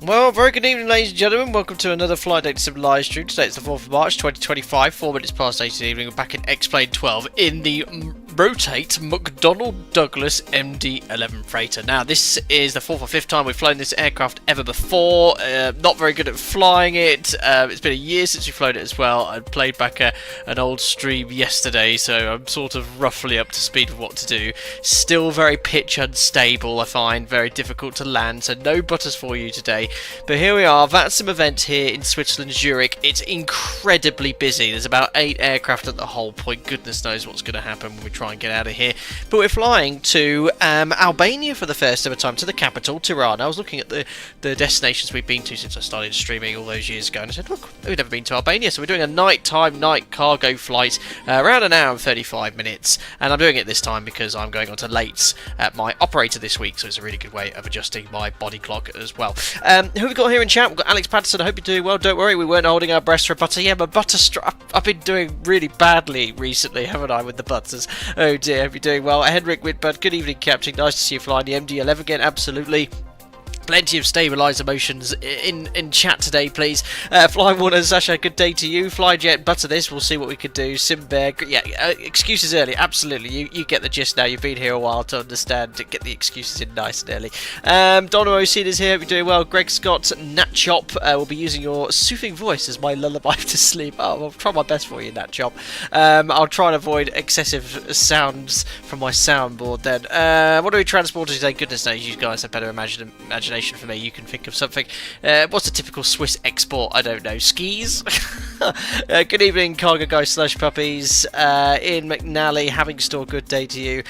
Well, very good evening, ladies and gentlemen. Welcome to another Flight Data Sim live stream. Today it's the 4th of March 2025, 4 minutes past 8 in the evening. We're back in X-Plane 12 in the Rotate McDonnell Douglas MD11 freighter. Now, this is the 4th or 5th time we've flown this aircraft ever before. Not very good at flying it. It's been a year since we flown it as well. I played back an old stream yesterday, so I'm sort of roughly up to speed with what to do. Still very pitch unstable, I find. Very difficult to land, so no butters for you today. But here we are, VATSIM event here in Switzerland, Zurich. It's incredibly busy. There's about 8 aircraft at the whole point. Goodness knows what's going to happen when we try and get out of here. But we're flying to Albania for the first ever time, to the capital, Tirana. I was looking at the destinations we've been to since I started streaming all those years ago, and I said, look, we've never been to Albania. So we're doing a night cargo flight, around an hour and 35 minutes. And I'm doing it this time because I'm going on to LATI at my operator this week, so it's a really good way of adjusting my body clock as well. Who have we got here in chat? We've got Alex Patterson. I hope you're doing well. Don't worry, we weren't holding our breath for butter. Yeah, my butter I've been doing really badly recently, haven't I, with the butters? Oh dear, hope you're doing well. Henrik Whitbud, good evening, Captain. Nice to see you flying the MD11 again. Absolutely. Plenty of stabilised emotions in chat today, please. Fly Warner, Sasha, good day to you. Flyjet, butter this, we'll see what we could do. Simbear, yeah, excuses early, absolutely. You get the gist now, you've been here a while to understand, to get the excuses in nice and early. Donna O'Cena's here, hope you're doing well. Greg Scott, Natchop, will be using your soothing voice as my lullaby to sleep. Oh, I'll try my best for you, Natchop. I'll try and avoid excessive sounds from my soundboard then. What are we transporting today? Goodness knows, you guys have better imagination for me. You can think of something. What's a typical Swiss export? I don't know. Skis? Good evening, cargo guys / puppies. Ian McNally, having store, good day to you.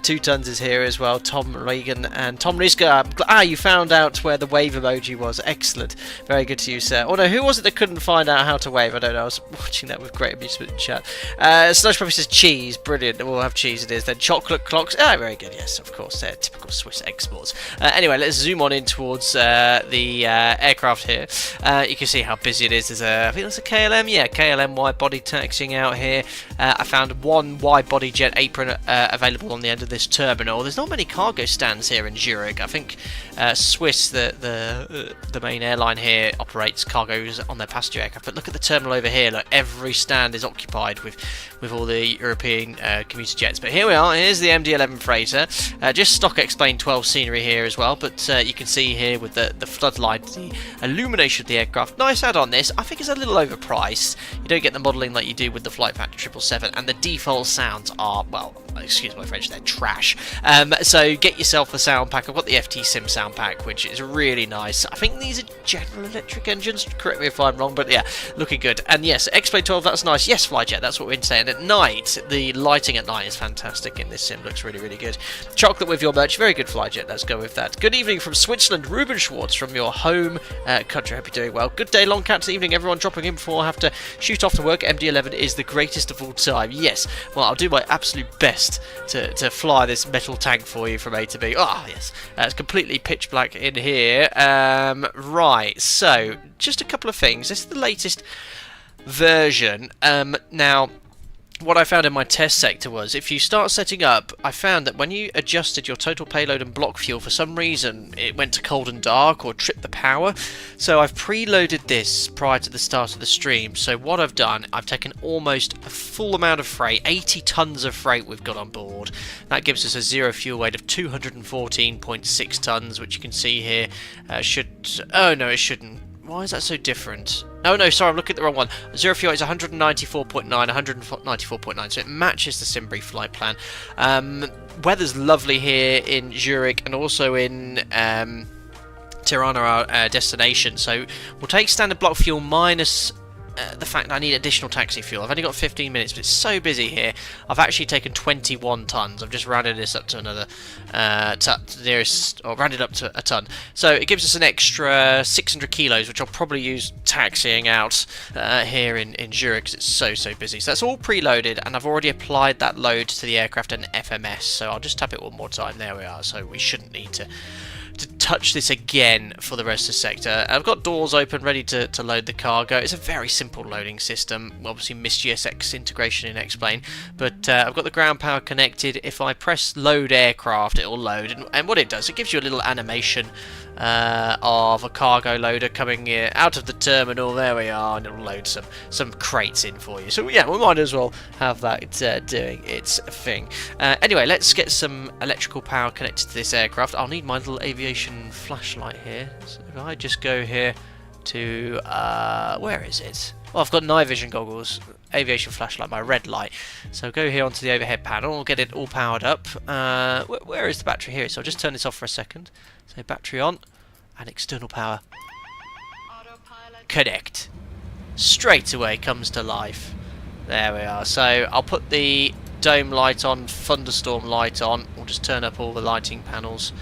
2 tons is here as well. Tom Regan and Tom Rizka. You found out where the wave emoji was. Excellent. Very good to you, sir. Oh no, who was it that couldn't find out how to wave? I don't know. I was watching that with great amusement in chat. Slush Puppy says cheese. Brilliant. We'll have cheese it is. Then chocolate clocks. Very good. Yes, of course. They're typical Swiss exports. Anyway, let's zoom on in towards the aircraft here. You can see how busy it is. There's I think that's a KLM. Yeah, KLM wide body taxiing out here. I found one wide body jet apron available on the end of this terminal. There's not many cargo stands here in Zurich. I think Swiss, the main airline here, operates cargoes on their passenger aircraft. But look at the terminal over here. Look, every stand is occupied with all the European commuter jets. But here we are. Here's the MD11 freighter. Just stock X-Plane 12 scenery here as well. But you can see here with the floodlight, the illumination of the aircraft. Nice add on this. I think it's a little overpriced. You don't get the modelling like you do with the Flight Factor 777, and the default sounds are, well, excuse my French, they're trash. So get yourself a sound pack. I've got the FT Sim sound pack, which is really nice. I think these are General Electric engines. Correct me if I'm wrong, but yeah, looking good. And yes, X-Plane 12, that's nice. Yes, Flyjet, that's what we're saying. At night, the lighting at night is fantastic in this sim. Looks really, really good. Chocolate with your merch. Very good, Flyjet. Let's go with that. Good evening from Switzerland. Ruben Schwartz from your home country. Hope you're doing well. Good day, long cats. Evening, everyone. Dropping in before I have to shoot off to work. MD11 is the greatest of all time. Yes. Well, I'll do my absolute best to fly this metal tank for you from A to B. Ah, yes. It's completely pitch black in here. Right. So, just a couple of things. This is the latest version. Now, what I found in my test sector was, if you start setting up, I found that when you adjusted your total payload and block fuel, for some reason it went to cold and dark or tripped the power. So I've preloaded this prior to the start of the stream. So what I've done, I've taken almost a full amount of freight, 80 tons of freight we've got on board. That gives us a zero fuel weight of 214.6 tons, which you can see here. Oh no, it shouldn't. Why is that so different? Oh no, sorry, I'm looking at the wrong one. Zero fuel is 194.9, 194.9, so it matches the Simbury flight plan. Weather's lovely here in Zurich and also in Tirana, our destination. So we'll take standard block fuel minus the fact that I need additional taxi fuel. I've only got 15 minutes, but it's so busy here. I've actually taken 21 tons. I've just rounded this up to another rounded up to a ton. So it gives us an extra 600 kilos, which I'll probably use taxiing out here in Zurich because it's so busy. So that's all preloaded, and I've already applied that load to the aircraft and FMS. So I'll just tap it one more time. There we are. So we shouldn't need to touch this again for the rest of the sector. I've got doors open ready to load the cargo. It's a very simple loading system. Obviously missed GSX integration in X-Plane, but I've got the ground power connected. If I press load aircraft, it'll load, and what it does, it gives you a little animation of a cargo loader coming out of the terminal. There we are, and it'll load some crates in for you. So yeah, we might as well have that doing its thing. Anyway, let's get some electrical power connected to this aircraft. I'll need my little aviation flashlight here. So if I just go here to where is it? Well, I've got night vision goggles, aviation flashlight, my red light. So go here onto the overhead panel, we'll get it all powered up. Where is the battery? Here, so I'll just turn this off for a second. So battery on, and external power. Autopilot. Connect. Straight away comes to life. There we are. So I'll put the dome light on, thunderstorm light on. We'll just turn up all the lighting panels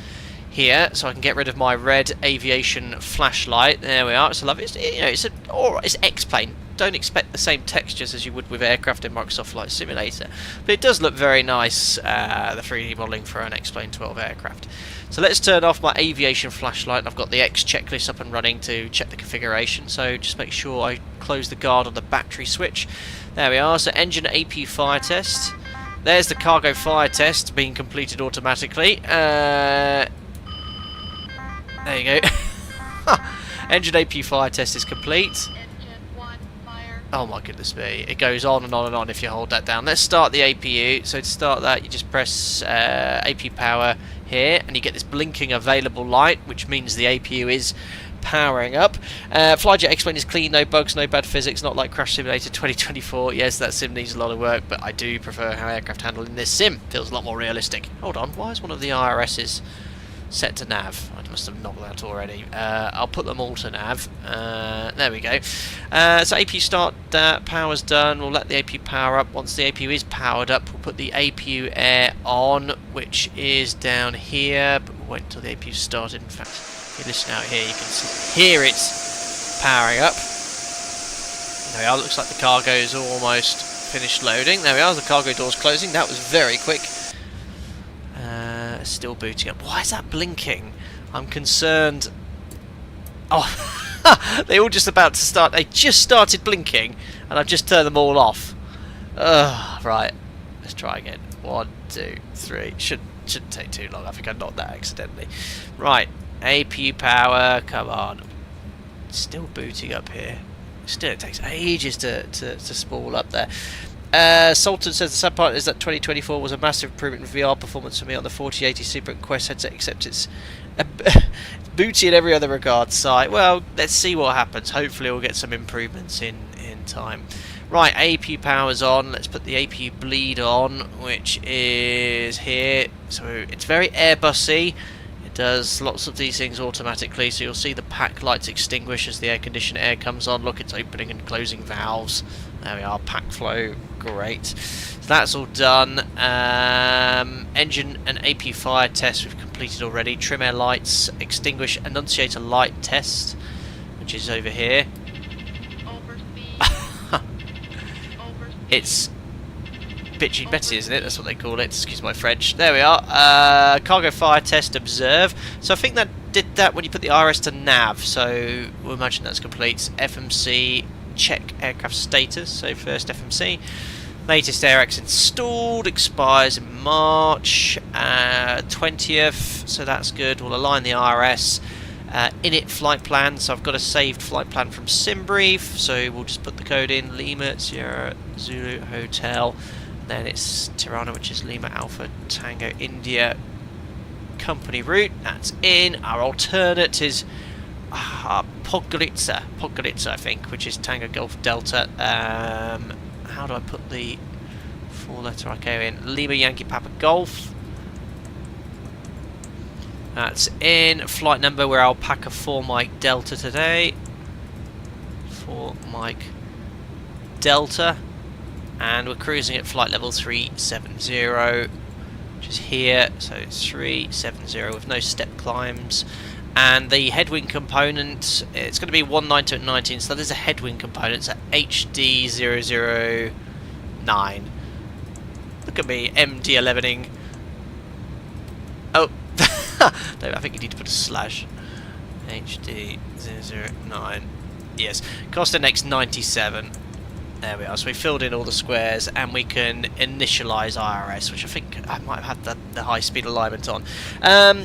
here, so I can get rid of my red aviation flashlight. There we are. It's lovely. It's X-plane. Don't expect the same textures as you would with aircraft in Microsoft Flight Simulator, but it does look very nice. The 3D modelling for an X-plane 12 aircraft. So let's turn off my aviation flashlight. And I've got the X checklist up and running to check the configuration. So just make sure I close the guard on the battery switch. There we are. So engine AP fire test. There's the cargo fire test being completed automatically. There you go. Engine AP fire test is complete. Oh my goodness me, it goes on and on and on if you hold that down. Let's start the APU. So to start that, you just press AP power here, and you get this blinking available light, which means the APU is powering up. Flyjet X-plane is clean, no bugs, no bad physics, not like Crash Simulator 2024. Yes, that sim needs a lot of work, but I do prefer how aircraft handle in this sim. Feels a lot more realistic. Hold on, why is one of the IRSs set to nav? I must have knocked that already. I'll put them all to nav. There we go. So APU start, power's done. We'll let the APU power up. Once the APU is powered up, we'll put the APU air on, which is down here, but we'll wait until the APU started. In fact, if you listen out here, you can hear it powering up. There we are. Looks like the cargo is almost finished loading. There we are. The cargo door's closing. That was very quick. Still booting up. Why is that blinking? I'm concerned. Oh, they're all just about to start. They just started blinking, and I've just turned them all off. Right. Let's try again. 1, 2, 3. Shouldn't take too long. I think I knocked that accidentally. Right. APU power. Come on. Still booting up here. Still, it takes ages to spool up there. Sultan says the sad part is that 2024 was a massive improvement in VR performance for me on the 4080 Super Quest headset, except it's booty in every other regard. Site. Well, let's see what happens. Hopefully we'll get some improvements in time. Right, APU power's on. Let's put the APU bleed on, which is here. So it's very Airbusy. It does lots of these things automatically, so you'll see the pack lights extinguish as the air conditioned air comes on. Look, it's opening and closing valves. There we are, pack flow, great. So that's all done. Engine and AP fire test we've completed already. Trim air lights, extinguish annunciator light test, which is over here. It's bitchy Betty, isn't it? That's what they call it. Excuse my French. There we are. Cargo fire test, observe. So I think that did that when you put the RS to nav. So we'll imagine that's complete. FMC, check aircraft status. So first FMC. Latest AirX installed. Expires in March 20th. So that's good. We'll align the RS. Init flight plan, so I've got a saved flight plan from SimBrief, so we'll just put the code in, Lima Sierra Zulu Hotel, then it's Tirana, which is Lima Alpha Tango India company route, that's in. Our alternate is Podgorica I think, which is Tango Golf Delta. How do I put the 4-letter ICAO in? Lima Yankee Papa Golf. That's in. Flight number, we're Alpaca 4 Mike Delta today. 4 Mike Delta. And we're cruising at flight level 370, which is here. So it's 370 with no step climbs. And the headwind component, it's going to be 192 so that is a headwind component. It's at HD009. Look at me, MD11ing. Oh. No, I think you need to put a slash. HD009. Yes. Costa next 97. There we are. So we filled in all the squares, and we can initialise IRS, which I think I might have had the high-speed alignment on.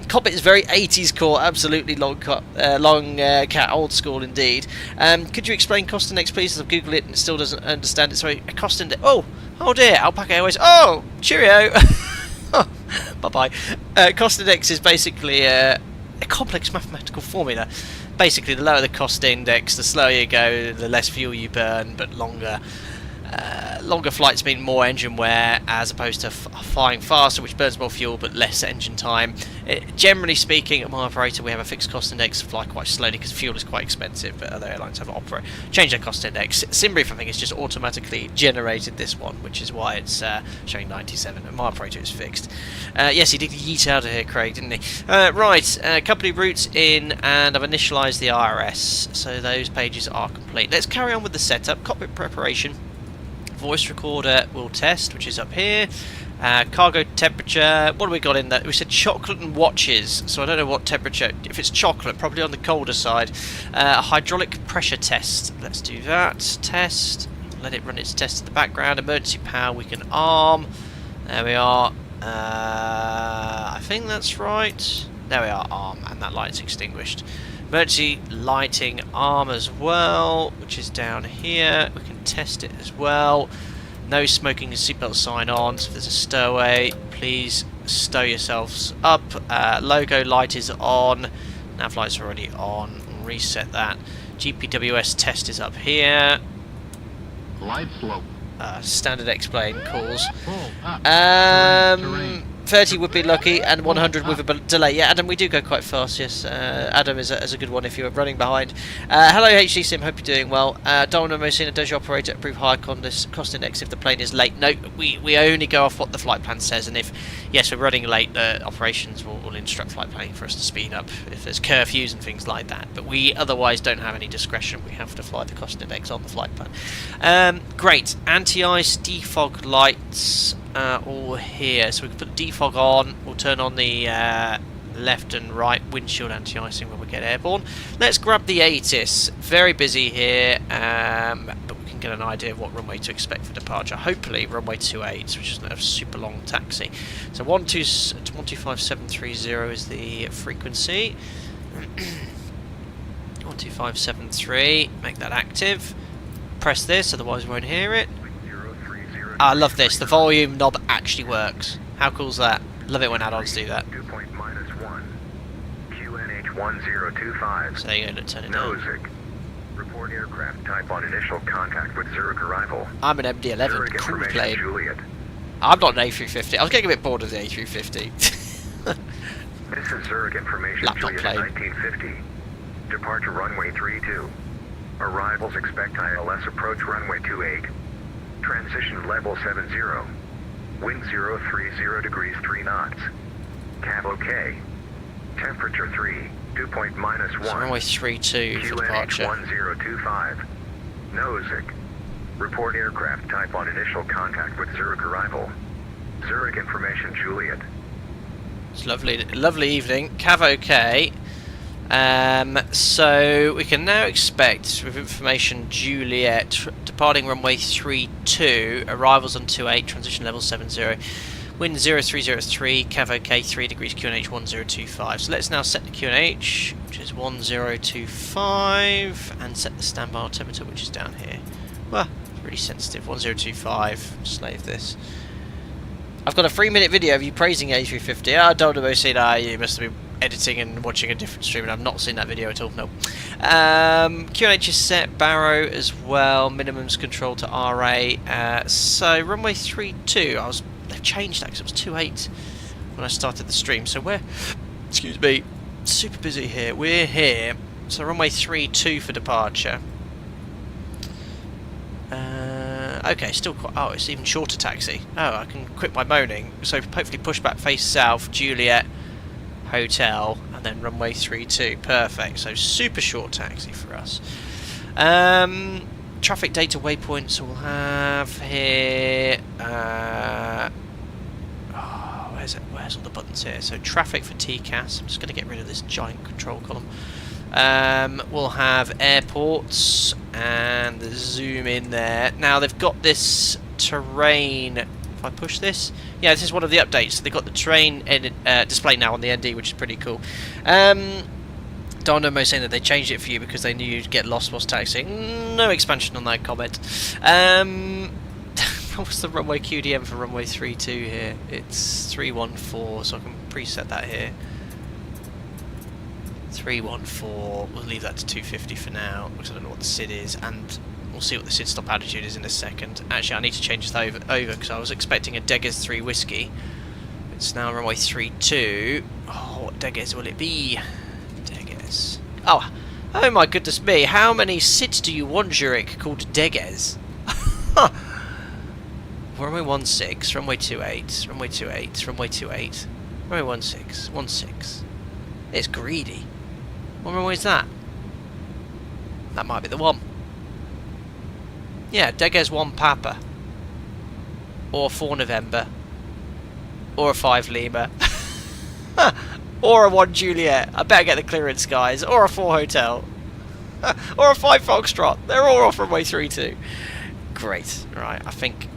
Cockpit is very 80s core, absolutely long cat, old school indeed. Could you explain cost index, please? As I've googled it and it still doesn't understand it. Sorry, a cost index. Oh dear, Alpaca Airways. Oh, cheerio. Bye-bye. Cost index is basically a complex mathematical formula. Basically, the lower the cost index, the slower you go, the less fuel you burn, but longer flights mean more engine wear, as opposed to flying faster, which burns more fuel but less engine time. Generally speaking, at my operator, we have a fixed cost index, fly quite slowly because fuel is quite expensive, but other airlines have change their cost index. Simbrief, I think, has just automatically generated this one, which is why it's showing 97, and my operator is fixed. Yes, he did yeet out of here, Craig, didn't he? Right, company routes in, and I've initialised the IRS, so those pages are complete. Let's carry on with the setup. Cockpit preparation. Voice recorder will test, which is up here. Cargo temperature, what have we got in there? We said chocolate and watches, so I don't know what temperature. If it's chocolate, probably on the colder side. Hydraulic pressure test, let's do that. Test, let it run its test in the background. Emergency power, we can arm. There we are. I think that's right. There we are, arm, and that light's extinguished. Emergency lighting arm as well, which is down here. We can test it as well. No smoking and seatbelt sign on, so if there's a stowaway, please stow yourselves up. Logo light is on. Nav light's already on. Reset that. GPWS test is up here. Light slope. Standard explain calls. 30 would be lucky, and 100 with a delay. Yeah, Adam, we do go quite fast, yes. Adam is a good one if you're running behind. Hello, HD Sim, hope you're doing well. Donald Mosina, does your operator approve higher cost index if the plane is late? No, we only go off what the flight plan says, and if, yes, we're running late, the operations will instruct flight planning for us to speed up if there's curfews and things like that. But we otherwise don't have any discretion. We have to fly the cost index on the flight plan. Great. Anti-ice, defog lights, all here, so we can put the defog on. We'll turn on the left and right windshield anti-icing when we get airborne. Let's grab the ATIS. Very busy here, but we can get an idea of what runway to expect for departure. Hopefully runway 28, which isn't a super long taxi. So 125730 is the frequency. 12573, make that active. Press this, otherwise we won't hear it. I love this. The volume knob actually works. How cool is that? Love it when add-ons do that. QNH1025. So there you go, let's turn it down. Zurich. Report aircraft type on initial contact with Zurich arrival. I'm an MD11, Zurich cool information, plane. Juliet. I'm not an A350. I was getting a bit bored of the A350. This is Zurich information, Laptop Juliet plane. 1950. Departure runway 32. Arrivals expect ILS approach runway 28. Transition level 70. Wind 030 degrees 3 knots. Cav OK. Temperature 3. Dew point -1. So runway 32 for departure. QNH1025. Zurich. Report aircraft type on initial contact with Zurich arrival. Zurich information, Juliet. It's lovely, lovely evening. Cav OK. So we can now expect, with information Juliet, departing runway 32, arrivals on 28, transition level 70, wind 0303, Cav OK 3 degrees, QNH 1025. So let's now set the QNH, which is 1025, and set the standby altimeter, which is down here. Well, it's really sensitive, 1025, slave this. I've got a 3-minute video of you praising A350. I don't know, you must have been editing and watching a different stream, and I've not seen that video at all. No. QNH is set, Barrow as well, minimums control to RA. So runway 32, they've changed that because it was 28 when I started the stream. So we're, excuse me, super busy here. We're here. So runway 32 for departure. Okay, still quite. Oh, it's even shorter taxi. Oh, I can quit my moaning. So hopefully push back face south, Juliet Hotel, and then runway 32. Perfect. So super short taxi for us. Traffic data waypoints we'll have here. Where's it? Where's all the buttons here? So traffic for TCAS. I'm just going to get rid of this giant control column. We'll have airports and zoom in there. Now they've got this terrain. If I push this, yeah, this is one of the updates. So they've got the terrain in, display now on the ND, which is pretty cool. Donomo saying that they changed it for you because they knew you'd get lost whilst taxiing. No expansion on that comment. What's the runway QDM for runway 32 here? It's 314, so I can preset that here. 314, we'll leave that to 250 for now, because I don't know what the SID is, and we'll see what the SID stop altitude is in a second. Actually, I need to change this over because I was expecting a Deggers 3 whiskey. It's now runway 32. Oh, what Deggers will it be? Deggers. Oh my goodness me, how many SIDs do you want, Zurich, called Deggers? Runway 16, runway 28, runway 28, runway 28, runway 16. It's greedy. What runway is that? That might be the one. Yeah, Deggers 1 Papa. Or 4 November. Or a 5 Lima. Or a 1 Juliet. I better get the clearance, guys. Or a 4 Hotel. Or a 5 Foxtrot. They're all off runway 32. Great. Right, I think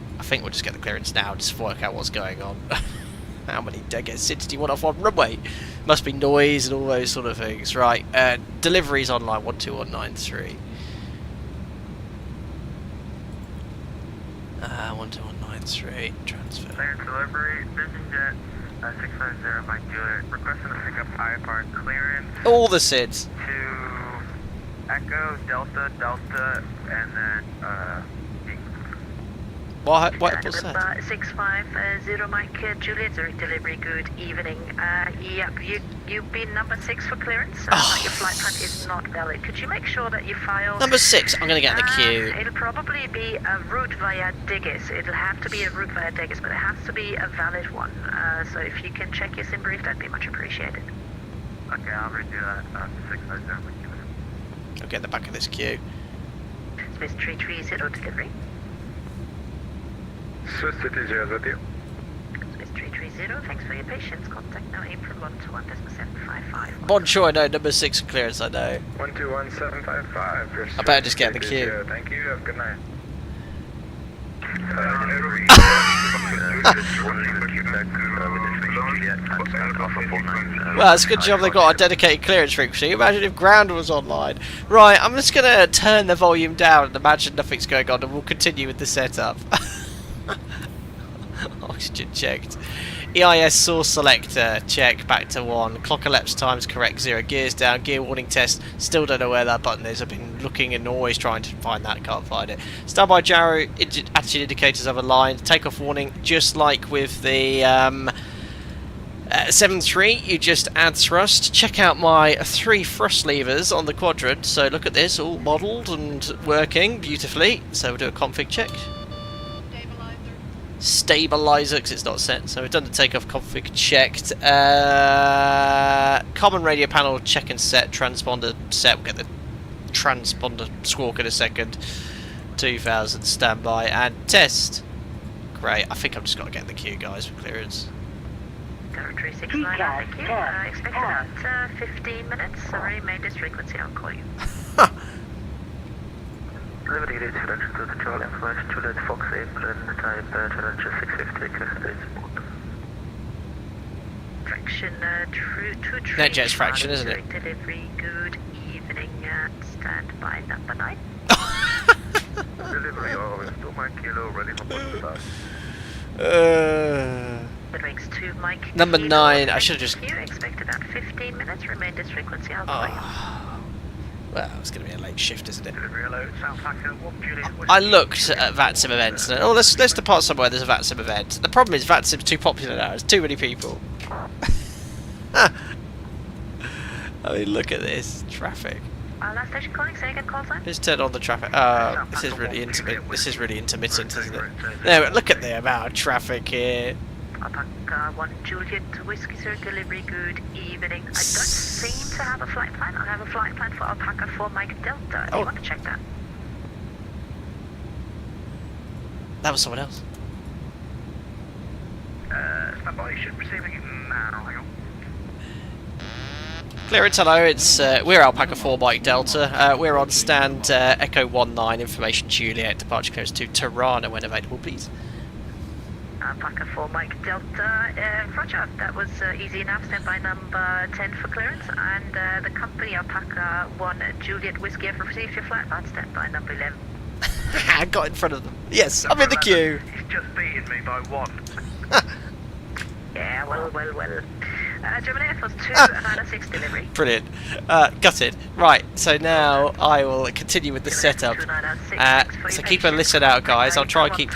we'll just get the clearance now, just work out what's going on. How many Deggers SIDs do you want off one runway? Must be noise and all those sort of things. Right, deliveries online 12193. 12193, transfer. Clearance delivery, Vision Jet 650 Mike Juliet. Requesting to pick up IFR clearance. All the SIDs. To Echo, Delta, and then What's that? 650 Mike Juliet, Zurich delivery, good evening. Yep, you've been number 6 for clearance. Your flight plan is not valid. Could you make sure that you file... Number 6, I'm going to get in the queue. It'll probably be a route via Deggers. It'll have to be a route via Deggers, but it has to be a valid one. So if you can check your sim brief, that'd be much appreciated. Okay, I'll redo that. 650 Mike Juliet. I'll get in the back of this queue. Swiss 330 delivery. Swiss City 0 with you. Swiss 330, thanks for your patience. Contact now April 121.755. Bonjour, I know, number 6 for clearance, I know. 121755. I better just get in the queue. Thank you, have a good night. Well, it's a good job they got a dedicated clearance frequency. Imagine if ground was online. Right, I'm just going to turn the volume down and imagine nothing's going on, and we'll continue with the setup. Oxygen checked. EIS source selector check, back to 1. Clock elapsed times correct, 0. Gears down, gear warning test. Still don't know where that button is. I've been looking and always trying to find that, can't find it. Standby gyro, attitude indicators have aligned. Takeoff warning, just like with the 7.3, you just add thrust. Check out my 3 thrust levers on the quadrant. So look at this, all modelled and working beautifully. So we'll do a config check. Stabilizer, because it's not set, so we've done the takeoff config checked. Common radio panel check and set, transponder set. We'll get the transponder squawk in a second. 2000 standby and test. Great, I think I've just got to get in the queue, guys, for clearance. Territory 69, thank you. Expect about 15 minutes. Sorry, main disk frequency, I'll call you. Liberty Lead Challenge to the Charlie Information Juliet Fox April type Challenger 650 Clear Sport. Fraction, true NetJet's fraction, isn't it? Delivery, good evening, stand by number 9. Delivery always 2 Mike Kilo, ready for bus. That makes 2 Mike Number Kilo, 9, I should have just... You expect about 15 minutes, remain this frequency, I'll call you. Well, it's going to be a late shift, isn't it? Delivery alert, South Africa 1 Juliet. I looked at VATSIM events and let's depart somewhere there's a VATSIM event. The problem is VATSIM's too popular now, there's too many people. I mean, look at this traffic. Last station calling, say again, call sign. Let's turn on the traffic. This is really intimate. This is really intermittent, isn't it? No, look at the amount of traffic here. Alpaca 1 Juliet Whiskey Sir, delivery, good evening. I don't seem to have a flight plan. I have a flight plan for Alpaca 4 Mike Delta. Do you want to check that? That was someone else. Standby, you should be receiving it now. Hang on. Clearance, hello, it's we're Alpaca 4 Mike Delta. We're on stand Echo 19, information Juliet, departure clearance to Tirana when available, please. Alpaca 4 Mike Delta, roger, that was easy enough. Stand by number 10 for clearance, and the company Alpaca 1 Juliet Whiskey have received your flight plan. Stand by number 11. I got in front of them. Yes, I'm in the queue. He's just beaten me by 1. Yeah, well. German Air Force 2 and 6 delivery. Brilliant. Gutted. Right, so now I will continue with the setup. So keep a listen out, guys. I'll try and keep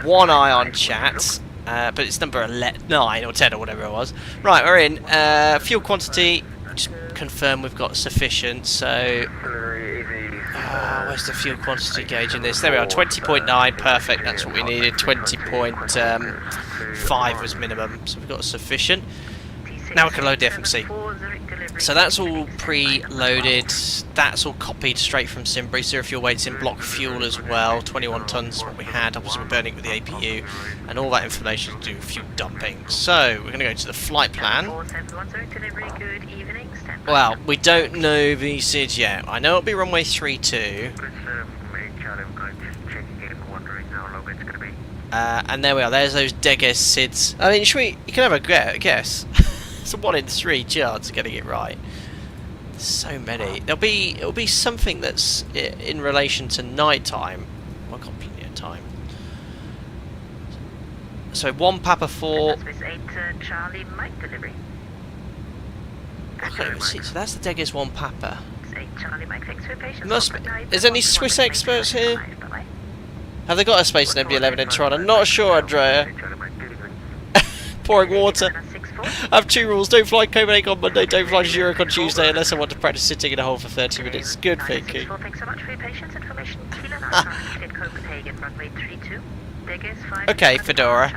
one eye on chat. But it's number 9 or 10 or whatever it was. Right, we're in. Fuel quantity, just confirm we've got sufficient. So, where's the fuel quantity gauge in this? There we are, 20.9, perfect. That's what we needed. 20.5 was minimum, so we've got sufficient. Now we can load the FMC. So that's all pre-loaded. That's all copied straight from Simbury. Zero fuel weights in block fuel as well. 21 tons is what we had. Obviously we're burning with the APU, and all that information to do fuel dumping. So we're going to go to the flight plan. Well, we don't know the SID yet. I know it'll be runway 32. And there we are. There's those Deges SIDs. I mean, you can have a guess. It's a 1 in 3 chance of getting it right. There's so many. It'll be something that's in relation to night time. I've got plenty of time. So 1 Papa 4. Charlie Mike delivery. Okay, let's see. So that's the Deges 1 Papa. Charlie Mike, thanks for your patience. Is there any Swiss experts here? Have they got a space in MD11 in Tirana? Not sure, Andrea. Pouring water. I have 2 rules. Don't fly Copenhagen on Monday, don't fly to Zurich on Tuesday unless I want to practice sitting in a hole for 30 minutes. Good thinking. Thanks so much for your patience. Information Copenhagen, runway 32. Okay, Fedora.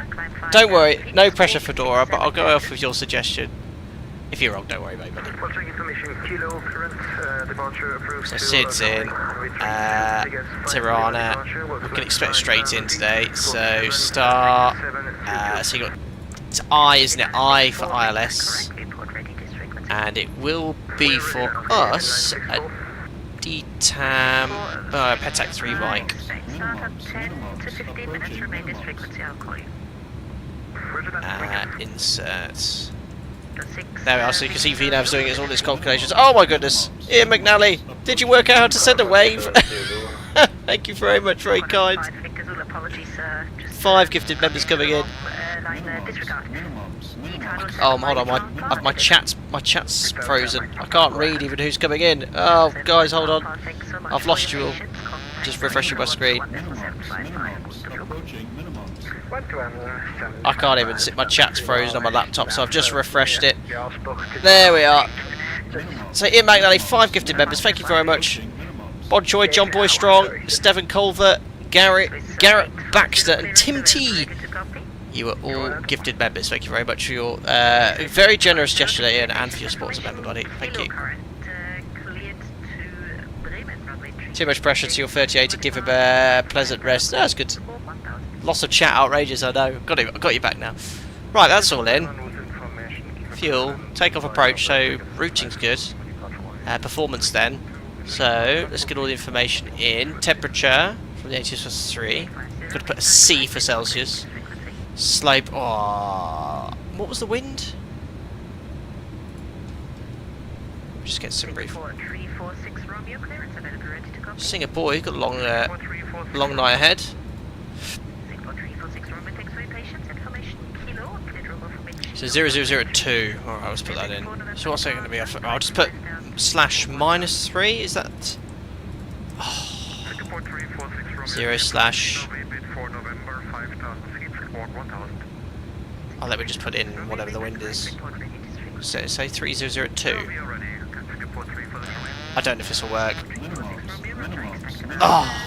Don't worry, no pressure, Fedora, but I'll go off with your suggestion. If you're wrong, don't worry, mate. So Sid's in. Tirana. We can expect straight in today. So start. So you got. It's I, isn't it? I for ILS. And it will be for us a DTAM. Petac 3 Mike. 10 to 15 minutes remain this frequency. I'll call you. Insert. There we are, so you can see VNAV's doing all its calculations. Oh my goodness! Ian McNally, did you work out how to send a wave? Thank you very much, very kind. 5 gifted members coming in. Oh, hold on, my chat's frozen. I can't read even who's coming in. Oh, guys, hold on. I've lost you all. Just refreshing my screen. I can't even see, my chat's frozen on my laptop, so I've just refreshed it. There we are. So Ian McNally, 5 gifted members, thank you very much. Bon Choi, John Boy Strong, Stephen Culver, Garrett Baxter and Tim T. You are all gifted members, thank you very much for your very generous gesture, Ian, and for your support as a member, buddy. Thank you. Too much pressure to your 38 to give him a pleasant rest. That's good. Loss of chat, outrageous, I know. Got you back now. Right, that's all in. Fuel, takeoff approach, so routing's good. Performance then. So, let's get all the information in. Temperature, from the 80+3. Got to put a C for Celsius. Slope, oh. What was the wind? Just get some brief. Singapore, you've got a long night ahead. So 0002. Alright, let's put that in. So what's that going to be off? I'll just put /-3. Is that? Oh. 0 slash. Oh, let me just put in whatever the wind is. So say 3002. I don't know if this will work. Oh.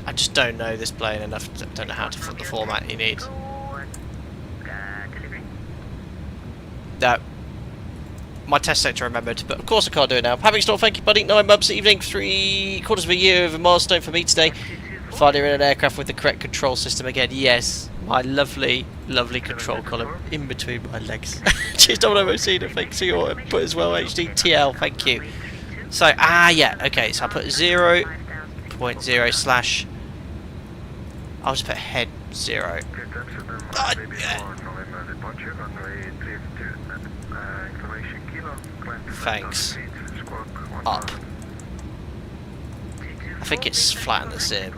I just don't know this plane enough. Don't know how to put the format you need. No. My test sector remembered, but of course I can't do it now. Having store, thank you, buddy. 9 months, evening, 3/4 of a year of a milestone for me today. Finally in an aircraft with the correct control system again. Yes, my lovely, lovely control column in between my legs. Cheers, Domino Cena. Thanks for your input as well, HDTL. Thank you. So, yeah, okay. So I put 0.0 slash. I'll just put head 0. Thanks. Up. I think it's flat in the sim.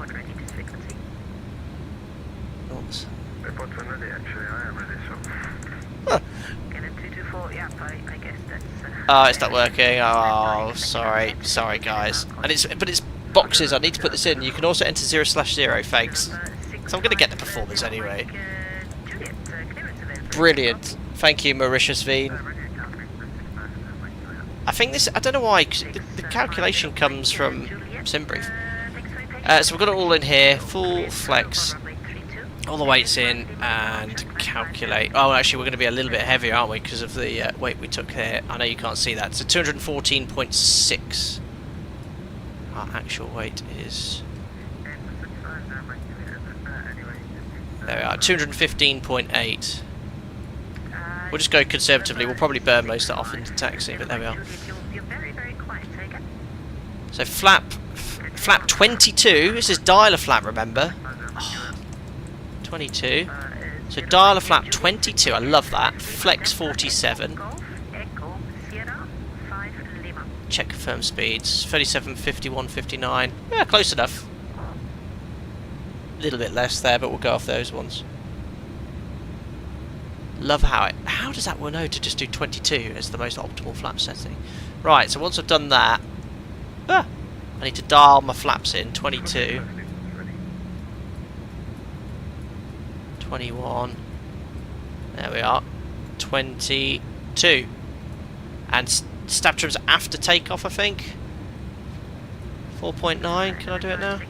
Oops. Huh. Oh, it's not working. Oh, sorry guys. And but it's boxes. I need to put this in. You can also enter 0/0. Thanks. So I'm going to get the performance anyway. Brilliant. Thank you, Mauritius Veen. I think this. I don't know why. 'Cause the calculation comes from SimBrief. So we've got it all in here. Full flex. All the weights in and calculate. Oh, actually, we're going to be a little bit heavier, aren't we? Because of the weight we took here. I know you can't see that. So 214.6. Our actual weight is. There we are. 215.8. We'll just go conservatively. We'll probably burn most of that off into taxi, but there we are. So flap 22. This is dialer flap, remember? Oh, 22. So dialer flap 22. I love that. Flex 47. Check confirm speeds. 37, 51, 59. Yeah, close enough. A little bit less there, but we'll go off those ones. Love how does that one know to just do 22 as the most optimal flap setting? Right, so once I've done that, I need to dial my flaps in. 22, 21. There we are. 22, and stab trims after takeoff. I think 4.9. Can I do it now?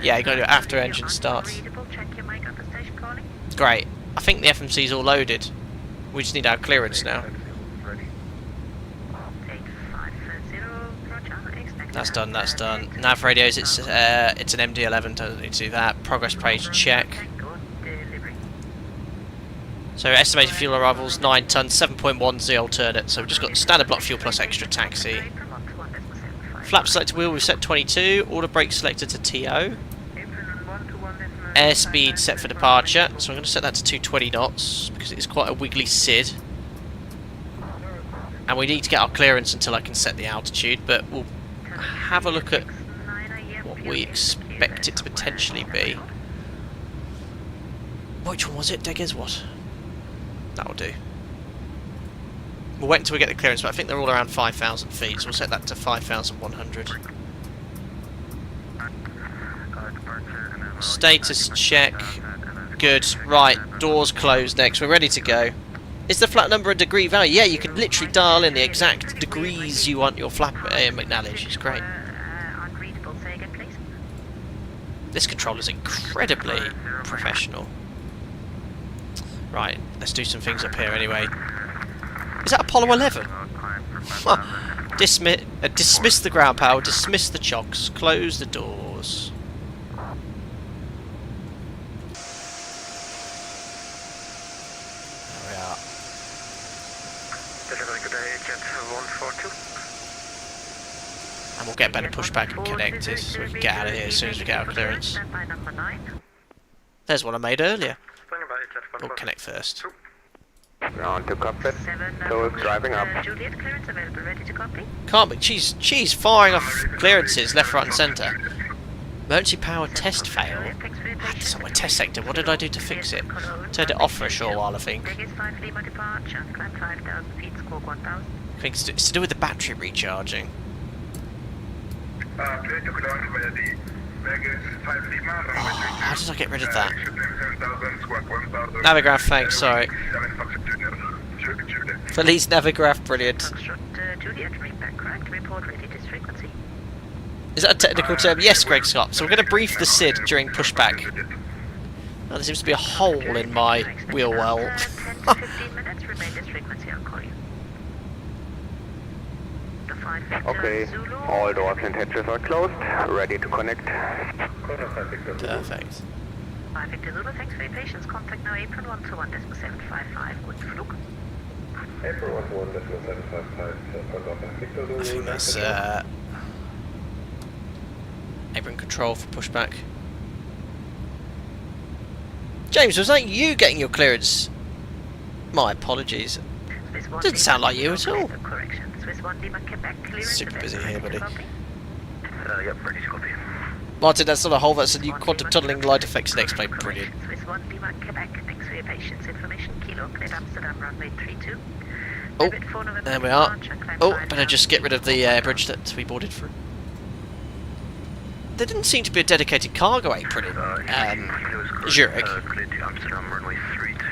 Yeah, you got to do it after engine starts. Great. I think the FMC's all loaded. We just need our clearance now. That's done, that's done. Nav radios, it's an MD11, doesn't need to do that. Progress page check. So estimated fuel arrivals, 9 tonnes, 7.1 alternate. So we've just got standard block fuel plus extra taxi. Flap selected wheel, we've set 22. Order brake selected to TO. Airspeed set for departure, so I'm going to set that to 220 knots because it is quite a wiggly SID. And we need to get our clearance until I can set the altitude, but we'll have a look at what we expect it to potentially be. Which one was it? Deggers what? That'll do. We'll wait until we get the clearance, but I think they're all around 5,000 feet, so we'll set that to 5,100. Status check. Good. Right, doors closed next. We're ready to go. Is the flat number a degree value? Yeah, you can literally dial in the exact degrees you want your flap McDonnell. It's great. This controller is incredibly professional. Right, let's do some things up here anyway. Is that Apollo 11? Dismiss the ground power, dismiss the chocks, close the doors. And we'll get better pushback and connected so we can get out of here as soon as we get our clearance. There's one I made earlier. We'll connect first. On to cockpit. Toes driving up. Juliet, clearance available, ready to copy. Can't be. She's firing off clearances left, right, and centre. Emergency power test fail. That's not my test sector. What did I do to fix it? Turned it off for a short while, I think. I think it's to do with the battery recharging. Oh, how did I get rid of that? Navigraph, thanks, sorry. Police Navigraph, brilliant. Is that a technical term? Yes, Greg Scott. So we're going to brief the SID during pushback. Oh, there seems to be a hole in my wheel well. 5 Victor Okay, Zulu. all doors and hatches are closed. Ready to connect. Perfect. 5 Victor Zulu, thanks for your patience. Contact now apron 121.755. Good Flug. April 121.755, Victor Zulu. I think that's apron control for pushback. James, was that you getting your clearance? My apologies. Didn't sound like you at all. Super busy here, buddy. Yep, ready to copy. Martin, that's not a hole, that's a new quantum tunneling light effects and explain. Brilliant. Swiss 1 Lima Quebec, thanks for your patience. Information Kilo, cleared Amsterdam runway 32. Oh, there we are. Oh, better just get rid of the bridge that we boarded through. There didn't seem to be a dedicated cargo apron in Zurich. Cleared to Amsterdam runway 32,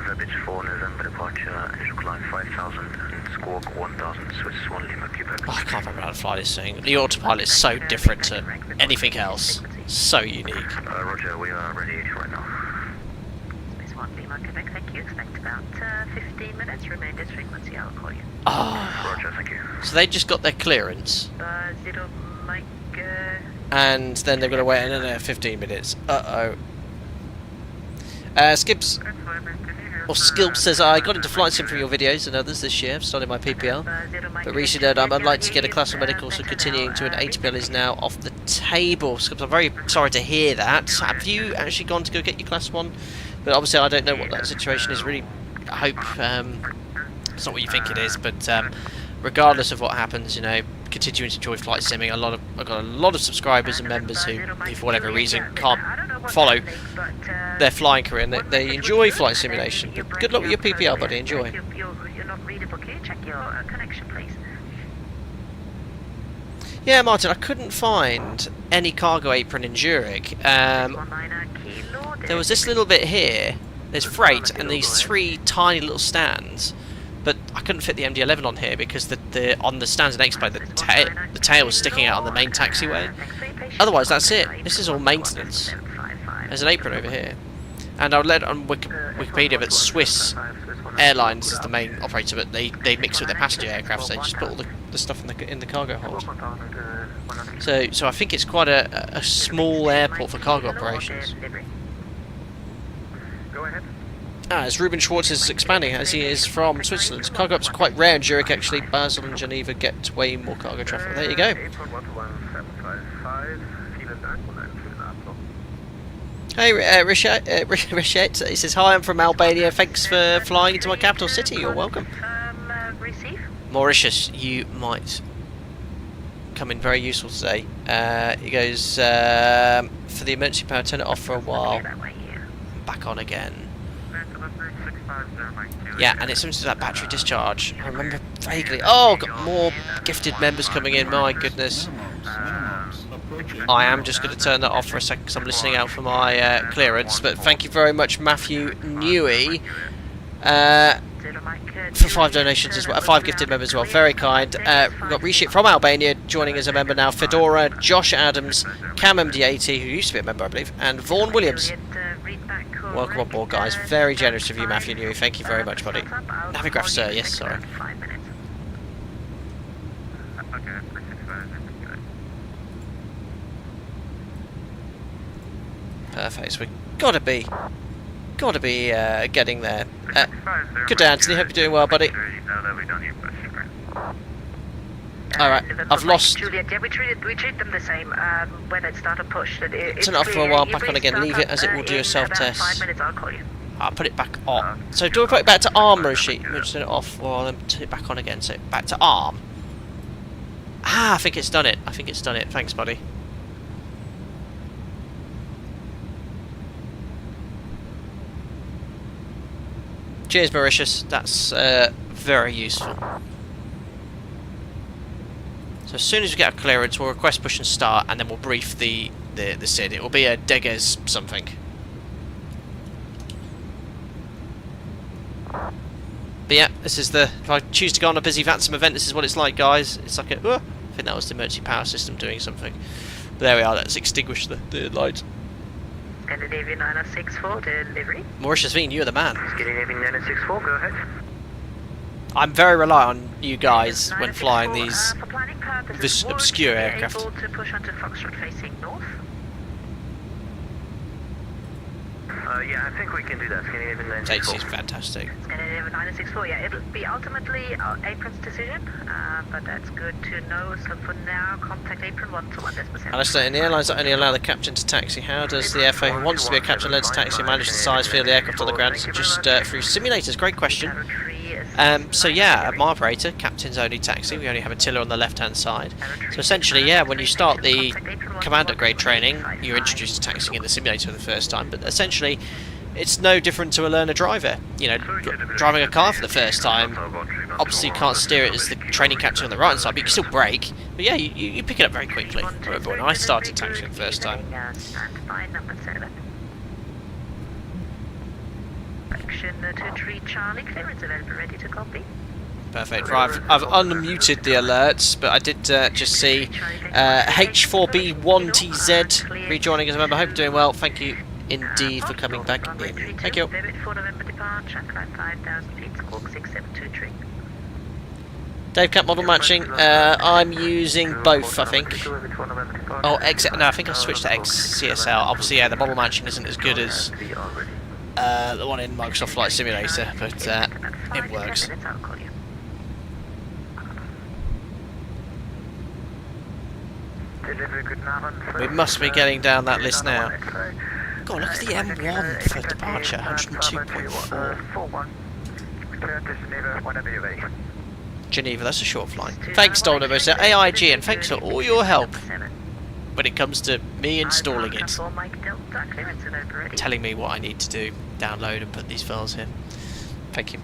Verbage 4 November departure, initial climb 5000 and squawk 1000, Swiss 1 Lima Quebec. Oh, I can't remember how to fly this thing. The autopilot is so different to anything else. So unique. Roger, we are ready right now. Swiss 1 Lima Quebec, thank you. Expect about 15 minutes. Remain this frequency, I'll call you. Oh, Roger, thank you. so they just got their clearance, 0 Mike. and then they've got to wait another 15 minutes. Uh-oh. Skips, or Skilp says, I got into flight sim from your videos and others this year. I've started my PPL, but recently I'm unlikely to get a class of medical, so continuing to an ATPL is now off the table. Skips, I'm very sorry to hear that. Have you actually gone to go get your class 1? But obviously I don't know what that situation is. Really, I hope it's not what you think it is, but regardless of what happens, you know, continuing to enjoy flight simming. I've got a lot of subscribers and members who for whatever reason can't follow their flying career, and they enjoy flight simulation. But good luck with your PPL, buddy. Enjoy. You're not readable. Can you check your connection, please? Yeah, Martin, I couldn't find any cargo apron in Zurich. There was this little bit here. There's freight and these 3 tiny little stands. But I couldn't fit the MD11 on here because the on the stands and explain the tail was sticking out on the main taxiway. Otherwise, that's it. This is all maintenance. There's an apron over here, and I'll let on Wikipedia that Swiss Airlines is the main operator, but they mix with their passenger aircraft, so they just put all the stuff in the cargo hold. So I think it's quite a small airport for cargo operations. Go ahead. As Ruben Schwartz is expanding, as he is from Switzerland. Cargo ups are quite rare in Zurich, actually. Basel and Geneva get way more cargo traffic. There you go. Hey, Richette. He says, hi, I'm from Albania. Thanks for flying into my capital city. You're welcome. Receive. Mauritius, you might come in very useful today. He goes, for the emergency power, turn it off for a while. Back on again. Yeah, and it's something to that battery discharge. I remember vaguely. Oh, got more gifted members coming in. My goodness. I am just going to turn that off for a second because I'm listening out for my clearance. But thank you very much, Matthew Newey, for 5 donations as well. 5 gifted members as well. Very kind. We've got Reshit from Albania joining as a member now. Fedora, Josh Adams, Cam MD80, who used to be a member, I believe, and Vaughan Williams. Welcome on board, guys. Very generous of you, Matthew Newey. Thank you very much, buddy. Navigraph, sir. Yes, sorry. Perfect. So we've got to be getting there. Good day, Anthony. Hope you're doing well, buddy. Alright, I've lost. Juliet, yeah, we treat them the same. When it start a push, turn it off for a while, back on again. Leave it as it will do a self-test. 5 minutes, I'll call you. I'll put it back on. So do I put it back to arm, Roshi? We'll just turn it off, or then turn it back on again. So back to arm. Ah, I think it's done it. Thanks, buddy. Cheers, Mauritius. That's very useful. So as soon as we get a clearance, we'll request push and start, and then we'll brief the SID. It will be a Deges something. But yeah, this is the. If I choose to go on a busy VATSIM event, this is what it's like, guys. It's like a. I think that was the emergency power system doing something. But there we are. Let's extinguish the lights. Scandinavian 9064 delivery. Mauritius Veen, you're the man. Scandinavian 9064, go ahead. I'm very reliant on you guys when flying these for planning purposes, this would obscure you be aircraft. able to push onto Foxtrot facing north? Yeah, I think we can do that. Can you even Takes is fantastic. Scandinavian 964, yeah, it'll be ultimately Apron's decision, but that's good to know. So for now, contact Apron 1 to 1 decimal. Alistair, in the airlines that only allow the captain to taxi, how does the FA who wants to be a captain learn to taxi manage the size, feel the aircraft on the ground? Just through simulators? Great question. So yeah, at my operator, captain's only taxi, we only have a tiller on the left hand side. So essentially, yeah, when you start the commander grade training, you're introduced to taxiing in the simulator for the first time, but essentially it's no different to a learner driver. You know, driving a car for the first time, obviously you can't steer it as the training captain on the right hand side, but you can still brake. But yeah, you pick it up very quickly. I remember when I started taxiing the first time. To treat Charlie, clearance available, ready to copy. Perfect. Right, I've unmuted the alerts, but I did just see H4B1TZ rejoining as a member. Hope you're doing well. Thank you indeed for coming back in. Thank you. Dave Cap model matching. I'm using both, I think. Oh, X. No, I think I switched to XCSL. Obviously, yeah, the model matching isn't as good as the one in Microsoft Flight Simulator, but it works. We must be getting down that list now. God, look at the M1 for departure, 102.4. Geneva, that's a short flight. Thanks, Donald, AIG, and thanks for all your help when it comes to me installing it. Telling me what I need to do, download and put these files in. Thank you.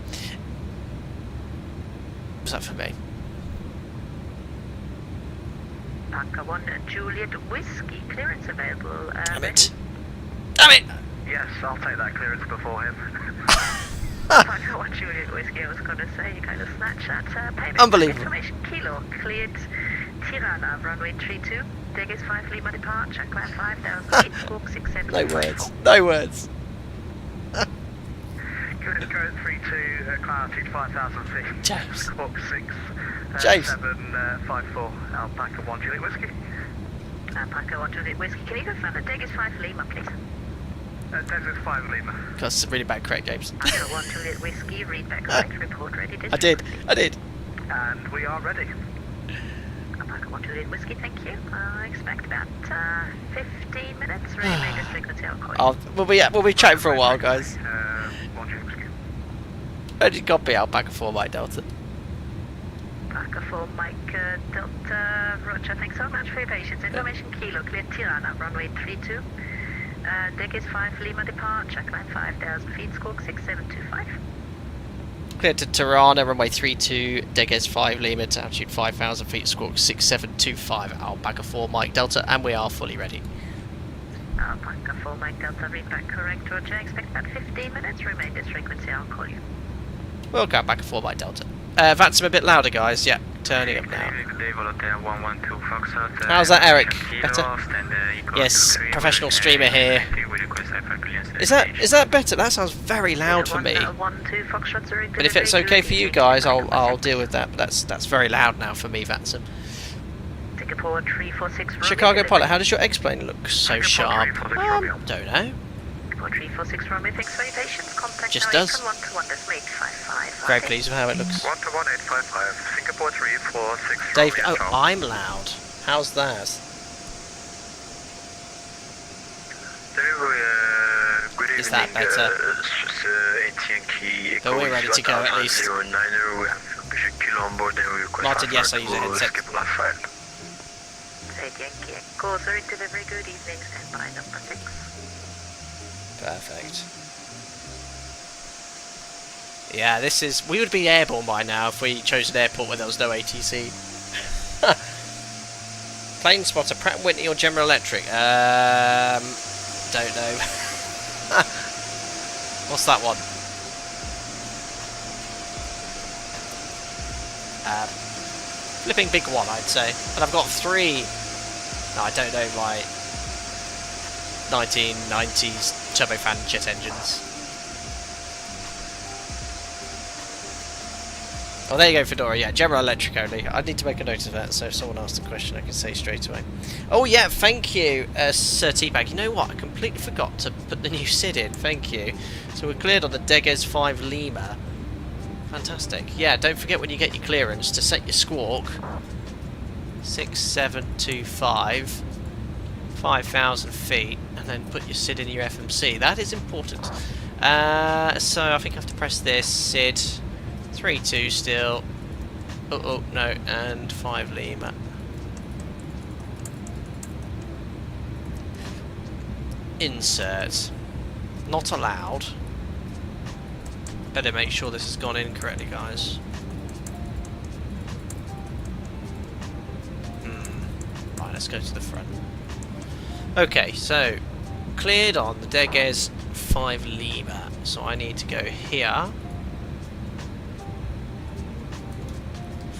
What's that for me? Tanker 1 Juliet Whiskey, clearance available. Damn it. Damn it! Yes, I'll take that clearance before him. Tanker 1 Juliet Whiskey, I was going to say, you kind of snatched that payment. Unbelievable. Information Kilo, cleared Tirana, runway 32. Degas 5 Lima departure, climb 5,000 feet, squawk 670. No words. No words. Unit code 32, clarity 5,000 feet. James. Squawk 6. James. 754, Alpaca 1 Juliet Whiskey. Alpaca 1 Juliet Whiskey, can you confirm the Degas 5 Lima, please? Degas 5 Lima. That's really bad correct, James. Alpaca 1 Juliet Whiskey, read back correct, report ready. I did. And we are ready. Alpaca 1 Juliet Whiskey, thank you. I expect about 15 minutes, really just frequency I'll call you. We'll be chatting for a while, guys. 1 Juliet Whiskey. Ready to copy Alpaca 4 Mike Delta. Alpaca 4 Mike Delta, Roger, thanks so much for your patience. Information Kilo, clear Tirana, runway 32. Degas 5 Lima departure, climb 5,000 feet, squawk 6725. Cleared to Tirana, runway 32, Degas 5 Lima to altitude 5,000 feet, squawk 6725, Alpaca 4 Mike Delta, and we are fully ready. Alpaca 4 Mike Delta, read back correct, Roger. Expect about 15 minutes, remain this frequency, I'll call you. We'll go Alpaca 4 Mike Delta. That's a bit louder, guys. Yeah, turning up now. How's that, Eric? Better? Yes, professional streamer here. Is that better? That sounds very loud for me. But if it's okay for you guys, I'll deal with that. But that's very loud now for me, Vatsum. Chicago pilot, how does your X-plane look so sharp? Don't know. Just does. Very pleased with how it looks. 1-1855, Singapore 346. Dave, oh, I'm loud. How's that? Is that better? So we're ready to go at least. Martin, yes, I use a headset. Perfect. Yeah, this is... We would be airborne by now if we chose an airport where there was no ATC. Plane spotter, Pratt & Whitney or General Electric? Don't know. What's that one? Flipping big one, I'd say. And I've got 3... No, I don't know, like... 1990s turbofan jet engines. Oh, there you go, Fedora. Yeah, General Electric only. I need to make a note of that, so if someone asks a question, I can say straight away. Oh, yeah, thank you, Sir T-Bag. You know what? I completely forgot to put the new SID in. Thank you. So we're cleared on the Deges 5 Lima. Fantastic. Yeah, don't forget when you get your clearance to set your squawk. 6725. 5,000 feet. And then put your SID in your FMC. That is important. So I think I have to press this. SID. 3-2 still. Oh, no. And 5 Lima. Insert. Not allowed. Better make sure this has gone in correctly, guys. Right, let's go to the front. Okay, so cleared on the Deges 5 Lima. So I need to go here.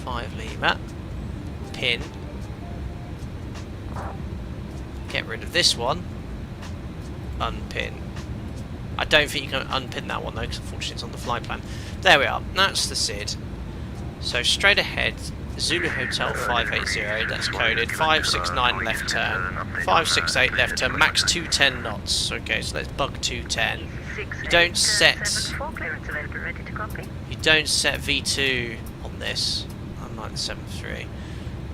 5 Lima. Pin. Get rid of this one. Unpin. I don't think you can unpin that one though, because unfortunately it's on the flight plan. There we are. That's the SID. So straight ahead, Zulu Hotel 580. That's coded. 569 left turn. 568 left turn. Max 210 knots. Okay, so let's bug 210. You don't set. You don't set V2 on this. Unlike the 73.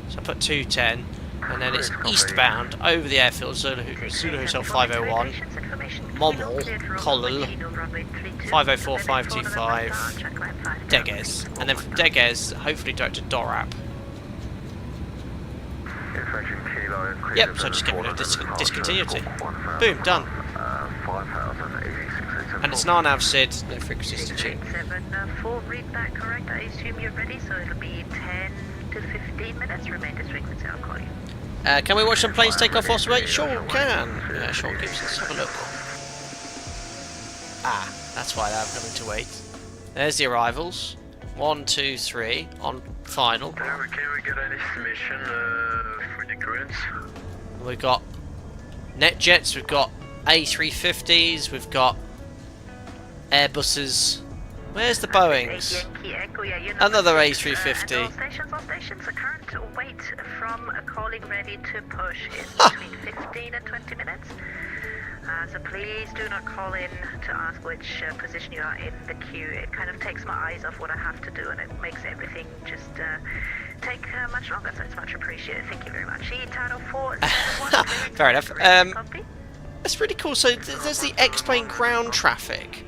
So I put 210. And then it's eastbound over the airfield, Zulu Hotel 501, Mommel, Collel, 504, 525, Deges. And then from Deges, hopefully direct to Dorap. Yep, so just get rid of discontinuity. Boom, done. And it's non-nav SID, no frequencies to tune. 7-4, read that correct. I assume you're ready, so it'll be 10 to 15 minutes. Remain this frequency, I'll call you. Can we watch some planes take off whilst we wait? Sure can. Yeah, sure, Gibbs, let's have a look. Ah, that's why I'm having to wait. There's the arrivals. 1, 2, 3 on final. Can we get an estimation for the currents? We've got NetJets, we've got A350s, we've got Airbuses. Where's the Boeings? Another A350. Stations, the current wait from calling ready to push is between 15 and 20 minutes. So please do not call in to ask which position you are in the queue. It kind of takes my eyes off what I have to do, and it makes everything just take much longer, so it's much appreciated. Thank you very much. Title 4. Fair enough. That's really cool. So there's the X-plane ground traffic.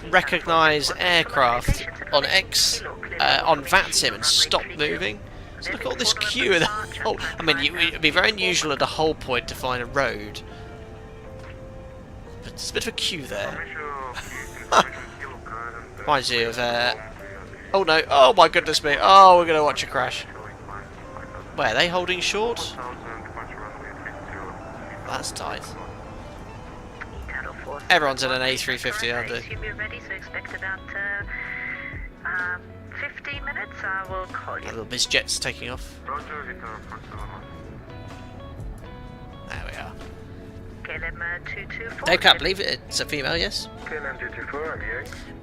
Recognise aircraft on on VATSIM and stop moving. So look at all this queue. I mean, it would be very unusual at a whole point to find a road. But there's a bit of a queue there. Reminds you of... oh no, oh my goodness me. Oh, we're going to watch a crash. Where, are they holding short? That's tight. Everyone's in an A350, aren't they? You're ready, so expect about 15 minutes. I will call you. Little bizjets taking off. There we are. KLM 224. I can't believe it. It's a female, yes.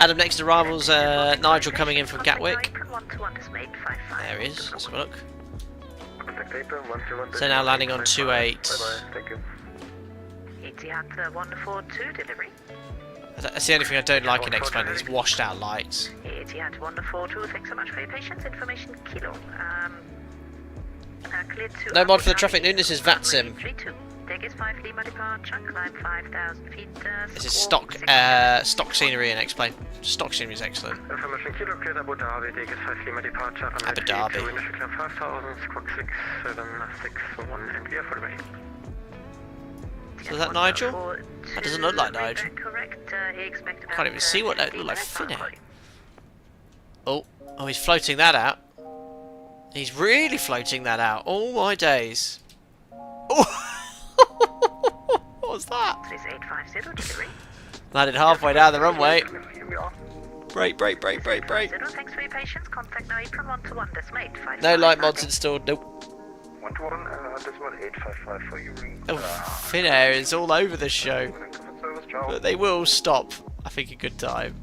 Adam, next arrivals, Nigel coming in from Gatwick. There he is. Let's have a look. So now landing on 28. Etihad 142 delivery. That's the only thing I don't like in X-plane, these washed out lights. Etihad 142, thanks so much for your patience. Information kilo. Cleared to No mod for the traffic noon, this is VATSIM. Deges 5 Lima departure, climb 5,000 feet. This is stock scenery in X-plane. Stock scenery is excellent. Information kilo, cleared Abu Dhabi, Deges 5 Lima departure, Abu Dhabi. initial climb 5,000, squawk 6761, and we are for the way. So is that Nigel? That doesn't look like Nigel. Correct. Can't even see what that looks like. Finnair. Oh, he's floating that out. He's really floating that out. Oh my days. Oh, what was that? Landed halfway down the runway. Brake. Thanks for your patience. Contact now from 121 decimal 855. No light mods installed. Nope. 121 decimal 855 for you. Oh, Finnair is all over the show. But they will stop, I think, a good time.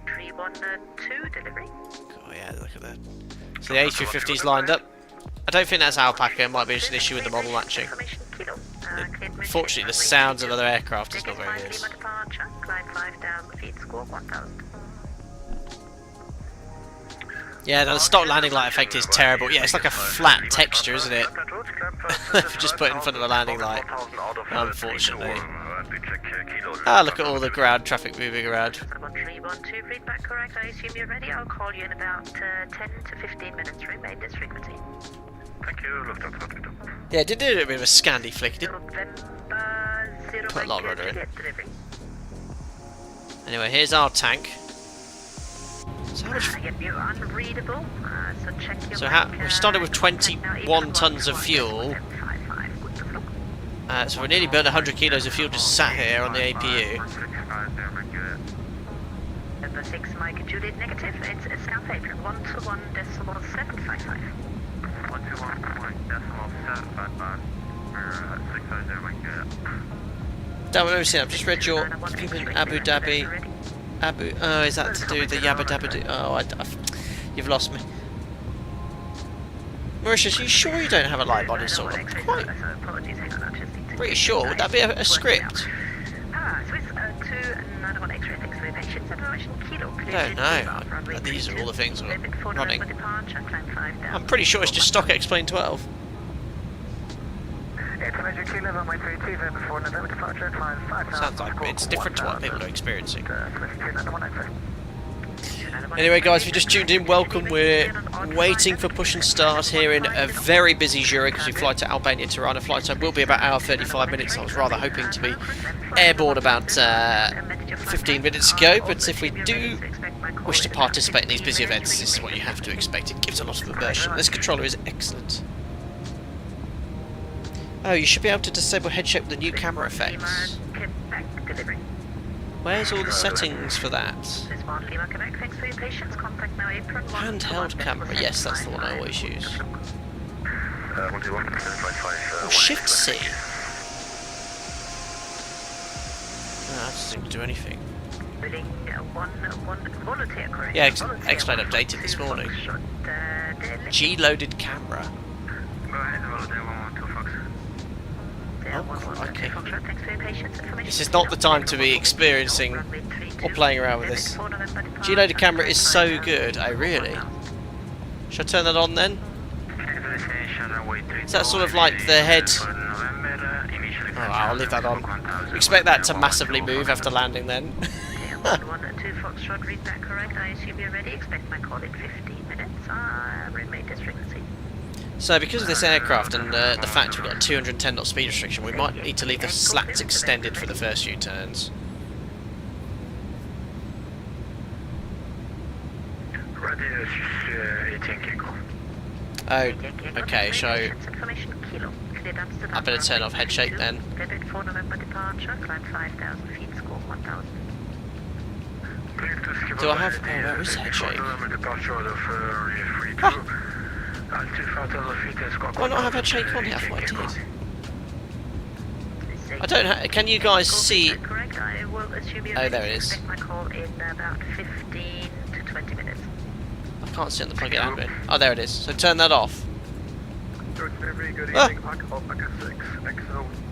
312 delivery. Oh yeah, look at that. So the A350's lined up. I don't think that's Alpaca. It might be just an issue with the model matching. Information kilo. Unfortunately, the sounds of other aircraft is not very good. Departure, climb 5,000 feet, score 1,000. Yeah, the stock landing light effect is terrible. Yeah, it's like a flat texture, isn't it? Just put it in front of the landing light, unfortunately. Ah, look at all the ground traffic moving around. 1312, feedback correct. I assume you're ready. I'll call you in about 10 to 15 minutes. Remain this frequency. Thank you, Lufthansa 22. Yeah, it did do a bit of a Scandi flick. It did November, put a lot of rudder in. delivery. Anyway, here's our tank. So how much? Yep, you're unreadable. So check your So back, we started with contact now, 21 tons of fuel. 755, good to look. So we nearly burned 100 kilos of fuel just sat here on the APU. Number 6, Mike Juliet negative. It's South April 121.755. 121.755. 650 Mike Juliet. Damn, I've seen. I've just read your people in Abu Dhabi. Oh, is that to do with the Yabba Dabba Doo? Oh, you've lost me. Mauritius, are you sure you don't have a light body sort of? Quite pretty sure. Would that be a script? I don't know. These are all the things we're running. I'm pretty sure it's just stock X-Plane 12. Sounds like it's different to what people are experiencing. Anyway, guys, if you just tuned in, welcome. We're waiting for push and start here in a very busy Zurich as we fly to Albania. Tirana flight time will be about hour 35 minutes. I was rather hoping to be airborne about 15 minutes ago, but if we do wish to participate in these busy events, this is what you have to expect. It gives a lot of immersion. This controller is excellent. Oh, you should be able to disable head shape with the new camera effects. Where's all the settings for that? Handheld camera, yes, that's the one I always use. Oh, Shift C. No, that doesn't do anything. Yeah, X-Plane updated this morning. G-loaded camera. Oh, okay. This is not the time to be experiencing or playing around with this. G-loaded camera is so good. Oh, really? Should I turn that on then? Is that sort of like the head? Oh, I'll leave that on. Expect that to massively move after landing then. So because of this aircraft and the fact we've got a 210 knot speed restriction, we might need to leave the slats extended for the first few turns. Oh, okay, so I better turn off head shake then. Do I have... Oh, where is head shake? Ah. Do I not have head shake on here? I thought I did. I don't have... Can you guys see... Oh, there it is. I can't see on the plug-in admin. Oh, there it is. So turn that off. Ah.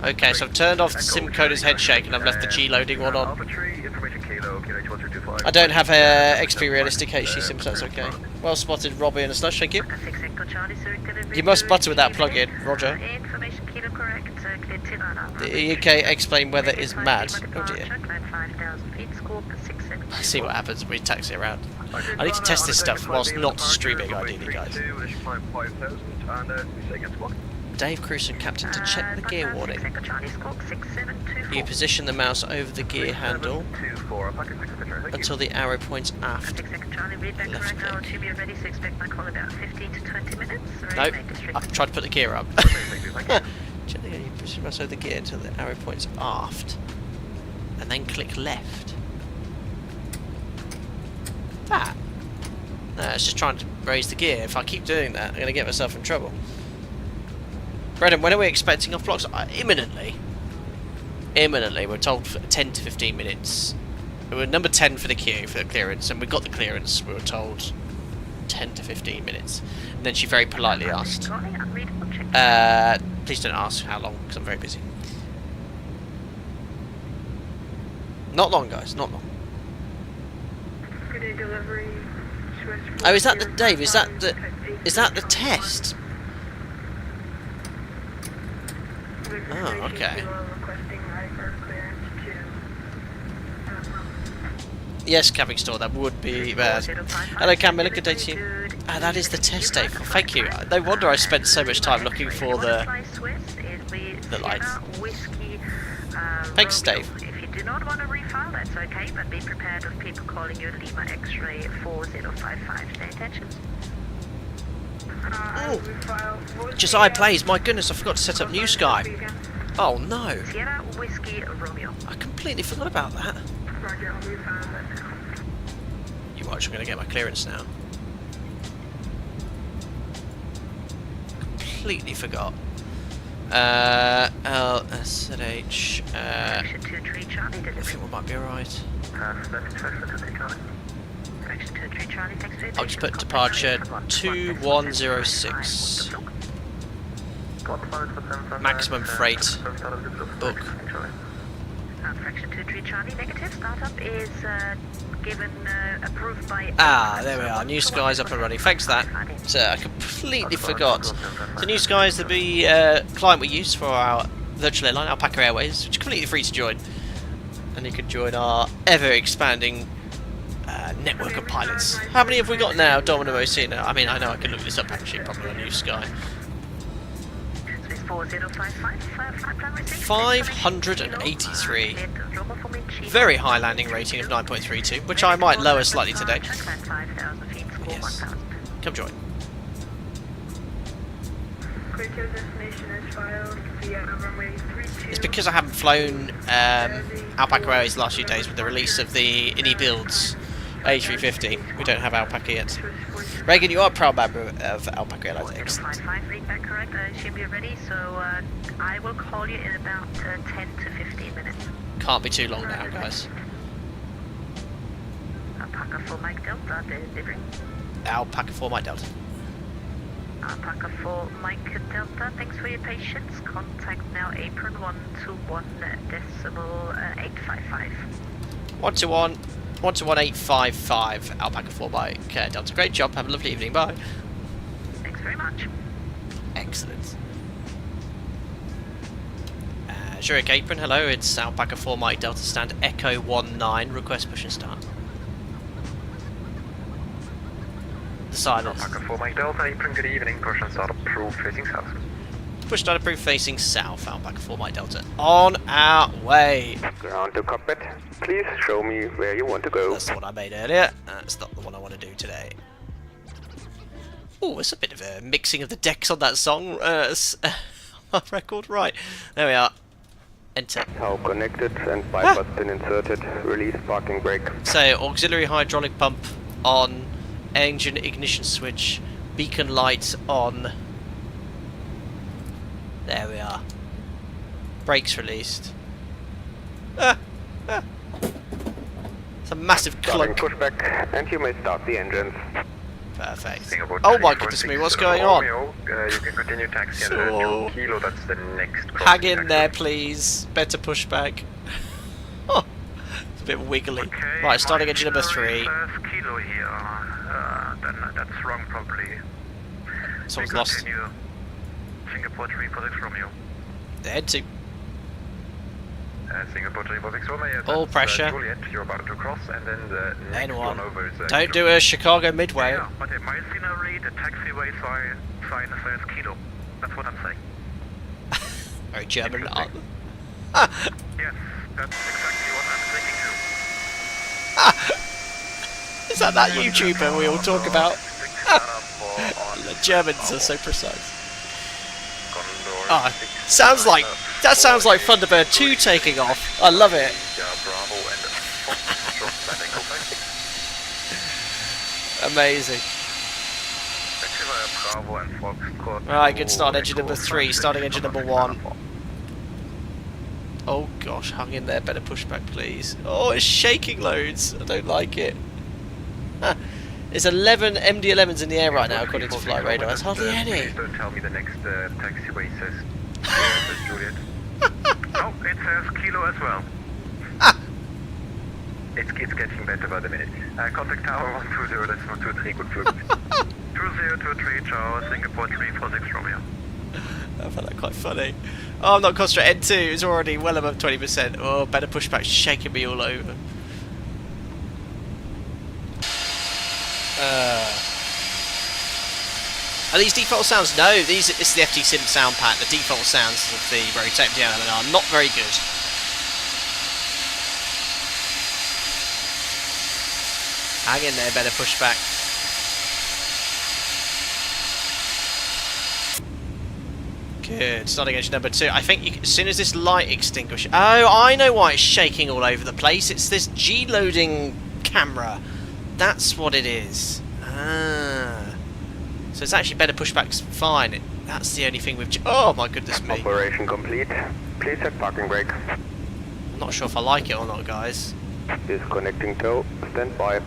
Okay, so I've turned off the SimCoder's head shake and I've left the G-loading one on. I don't have a XP Realistic HD Sim, so that's okay. Well spotted, Robbie and a slush, thank you. You must butter with that plug-in, Roger. The UK X-Plane weather is mad. Oh dear. Let's see what happens when we taxi around. I need to test this stuff whilst not streaming, ideally, guys. Dave Cruson, Captain, to check the gear warning. You position the mouse over the gear handle until the arrow points aft. Left click. Nope, I've tried to put the gear up. Gently you position the mouse over the gear until the arrow points aft. And then click left. That? No, it's just trying to raise the gear. If I keep doing that, I'm going to get myself in trouble. Brendan, when are we expecting off blocks? Imminently. Imminently. We're told for 10 to 15 minutes We were number 10 for the queue for the clearance, and we got the clearance. We were told 10 to 15 minutes. And then she very politely asked, please don't ask how long, because I'm very busy. Not long, guys, not long. Oh, is that the Dave? Is that the test? Oh, okay. Yes, camping store, that would be bad. Hello, Camilla, good day to you. Ah, that is the test, Dave. Well, thank you. No wonder I spent so much time looking for the lights. Thanks, Dave. If you do not want to refile, that's okay, but be prepared of people calling you Lima X-ray 4055. Stay attention. Josiah plays. My goodness, I forgot to set up New Sky. Oh no! Sierra Whiskey Romeo. I completely forgot about that. You watch, I'm going to get my clearance now. Completely forgot. LSZH. I think we might be alright. I'll just put departure 2106. Maximum freight. Book. Fraction 23 Charlie, negative. Startup is given approved by. Ah, there we are. New Sky's up and running. Thanks for that. So I completely forgot. So New Sky is the client we use for our virtual airline, Alpaca Airways, which is completely free to join. And you can join our ever-expanding network of pilots. How many have we got now, Domino Mosina? I mean, I know I can look this up actually, probably on New Sky. 583. Very high landing rating of 9.32, which I might lower slightly today. Yes. Come join. It's because I haven't flown Alpaca Airways the last few days with the release of the INI builds A350. We don't have Alpaca yet. Reagan, you are a proud member of Alpaca Airlines. Excellent. Correct. I assume you're ready, so I will call you in about 10 to 15 minutes. Can't be too long now, guys. Alpaca for Mike Delta, delivery. Alpaca for Mike Delta. Alpaca for Mike Delta, thanks for your patience. Contact now apron 121.855. 121.855. Alpaca 4 Mike Delta. Great job. Have a lovely evening. Bye. Thanks very much. Excellent. Zurich apron, hello, it's Alpaca 4 Mike Delta stand Echo 19, request push and start. The silence. Alpaca 4 Mike Delta, apron, good evening, push and start approved facing south. Push start approved facing south, Alpaca 4 Mike Delta. On our way. Ground to cockpit. Please show me where you want to go. That's the one I made earlier, that's not the one I want to do today. Oh, it's a bit of a mixing of the decks on that song. Record, right. There we are. Enter. How connected and bypass pin inserted. Release parking brake. So, auxiliary hydraulic pump on. Engine ignition switch. Beacon light on. There we are. Brakes released. It's a massive clunk. Pushback, and you may start the engines. Perfect. Oh my goodness me, what's going on? You can continue taxi under 2 kilo, that's the next hang in there, please. Better pushback. Oh, it's a bit wiggly. Okay, right, starting engine number 3. Kilo here. Then that's wrong, probably. Someone's lost. Singapore 346 Romeo. Head to. Singapore 346 Romeo. All pressure. Juliet, you're about to cross, and then the next one over is. Don't do a Chicago Midway. Yeah, but in my scenery, the taxiway sign says kilo. That's what I'm saying. Very German. Yes, that's exactly what I'm thinking too. Is that YouTuber we all talk about? The Germans are so precise. Sounds like Thunderbird 2 taking off. I love it. Amazing. Right, good start engine number 3, starting engine number 1. Oh gosh, hung in there, better push back please. Oh, it's shaking loads, I don't like it. Huh. There's 11 MD11s in the air right now according to flight radar, that's hardly any. Please don't tell me the next taxiway says Juliet. Oh, it says Kilo as well. It's getting better by the minute. Contact tower 120, that's not 23, good flight. 2023, ciao, Singapore 346 Romeo. I found that quite funny. Oh, I'm not concentrating. N2 is already well above 20%. Oh, better pushback, shaking me all over. Are these default sounds? No, this is the FT Sim sound pack. The default sounds of the Rotate MD11 are not very good. Hang in there, better pushback. Good, starting engine number 2. I think as soon as this light extinguishes... Oh, I know why it's shaking all over the place. It's this G-loading camera. That's what it is. Ah. So it's actually better pushback's fine. That's the only thing we've... Oh my goodness me. Operation complete. Please set parking brake. I'm not sure if I like it or not, guys. Disconnecting tow. Stand by.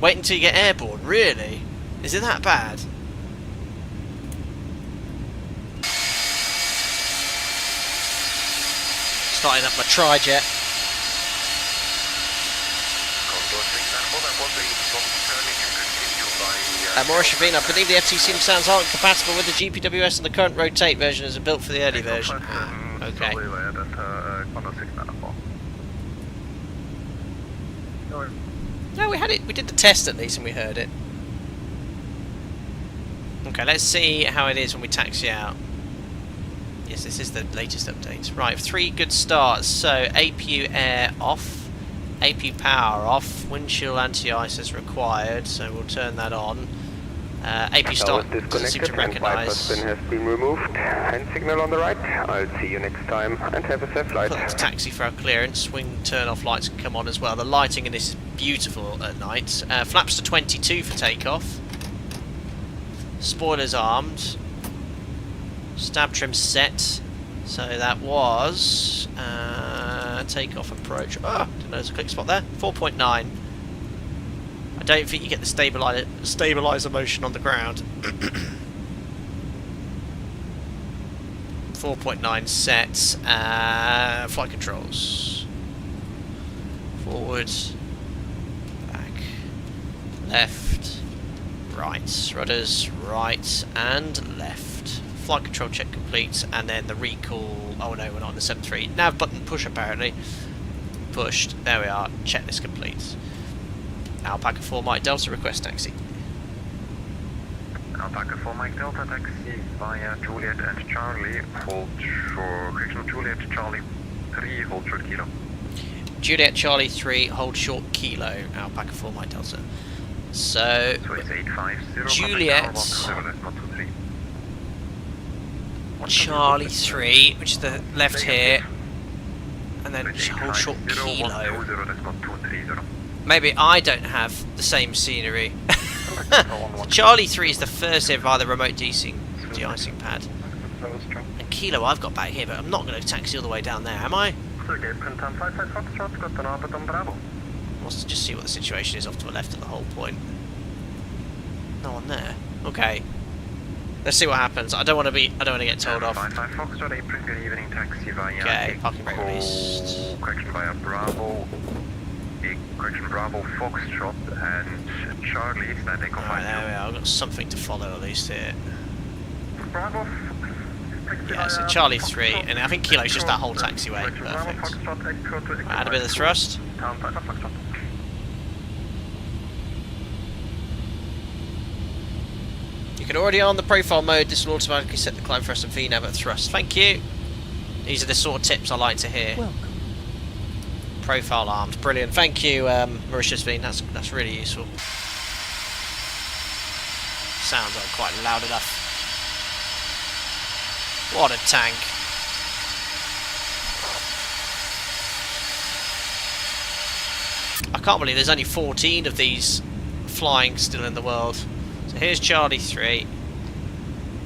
Wait until you get airborne, really? Is it that bad? Starting up my Trijet. Maurice Shavine, I believe the FT Sim sounds aren't compatible with the GPWS and the current Rotate version as are built for the early version. Okay. No, we had it. We did the test at least and we heard it. Okay, let's see how it is when we taxi out. Yes, this is the latest update. Right, 3 good starts. So, APU air off, APU power off, windshield anti-ice is required, so we'll turn that on. APU start doesn't seem to recognise. Spin has been removed. Hand signal on the right. I'll see you next time and have a safe flight. Put into taxi for our clearance. Wing turn off lights can come on as well. The lighting in this is beautiful at night. Flaps to 22 for takeoff. Spoilers armed. Stab trim set. So that was takeoff approach. Oh, didn't know there was a click spot there. 4.9. I don't think you get the stabilizer motion on the ground. 4.9 set. Flight controls. Forward. Back. Left. Right. Rudders. Right and left. Flight control check complete, and then the recall. Oh no, we're not on the 7.3. Nav button push apparently. Pushed. There we are. Checklist complete. Alpaca 4 Mike Delta request taxi. Alpaca 4 Mike Delta taxi via Juliet and Charlie. Hold short. Correction, Juliet Charlie 3. Hold short kilo. Juliet Charlie 3. Hold short kilo. Alpaca 4 Mike Delta. So it's 850. Juliet. Charlie 3, which is the left here, and then hold short kilo. Maybe I don't have the same scenery. Charlie 3 is the first here via the remote de-icing pad. And kilo I've got back here, but I'm not going to taxi all the way down there, am I? Let's just see what the situation is off to the left of the whole point. No one there. Okay. Let's see what happens. I don't want to get told off. Okay, parking brake released. Correction via Bravo. Correction Bravo Foxtrot and Charlie standing on Alright, there we are. I've got something to follow at least here. Bravo. Yeah, so Charlie 3, and I think Kilo's just that whole taxiway. Perfect. Add a bit of thrust. You can already on the profile mode. This will automatically set the climb thrust and VNAV at thrust. Thank you. These are the sort of tips I like to hear. Welcome. Profile armed, brilliant. Thank you, Mauritius V. That's really useful. Sounds like quite loud enough. What a tank. I can't believe there's only 14 of these flying still in the world. So here's Charlie 3.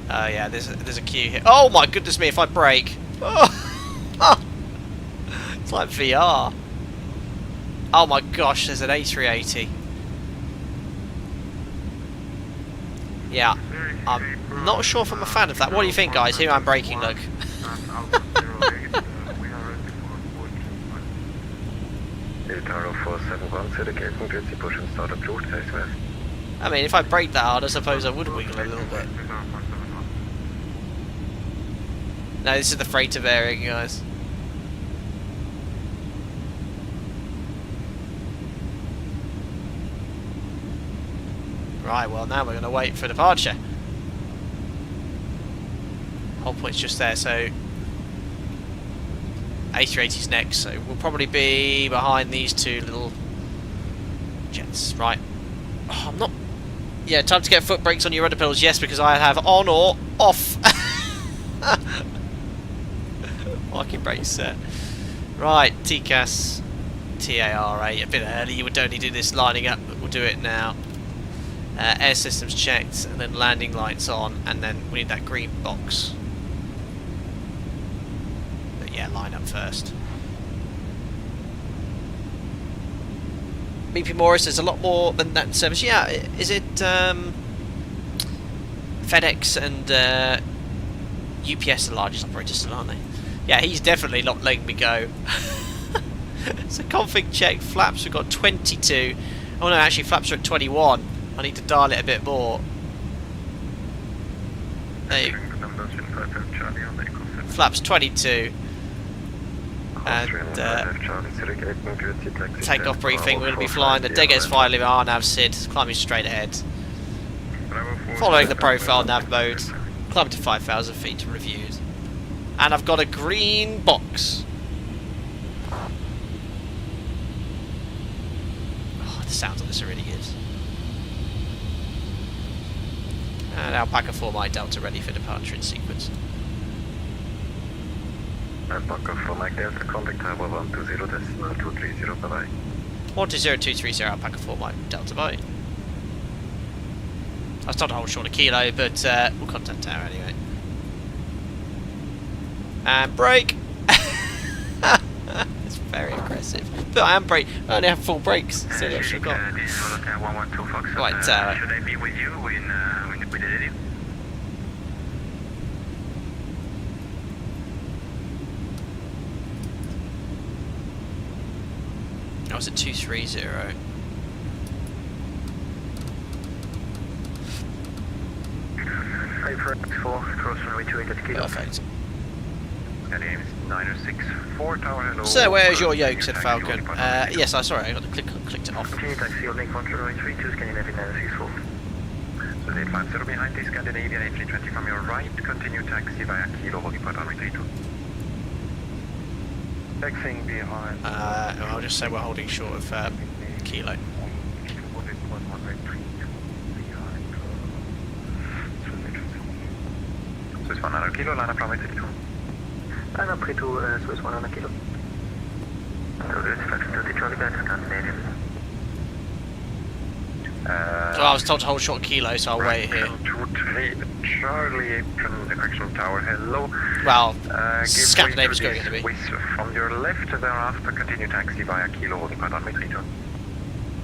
Oh yeah, there's a queue here. Oh my goodness me, if I brake. Oh. It's like VR. Oh my gosh, there's an A380. Yeah, I'm not sure if I'm a fan of that. What do you think, guys? Here I'm braking, look. I mean, if I brake that hard, I suppose I would wiggle a little bit. No, this is the freighter variant, guys. Right, well now we're going to wait for departure. Whole point's just there, so A380's next, so we'll probably be behind these two little jets. Right. Oh, I'm not... Yeah, time to get foot brakes on your rudder pedals, yes, because I have on or off. Parking brakes set. Right, TCAS, TARA, a bit early, you would only do this lining up, but we'll do it now. Air systems checked, and then landing lights on, and then we need that green box. But yeah, line up first. BP Morris, there's a lot more than that in service. Yeah, is it FedEx and UPS the largest operators still, aren't they? Yeah, he's definitely not letting me go. So config check, flaps, we've got 22. Oh no, actually flaps are at 21. I need to dial it a bit more. There flaps 22. And takeoff briefing, we're going to be flying the Deges 5 R nav SID, climbing straight ahead. Following the profile nav mode, climbing to 5,000 feet to reviews. And I've got a green box. Oh, the sounds of this are really good. And Alpaca 4 Mike Delta ready for departure in sequence. Alpaca 4 Mike Delta, contact tower 120.230, bye-bye. 120.230 Alpaca 4 Mike Delta, bye. I was told to hold short a kilo, but we'll contact tower anyway. And brake! It's very aggressive. But I am brake. I only have full brakes, so I should have got. Right, tower. Should I be with you with the lady? I was at 230. Perfect. So where's your yoke, said Falcon. Yes, sorry, I got to clicked it off. Continue taxi on link control 32, Scandinavian 964. So 850 behind the Scandinavian 8320 from your right, continue taxi via Kilo, holding point on runway 32. Taxiing behind. I'll just say we're holding short of Kilo. Swiss 100 Kilo, line up runway 32. Line up 32, Swiss 100 Kilo. So it's flexion 30 Charlie back, Scandinavian. So I was told to hold short Kilo, so I'll wait here. Charlie apron, correction tower, hello. Well, Scandinavia's going to be. From your left, thereafter continue taxi via Kilo, holding point on runway 32.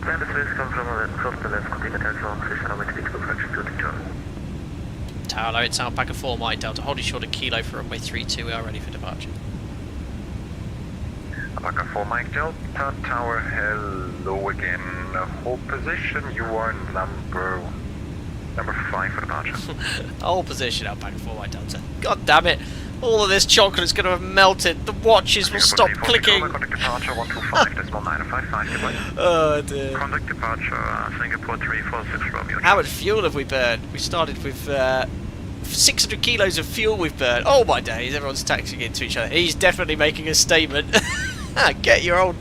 Land the Swiss, come from the left, continue taxi on position runway 32, correction 30 Charlie. Tower, it's Alpaca 4 Mike Delta, holding short of Kilo for runway 32, we are ready for departure. Alpaca 4 Mike Delta, tower, hello again. Hold position, you are number 5 for departure. Hold position, Alpaca 4 Mike Delta. God damn it, all of this chocolate's going to have melted, the watches will stop clicking. Contact departure 125.955, Oh dear. Contact departure, Singapore 346 Romeo. How much fuel have we burned? We started with 600 kilos of fuel we've burned. Oh my days, everyone's taxiing into each other. He's definitely making a statement. Get your old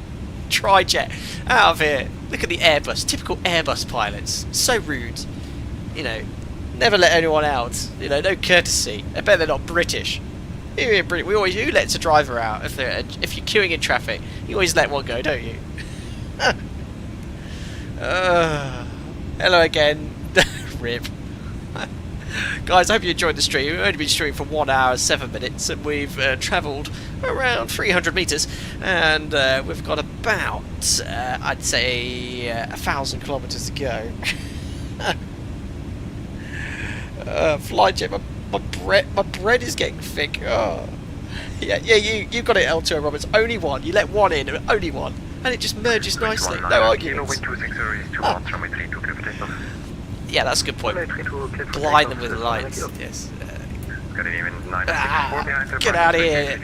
Trijet out of here. Look at the Airbus, typical Airbus pilots. So rude. You know, never let anyone out. You know, no courtesy. I bet they're not British. Here in Britain, who lets a driver out if you're queuing in traffic? You always let one go, don't you? Hello again. Rip. Guys, I hope you enjoyed the stream. We've only been streaming for 1 hour and 7 minutes, and we've travelled around 300 metres, and we've got about, I'd say, 1,000 kilometres to go. Flyjet, my bread is getting thick. Oh. Yeah, you got it, L2 Roberts. Only one. You let one in, only one, and it just merges nicely. No arguments. Yeah, that's a good point. Blind them with lights. Yes. Get out of here.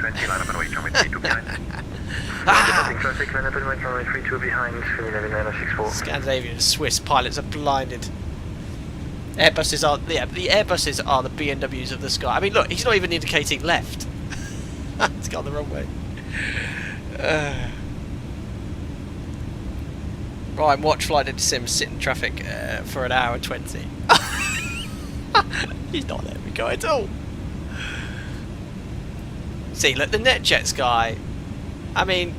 Scandinavian and Swiss pilots are blinded. Airbuses are the Airbuses are the BMWs of the sky. I mean, look, he's not even indicating left. It's gone the wrong way. Right, watch Flight Data Sim sit in traffic for an hour and 20. He's not letting me go at all. See, look, the NetJets guy, I mean,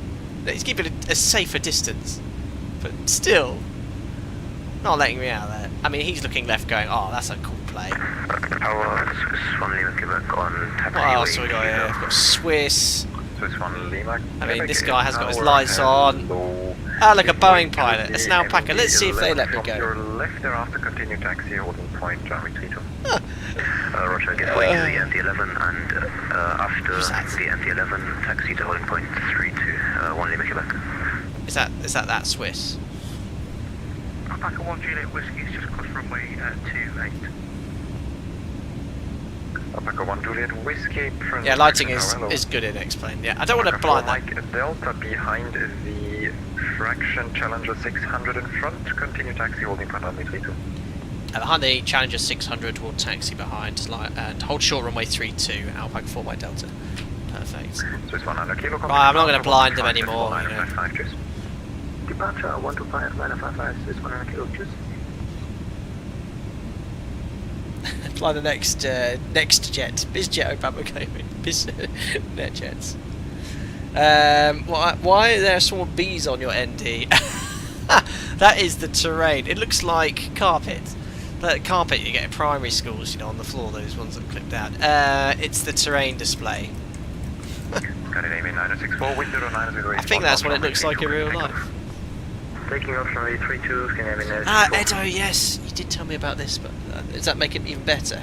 he's keeping a safer distance, but still not letting me out there. I mean, he's looking left going, oh, that's a cool play. What else have we got here? We've got Swiss. I mean, this guy has got his lights on. Ah, look, a Boeing pilot. It's an alpaca. Let's see if they let me go. Your left thereafter, continue taxi, holding point, runway 32. Roger, get away to the MD11 and after the MD11, taxi to holding point 32, 1 Lima Quebec. Is that Swiss? Alpaca 1 Juliet Whiskey is just across runway 28. Alpaca 1 Juliet Whiskey. Yeah, lighting is good in X-Plane. Yeah, I don't want to blind that. Mike Delta behind the Fraction Challenger 600 in front. Continue taxi holding point runway 32. Behind the Challenger 600, we'll taxi behind and hold short runway 32. Alpaca 4 by Delta. Perfect. So it's 100 kilo. Right, I'm not going to blind them anymore. You know. Departure 125, 955, Swiss 100 kilo, choose. Fly the next jet. BizJet Obama Gaming. NetJets. Why are there small bees on your ND? That is the terrain. It looks like carpet. That carpet you get at primary schools, you know, on the floor, those ones that clipped out. It's the terrain display. I think that's what it looks like in real life. Taking off runway 32, Edo, yes, you did tell me about this, but does that make it even better?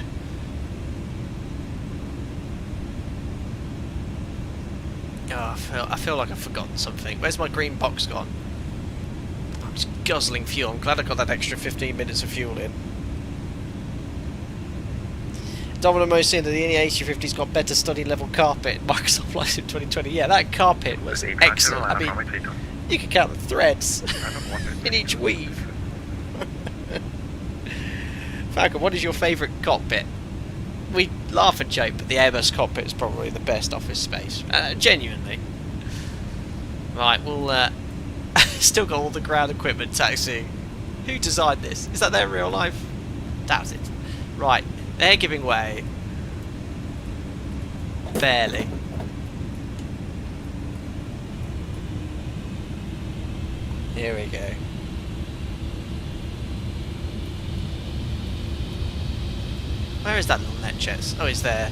Oh, I feel like I've forgotten something. Where's my green box gone? I'm just guzzling fuel. I'm glad I got that extra 15 minutes of fuel in. Domino Mo saying that the A350's got better study level carpet in Microsoft Flight Sim 2020. Yeah, that carpet was excellent. I mean, you can count the threads in each weave. Falcon, what is your favourite cockpit? We laugh and joke, but the Airbus cockpit is probably the best office space. Genuinely. Right, we'll still got all the ground equipment taxiing. Who designed this? Is that their real life? Doubt it. Right, they're giving way. Barely. Here we go. Where is that little NetJets? Oh, he's there.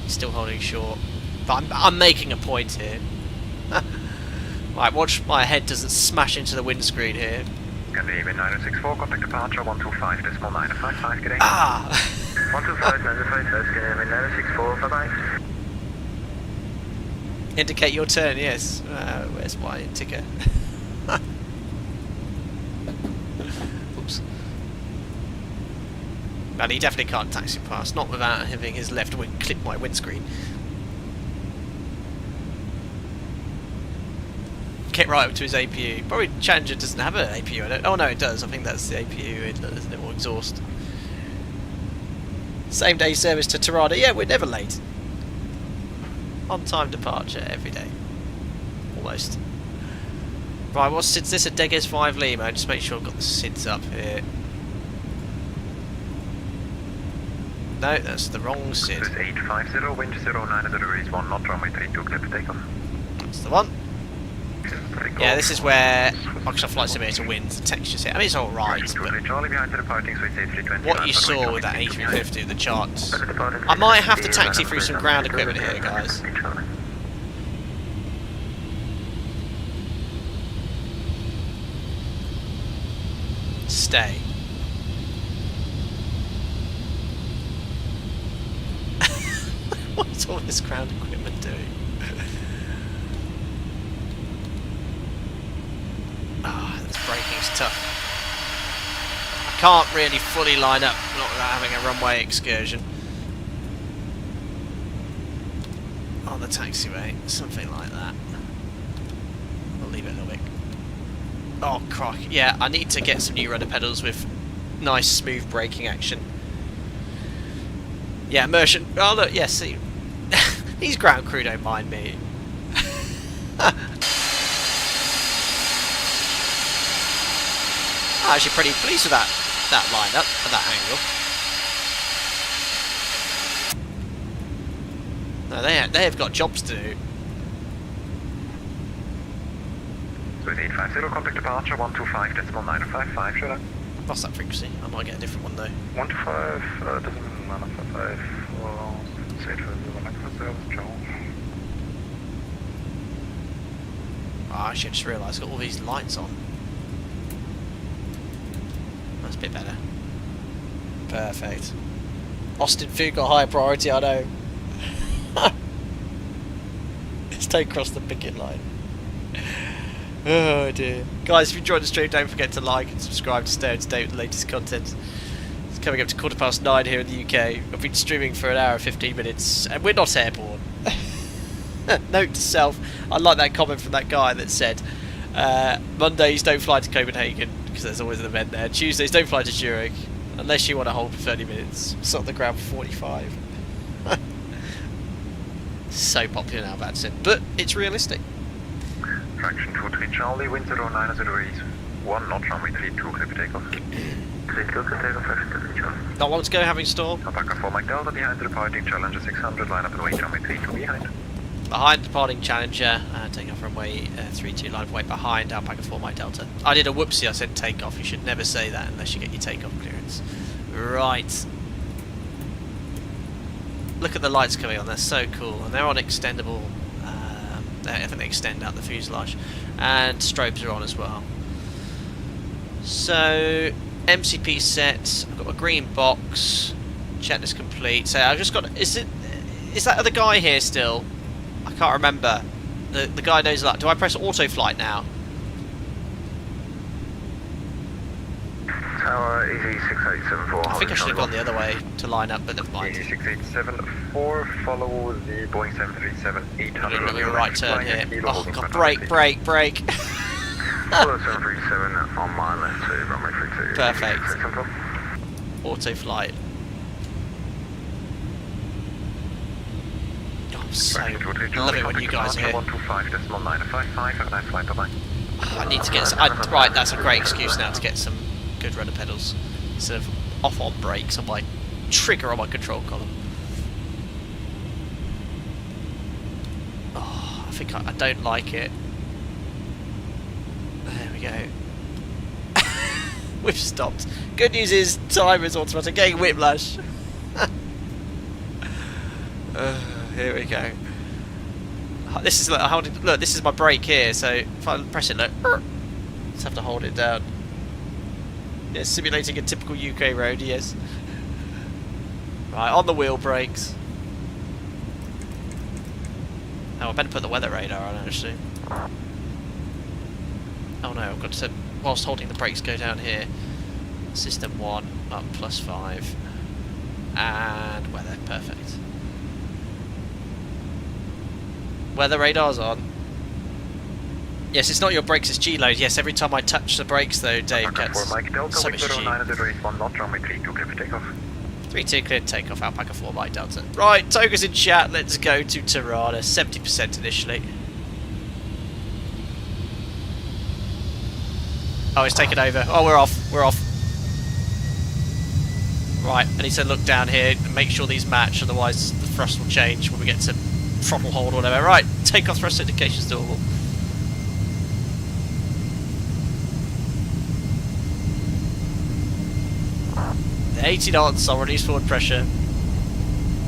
He's still holding short. But I'm making a point here. Right, watch my head doesn't smash into the windscreen here. Scandinavian 964, contact departure 125.955, good day. Ah! 125.955, Scandinavian 964, bye-bye. Indicate your turn, yes. Where's my ticker? Oops. Well, he definitely can't taxi past, not without having his left wing clip my windscreen. Get right up to his APU. Probably Challenger doesn't have an APU in it. Oh no, it does. I think that's the APU, isn't it? Or exhaust. Same day service to Tirana. Yeah, we're never late. On time departure every day. Almost. Right, what's SIDS this? A Deges 5 Lima. Just make sure I've got the SIDS up here. No, that's the wrong SID. This is 850, wind 090 degrees 1 knot, runway 32, clear for takeoff. That's the one. Yeah, this is where Microsoft Flight Simulator wins the textures here. I mean, it's alright, but Charlie behind the departing, so it's A320. what you saw with that A350, the charts. I might have to taxi through some ground equipment here, guys. Stay. What's all this ground equipment doing? Ah, this braking's tough. I can't really fully line up, not without having a runway excursion. On the taxiway, something like that. I'll leave it a little bit. Oh, crock. Yeah, I need to get some new rudder pedals with nice smooth braking action. Yeah, immersion. Oh, look, yeah, see. These ground crew don't mind me. I'm actually pretty pleased with that lineup and that angle. No, they have got jobs to do. So it's 850, contact departure 125.955, should I? What's that frequency? I might get a different one though. 125.955, well, it's 850, Joe. Oh, actually, I just realised I've got all these lights on. That's a bit better. Perfect. Austin food got high priority, I know. Stay across the picket line. Oh dear. Guys, if you enjoyed the stream, don't forget to like and subscribe to stay up to date with the latest content. It's coming up to 9:15 here in the UK. I've been streaming for an hour and 15 minutes, and we're not airborne. Note to self, I like that comment from that guy that said, Mondays don't fly to Copenhagen, because there's always an event there. Tuesdays don't fly to Zurich, unless you want to hold for 30 minutes. Sit on the ground for 45. So popular now, that's it. But it's realistic. Traction 23 Charlie, wind 0908, 1 knot, runway 32, clear for takeoff. Not long to go, having stalled. Alpaca 4 Mike Delta behind the departing Challenger 600, line up and wait, runway 32 behind. Behind departing Challenger, take off runway 32, line of way behind Alpaca 4 Mike Delta. I did a whoopsie, I said takeoff. You should never say that unless you get your takeoff clearance. Right. Look at the lights coming on, they're so cool. And they're on extendable, I think they extend out the fuselage. And strobes are on as well. So, MCP set, I've got my green box, checklist complete. So I've just got, is that other guy here still? I can't remember. The guy knows that. Do I press auto flight now? Tower EZ6874. I think I should have gone the other way to line up, but never mind. EZ6874, follow the Boeing 737-800. We're going to right turn here. Oh god, brake. Follow 737 on my left to runway 32. Perfect. Auto flight. Oh, I'm so loving when you guys are here. 125.955, have a nice flight, bye-bye. I need to get some, right, that's a great excuse now to get some good rudder pedals instead of off on brakes on my trigger on my control column. Oh, I think I don't like it. There we go. We've stopped. Good news is time is automatic. Getting whiplash. Here we go. This is like look. This is my brake here. So if I press it, look, just have to hold it down. Yeah, simulating a typical UK road. Yes. Right, on the wheel brakes. Oh, I better put the weather radar on actually. Oh no, I've got to, whilst holding the brakes, go down here. System 1 up +5 and weather, perfect. Weather radar's on. Yes, it's not your brakes, it's G-load. Yes, every time I touch the brakes though, Dave gets so much G. 32 cleared takeoff, Alpaca 4 Mike Delta. Right, Toga's in chat, let's go to Tirana, 70% initially. Oh, it's taken over. Oh, we're off. Right, and he said look down here and make sure these match, otherwise the thrust will change when we get to throttle hold or whatever. Right, takeoff thrust indications doable. 80 knots, I'll reduce forward pressure.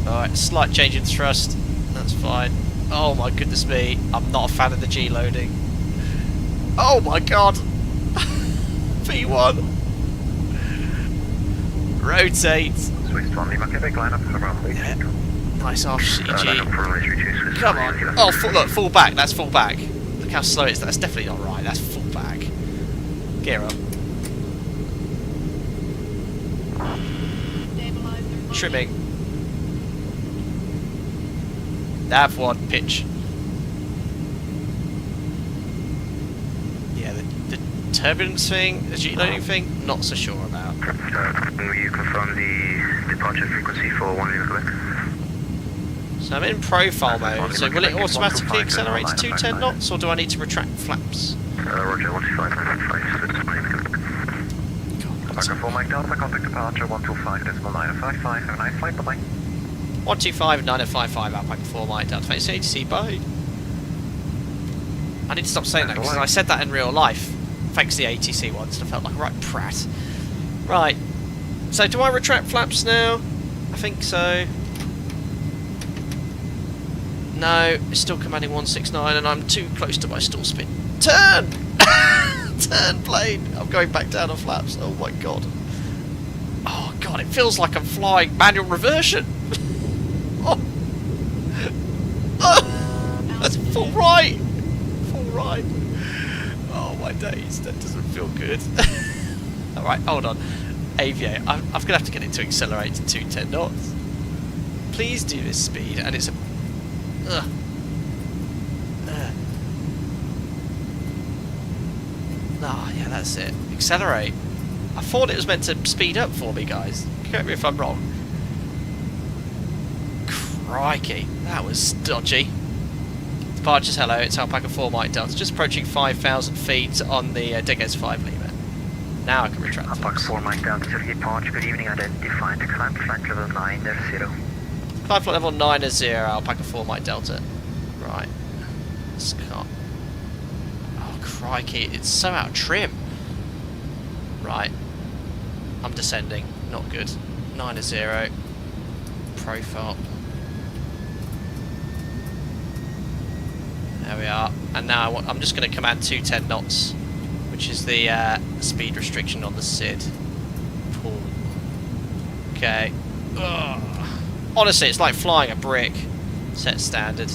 Alright, slight change in thrust. That's fine. Oh my goodness me, I'm not a fan of the G loading. Oh my god! V1! Rotate! Swiss 1 Lima Quebec, line up for runway. Yeah. Nice off CG. Line up for runway 32, Swiss Come 1 on! Lima. Oh, look, full back, that's full back. Look how slow it is, that's definitely not right, that's full back. Gear up. Trimming. Nav 1, pitch. Yeah, the turbulence thing, the G loading thing, not so sure about. Will you confirm the departure frequency for 1 Lima Quebec? So I'm in profile mode, so will it automatically accelerate to 210 knots, or do I need to retract flaps? Roger, 125, Swiss 1 Lima Quebec. Parker 4 Mike Delta, contact departure 125.955, have a nice flight, bye-bye. 125.955, Alpaca 4 Mike Delta, thanks ATC, bye. I need to stop saying that, because I said that in real life, thanks to the ATC once, and I felt like a right prat. Right, so do I retract flaps now? I think so. No, it's still commanding 169 and I'm too close to my stall spin. Turn! Turn plane! I'm going back down on flaps. Oh my god. Oh god, it feels like I'm flying manual reversion. Oh. Oh. That's full right! Full right. Oh my days, that doesn't feel good. Alright, hold on. Aviator, I'm going to have to get it to accelerate to 210 knots. Please do this speed, and it's a... Ah, yeah, that's it. Accelerate. I thought it was meant to speed up for me, guys. Correct me if I'm wrong. Crikey, that was dodgy. Departures, hello, it's Alpaca 4 Mike Delta. Just approaching 5,000 feet on the Degas 5 Lima. Now I can retract. Alpaca 4 Mike Delta, Zurich departure, good evening, identified, climb flight level 9, 0. Climb flight level 9 Alpaca 4 Mike Delta. Right. Scott. Oh, crikey, it's so out of trim. Right. I'm descending. Not good. 9 Profile. There we are. And now I'm just going to command 210 knots, which is the speed restriction on the SID. Pull. Okay. Ugh. Honestly, it's like flying a brick. Set standard.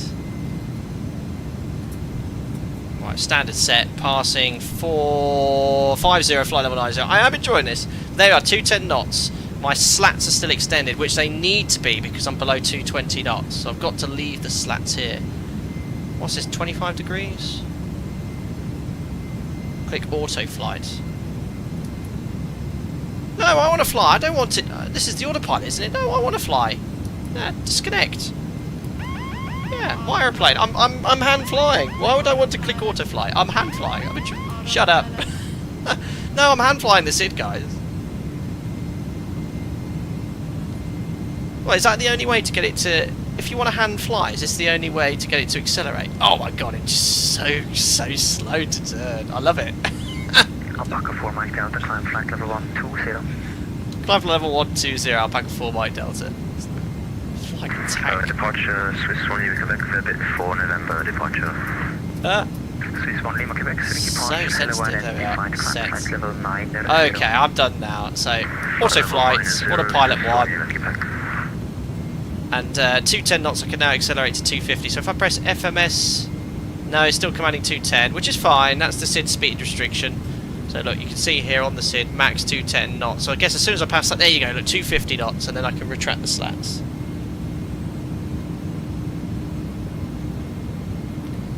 Right, standard set, passing 450, flight level 90. I am enjoying this. They are 210 knots. My slats are still extended, which they need to be because I'm below 220 knots. So I've got to leave the slats here. What's this, 25 degrees? Click auto flight. No, I want to fly. I don't want to. This is the autopilot, isn't it? No, I want to fly. Disconnect. Yeah, my aeroplane. I'm hand flying. Why would I want to click auto fly? I'm hand flying. Shut up. No, I'm hand flying the SID, guys. Well, is that the only way to get it to? If you want to hand fly, is this the only way to get it to accelerate? Oh my god, it's so slow to turn. I love it. Alpaca 4 Mike Delta, climb flight level 120. Climb level 120, Alpaca 4 Mike Delta. It's like a tank. Departure, Swiss 1 Lima Quebec, Febit 4 November, departure. Swiss 1 Lima Quebec, Zurich departure, sensitive, there we are. climb Set. flight level 9, Okay, I'm done now. So, auto flights, autopilot 1. And 210 knots, I can now accelerate to 250. So if I press FMS, no, it's still commanding 210, which is fine. That's the SID speed restriction. So look, you can see here on the SID, max 210 knots. So I guess as soon as I pass that, there you go, look, 250 knots, and then I can retract the slats.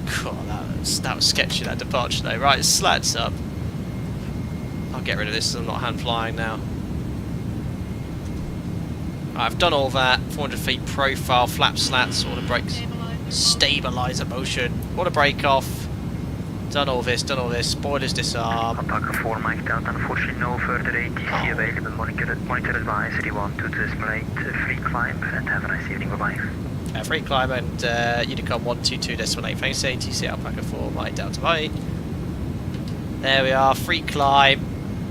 Cool, that was sketchy, that departure though. Right, slats up. I'll get rid of this, I'm not hand flying now. I've done all that. 400 feet profile, flap slats, auto brakes, stabilizer motion, auto brake off. Done all this, spoilers disarm. Alpaca 4 Mike Delta, unfortunately no further ATC available. Monitor advisory 1 to simulate free climb, and have a nice evening, bye bye. Free climb and Unicom 122.8. Thanks ATC Alpaca 4 Mike Delta, bye. There we are, free climb.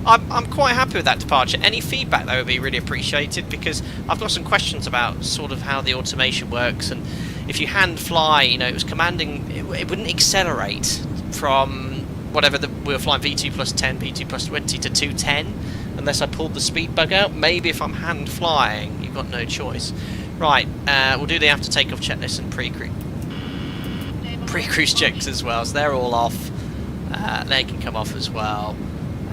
I'm quite happy with that departure. Any feedback though would be really appreciated, because I've got some questions about sort of how the automation works, and if you hand fly, you know, it was commanding, it wouldn't accelerate from whatever we were flying, V2 plus 10, V2 plus 20 to 210, unless I pulled the speed bug out. Maybe if I'm hand flying, you've got no choice. Right, we'll do the after takeoff checklist and pre-cruise checks as well, so they're all off. They can come off as well.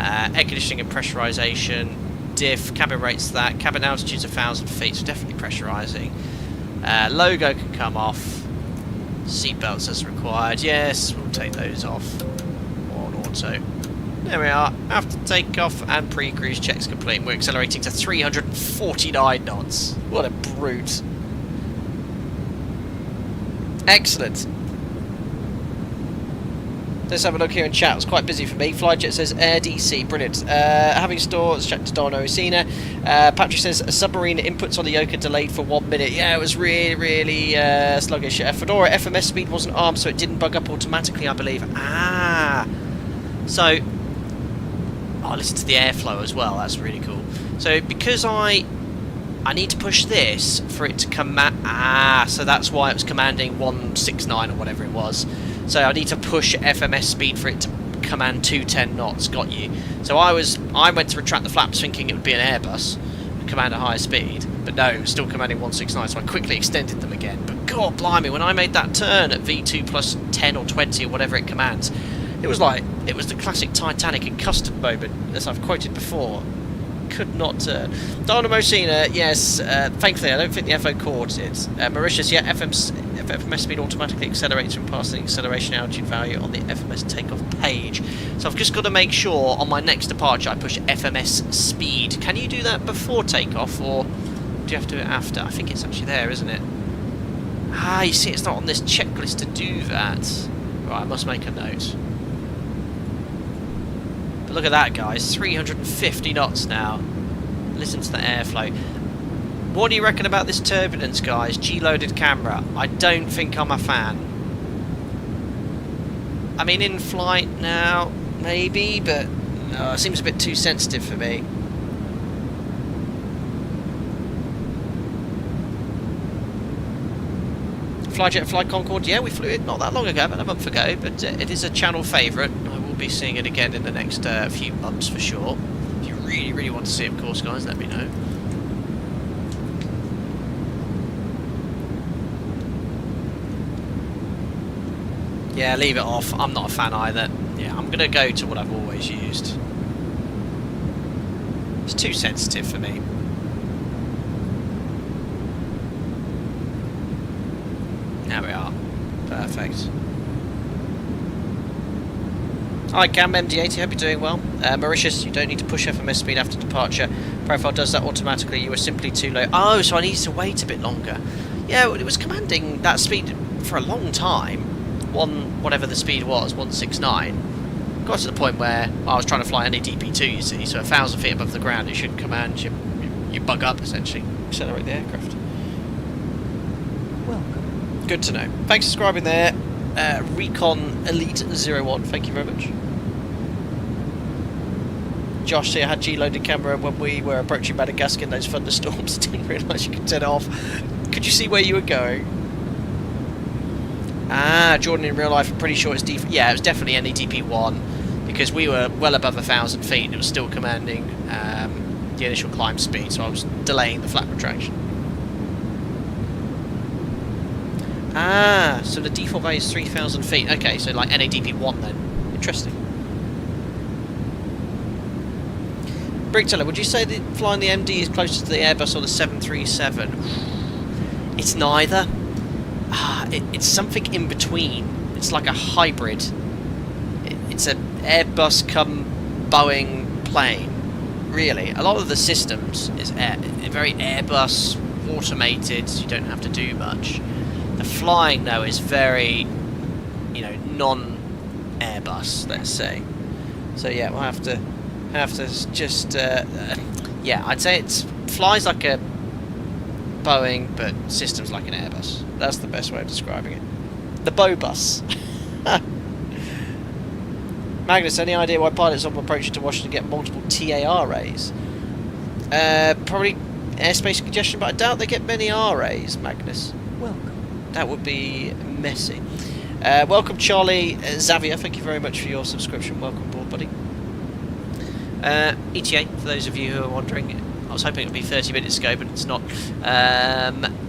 Air conditioning and pressurisation, diff, cabin rates that, cabin altitude's 1,000 feet, so definitely pressurising. Logo can come off, seatbelts as required, yes, we'll take those off on auto. There we are, after takeoff and pre-cruise checks complete, we're accelerating to 349 knots. What a brute. Excellent. Let's have a look here in chat. It's quite busy for me. Flyjet says Air DC, brilliant. Having stores, check to Dino Osina. Patrick says submarine inputs on the Yoka delayed for 1 minute. Yeah, it was really sluggish. Fedora FMS speed wasn't armed, so it didn't bug up automatically, I believe. So I listened to the airflow as well. That's really cool. So because I need to push this for it to command. So that's why it was commanding 169 or whatever it was. So I need to push FMS speed for it to command 210 knots. Got you. So I went to retract the flaps thinking it would be an Airbus and command a higher speed, but no, it was still commanding 169. So I quickly extended them again. But God blimey, when I made that turn at V2 plus 10 or 20 or whatever it commands, it was the classic Titanic in custard moment, as I've quoted before. Could not turn. Dynamo Cena, yes, thankfully I don't think the FO caught it. Mauritius, yeah, FMS speed automatically accelerates when passing the acceleration altitude value on the FMS takeoff page. So I've just got to make sure on my next departure I push FMS speed. Can you do that before takeoff, or do you have to do it after? I think it's actually there, isn't it? You see it's not on this checklist to do that. Right, I must make a note. But look at that, guys, 350 knots now. Listen to the airflow. What do you reckon about this turbulence, guys? G-loaded camera. I don't think I'm a fan. I mean, in flight now, maybe, but it seems a bit too sensitive for me. Flyjet Fly Concorde, yeah, we flew it not that long ago, about a month ago, but it is a channel favourite. I will be seeing it again in the next few months for sure. If you really want to see it, of course, guys, let me know. Yeah, leave it off. I'm not a fan either. Yeah, I'm going to go to what I've always used. It's too sensitive for me. There we are. Perfect. Hi Cam, MD80, hope you're doing well. Mauritius, you don't need to push FMS speed after departure. Profile does that automatically. You were simply too low. Oh, so I needed to wait a bit longer. Yeah, well, it was commanding that speed for a long time. Whatever the speed was, 169. Got to the point where I was trying to fly NADP2, you see, so 1,000 feet above the ground, it should command you bug up, essentially. Accelerate the aircraft. Welcome. Good to know. Thanks for subscribing there. Recon Elite 01, thank you very much. Josh here had G-loaded camera when we were approaching Madagascar in those thunderstorms. Didn't realise you could turn it off. Could you see where you were going? Jordan, in real life, I'm pretty sure it's yeah, it was definitely NADP1 because we were well above 1,000 feet and it was still commanding the initial climb speed, so I was delaying the flap retraction. So the default value is 3,000 feet. Okay, so like NADP1 then. Interesting. Brickteller, would you say that flying the MD is closer to the Airbus or the 737? It's neither. It's something in between. It's like a hybrid. It's an Airbus come Boeing plane. Really, a lot of the systems is very Airbus automated. So you don't have to do much. The flying though is very, non-Airbus, let's say. So yeah, we'll have to just yeah, I'd say it flies like a Boeing, but systems like an Airbus. That's the best way of describing it. The Bobus. Magnus, any idea why pilots on approaching to Washington get multiple TARAs? Probably airspace congestion, but I doubt they get many RAs, Magnus. Welcome. That would be messy. Welcome, Charlie Xavier. Thank you very much for your subscription. Welcome aboard, buddy. ETA, for those of you who are wondering. I was hoping it would be 30 minutes ago, but it's not.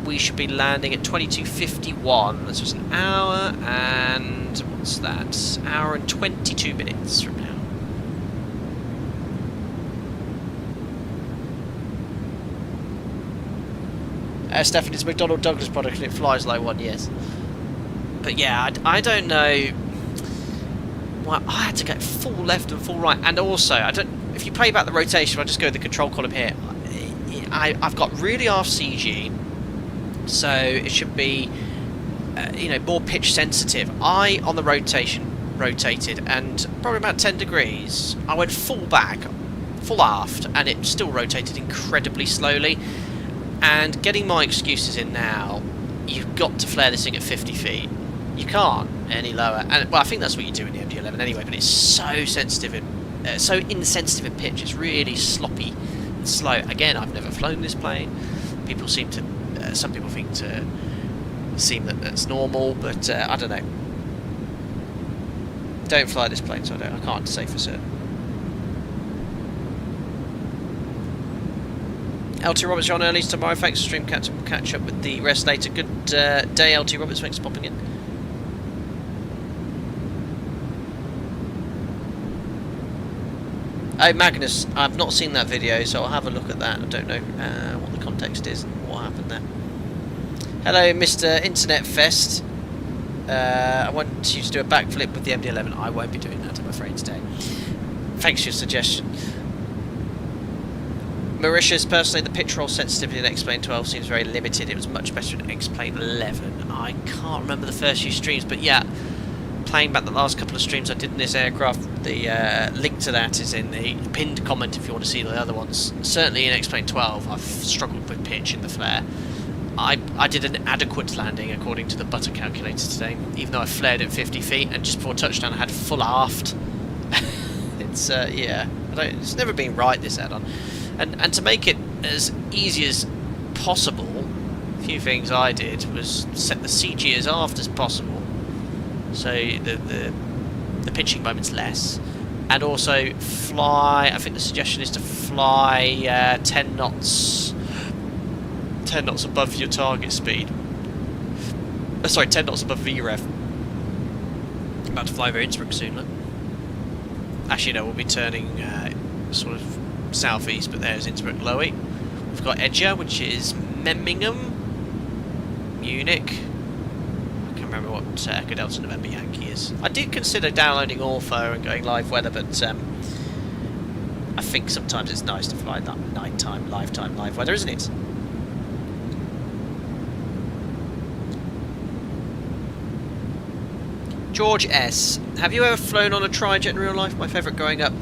We should be landing at 22:51. That's just an hour and... what's that? Hour and 22 minutes from now. Stefan, it's a McDonnell Douglas product and it flies like one, yes. But yeah, I don't know. Well, I had to go full left and full right, and also I don't. If you play back the rotation, if I just go to the control column here, I've got really off CG, so it should be you know, more pitch sensitive. On the rotation rotated, and probably about 10 degrees. I went full back, full aft, and it still rotated incredibly slowly. And getting my excuses in now, you've got to flare this thing at 50 feet. You can't any lower. And well, I think that's what you do in the MD11 anyway. But it's so sensitive and so insensitive in pitch. It's really sloppy and slow. Again, I've never flown this plane. People seem to, some people think to seem that that's normal, but I don't know. Don't fly this plane, so I can't say for certain. LT Roberts, you're on early tomorrow. Thanks for stream catch. We'll catch up with the rest later. Good day, LT Roberts. Thanks for popping in. Oh, Magnus, I've not seen that video, so I'll have a look at that. I don't know what the context is and what happened there. Hello, Mr. Internet Fest. I want you to do a backflip with the MD11. I won't be doing that, I'm afraid, today. Thanks for your suggestion. Mauritius, personally, the pitch roll sensitivity in X-Plane 12 seems very limited. It was much better in X-Plane 11. I can't remember the first few streams, but yeah, playing back the last couple of streams I did in this aircraft, the link to that is in the pinned comment if you want to see the other ones. Certainly in X-Plane 12, I've struggled with pitch in the flare. I did an adequate landing according to the butter calculator today, even though I flared at 50 feet, and just before touchdown I had full aft. It's, yeah, it's never been right, this add-on. And to make it as easy as possible, a few things I did was set the CG as aft as possible, so the pitching moment's less, and also fly. I think the suggestion is to fly 10 knots above your target speed. Sorry, 10 knots above VREF. About to fly over Innsbruck soon. Look. Actually, no, we'll be turning sort of southeast, but there's Innsbruck Lowy. We've got Edger, which is Memmingen, Munich. I can't remember what Echo Delta November Yankee is. I did consider downloading Ortho and going live weather, but I think sometimes it's nice to fly that nighttime, live weather, isn't it? George S. Have you ever flown on a Trijet in real life? My favourite growing up.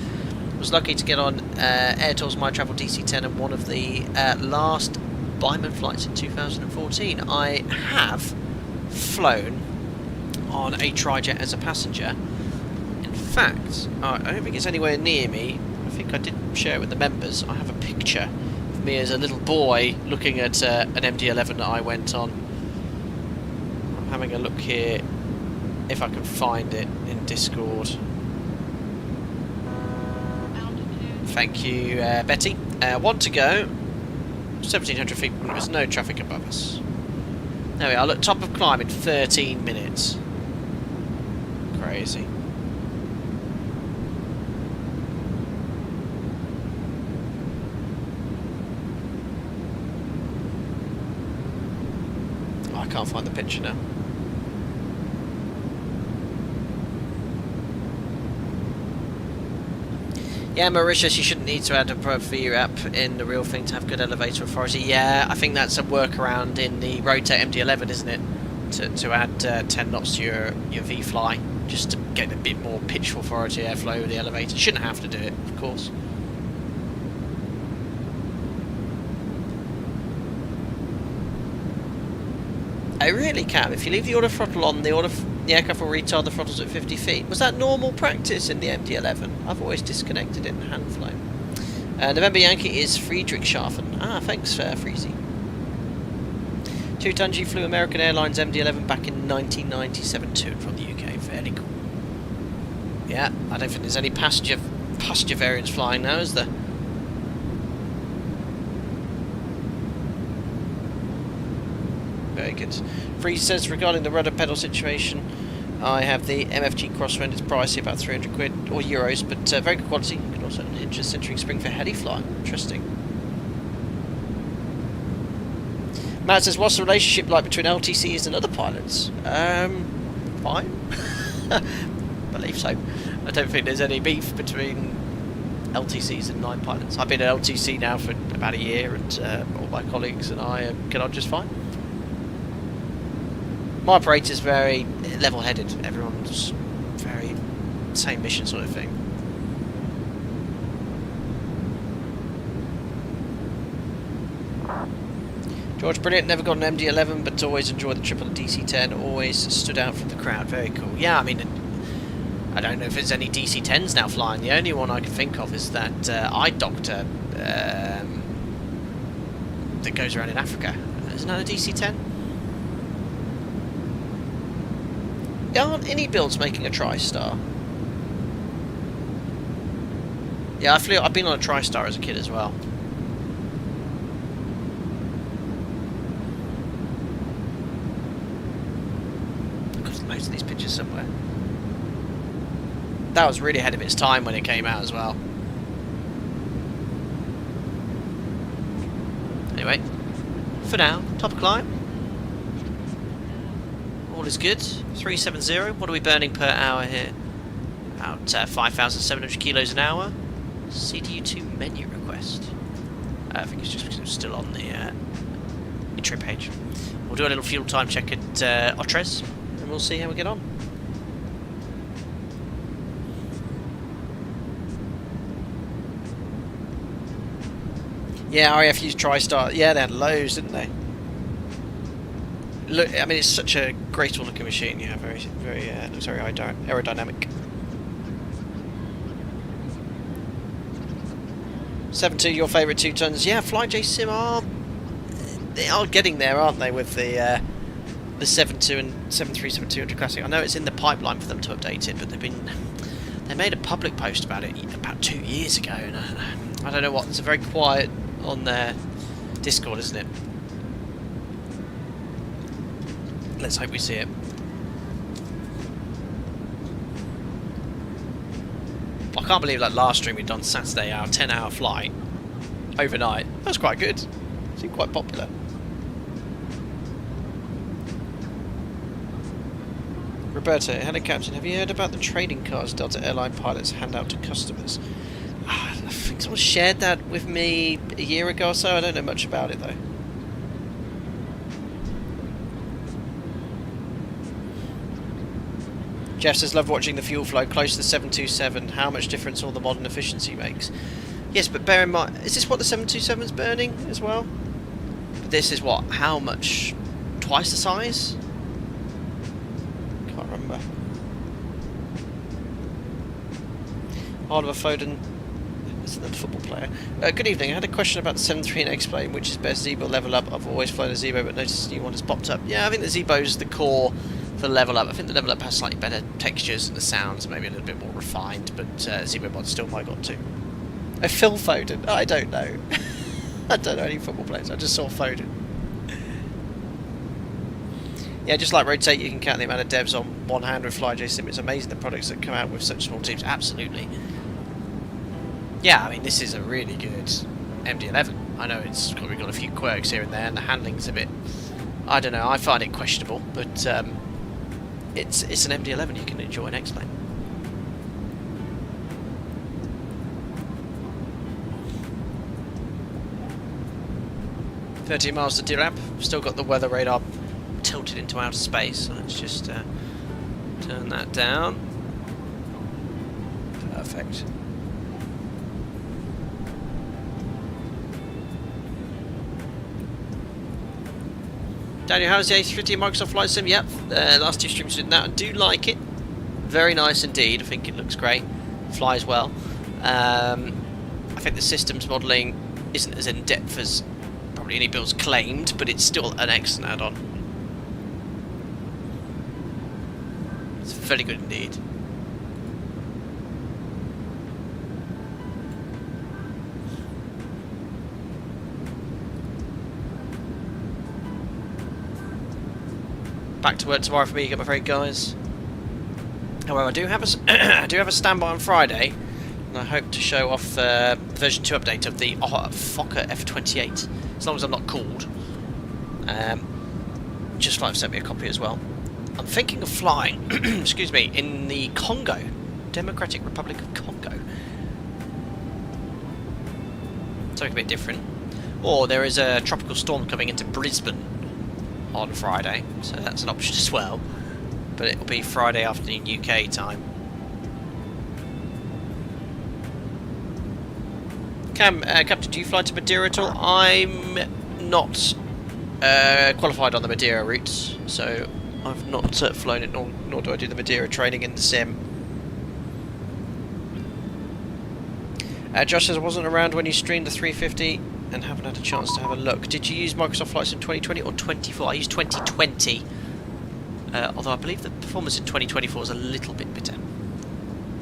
Was lucky to get on Airtour's My Travel DC-10 and one of the last Byman flights in 2014. I have flown on a Trijet as a passenger. In fact, I don't think it's anywhere near me. I think I did share it with the members. I have a picture of me as a little boy looking at an MD11 that I went on. I'm having a look here if I can find it in Discord. Thank you, Betty. One to go. 1,700 feet when there's no traffic above us. There we are. Look, top of climb in 13 minutes. Crazy. Oh, I can't find the picture now. Yeah, Mauritius, you shouldn't need to add a Pro VRAP in the real thing to have good elevator authority. Yeah, I think that's a workaround in the Rotate MD11, isn't it? To add 10 knots to your V-fly, just to get a bit more pitch authority airflow with the elevator. You shouldn't have to do it, of course. I really can. If you leave the auto throttle on, the auto The aircraft will retard the throttles at 50 feet. Was that normal practice in the MD11? I've always disconnected it in hand flow. November Yankee is Friedrichshafen. Ah, thanks, Freezy. 2 tons, you flew American Airlines MD11 back in 1997 to and from the UK. Fairly cool. Yeah, I don't think there's any passenger variants flying now, is there? Very good. Freeze says, regarding the rudder pedal situation, I have the MFG Crosswind. It's pricey, about 300 quid or euros, but very good quality. You can also hinge a centering spring for heli flying. Interesting. Matt says, what's the relationship like between LTCs and other pilots? Fine. Believe so. I don't think there's any beef between LTCs and line pilots. I've been at LTC now for about a year, and all my colleagues and I get on just fine. My operator's very level-headed. Everyone's very same mission sort of thing. George, brilliant. Never got an MD11, but always enjoyed the trip on the DC-10. Always stood out from the crowd. Very cool. Yeah, I mean, I don't know if there's any DC-10s now flying. The only one I can think of is that eye doctor that goes around in Africa. Isn't that a DC-10? Aren't any builds making a TriStar? Yeah, I've been on a TriStar as a kid as well. I've got most of these pictures somewhere. That was really ahead of its time when it came out as well. Anyway, for now, top climb. All is good. 370. What are we burning per hour here? About 5,700 kilos an hour. CDU2 menu request. I think it's just because it's still on the intro page. We'll do a little fuel time check at Otres, and we'll see how we get on. Yeah, RAF used TriStar. Yeah, they had loads, didn't they? Look, I mean, it's such a graceful looking machine. Yeah, very, very, looks very aerodynamic. 7.2, your favourite 2 tons? Yeah, FlyJ Sim they are getting there, aren't they, with the 7.2 and 7.3, 7.200 Classic. I know it's in the pipeline for them to update it, but they made a public post about it about 2 years ago, and I don't know what. It's very quiet on their Discord, isn't it? Let's hope we see it. I can't believe that last stream we'd done Saturday, our 10-hour flight overnight. That was quite good. It seemed quite popular. Roberto, hello Captain. Have you heard about the trading cards Delta Airline pilots hand out to customers? I think someone shared that with me a year ago or so. I don't know much about it though. Jeff says, love watching the fuel flow close to the 727. How much difference all the modern efficiency makes. Yes, but bear in mind, is this what the 727's burning as well? But this is what? How much? Twice the size? Can't remember. Oliver Foden is another football player. Good evening. I had a question about the 7.3 and explain which is best Zebo level up. I've always flown a Zebo, but noticed a new one has popped up. Yeah, I think the Zebo's the core for level up. I think the level up has slightly better textures and the sounds maybe a little bit more refined, but Zebo mod still might got to. Phil Foden? I don't know. I don't know any football players. I just saw Foden. Yeah, just like Rotate, you can count the amount of devs on one hand with FlyJ Sim. It's amazing the products that come out with such small teams. Absolutely. Yeah, I mean, this is a really good MD11. I know it's probably got a few quirks here and there, and the handling's a bit, I don't know, I find it questionable, but it's an MD11 you can enjoy and explain. "30 miles to Tirana. Still got the weather radar tilted into outer space, so let's just turn that down. Perfect. Daniel, how's the A350 Microsoft Flight Sim? Yep, last 2 streams did that. I do like it. Very nice indeed. I think it looks great. Flies well. I think the systems modelling isn't as in depth as probably any builds claimed, but it's still an excellent add-on. It's very good indeed. Back to work tomorrow for me, I'm afraid, guys. However, I do have a standby on Friday, and I hope to show off the version 2 update of the Fokker F28, as long as I'm not called. Just like sent me a copy as well. I'm thinking of flying, excuse me, in the Congo, Democratic Republic of Congo. Something a bit different. Or there is a tropical storm coming into Brisbane on Friday, so that's an option as well. But it'll be Friday afternoon UK time. Captain, do you fly to Madeira at all? I'm not qualified on the Madeira route, so I've not flown it, nor do I do the Madeira training in the sim. Josh says I wasn't around when you streamed the 350 and haven't had a chance to have a look. Did you use Microsoft Flight Sim 2020 or 24? I used 2020. Although I believe the performance in 2024 is a little bit bitter.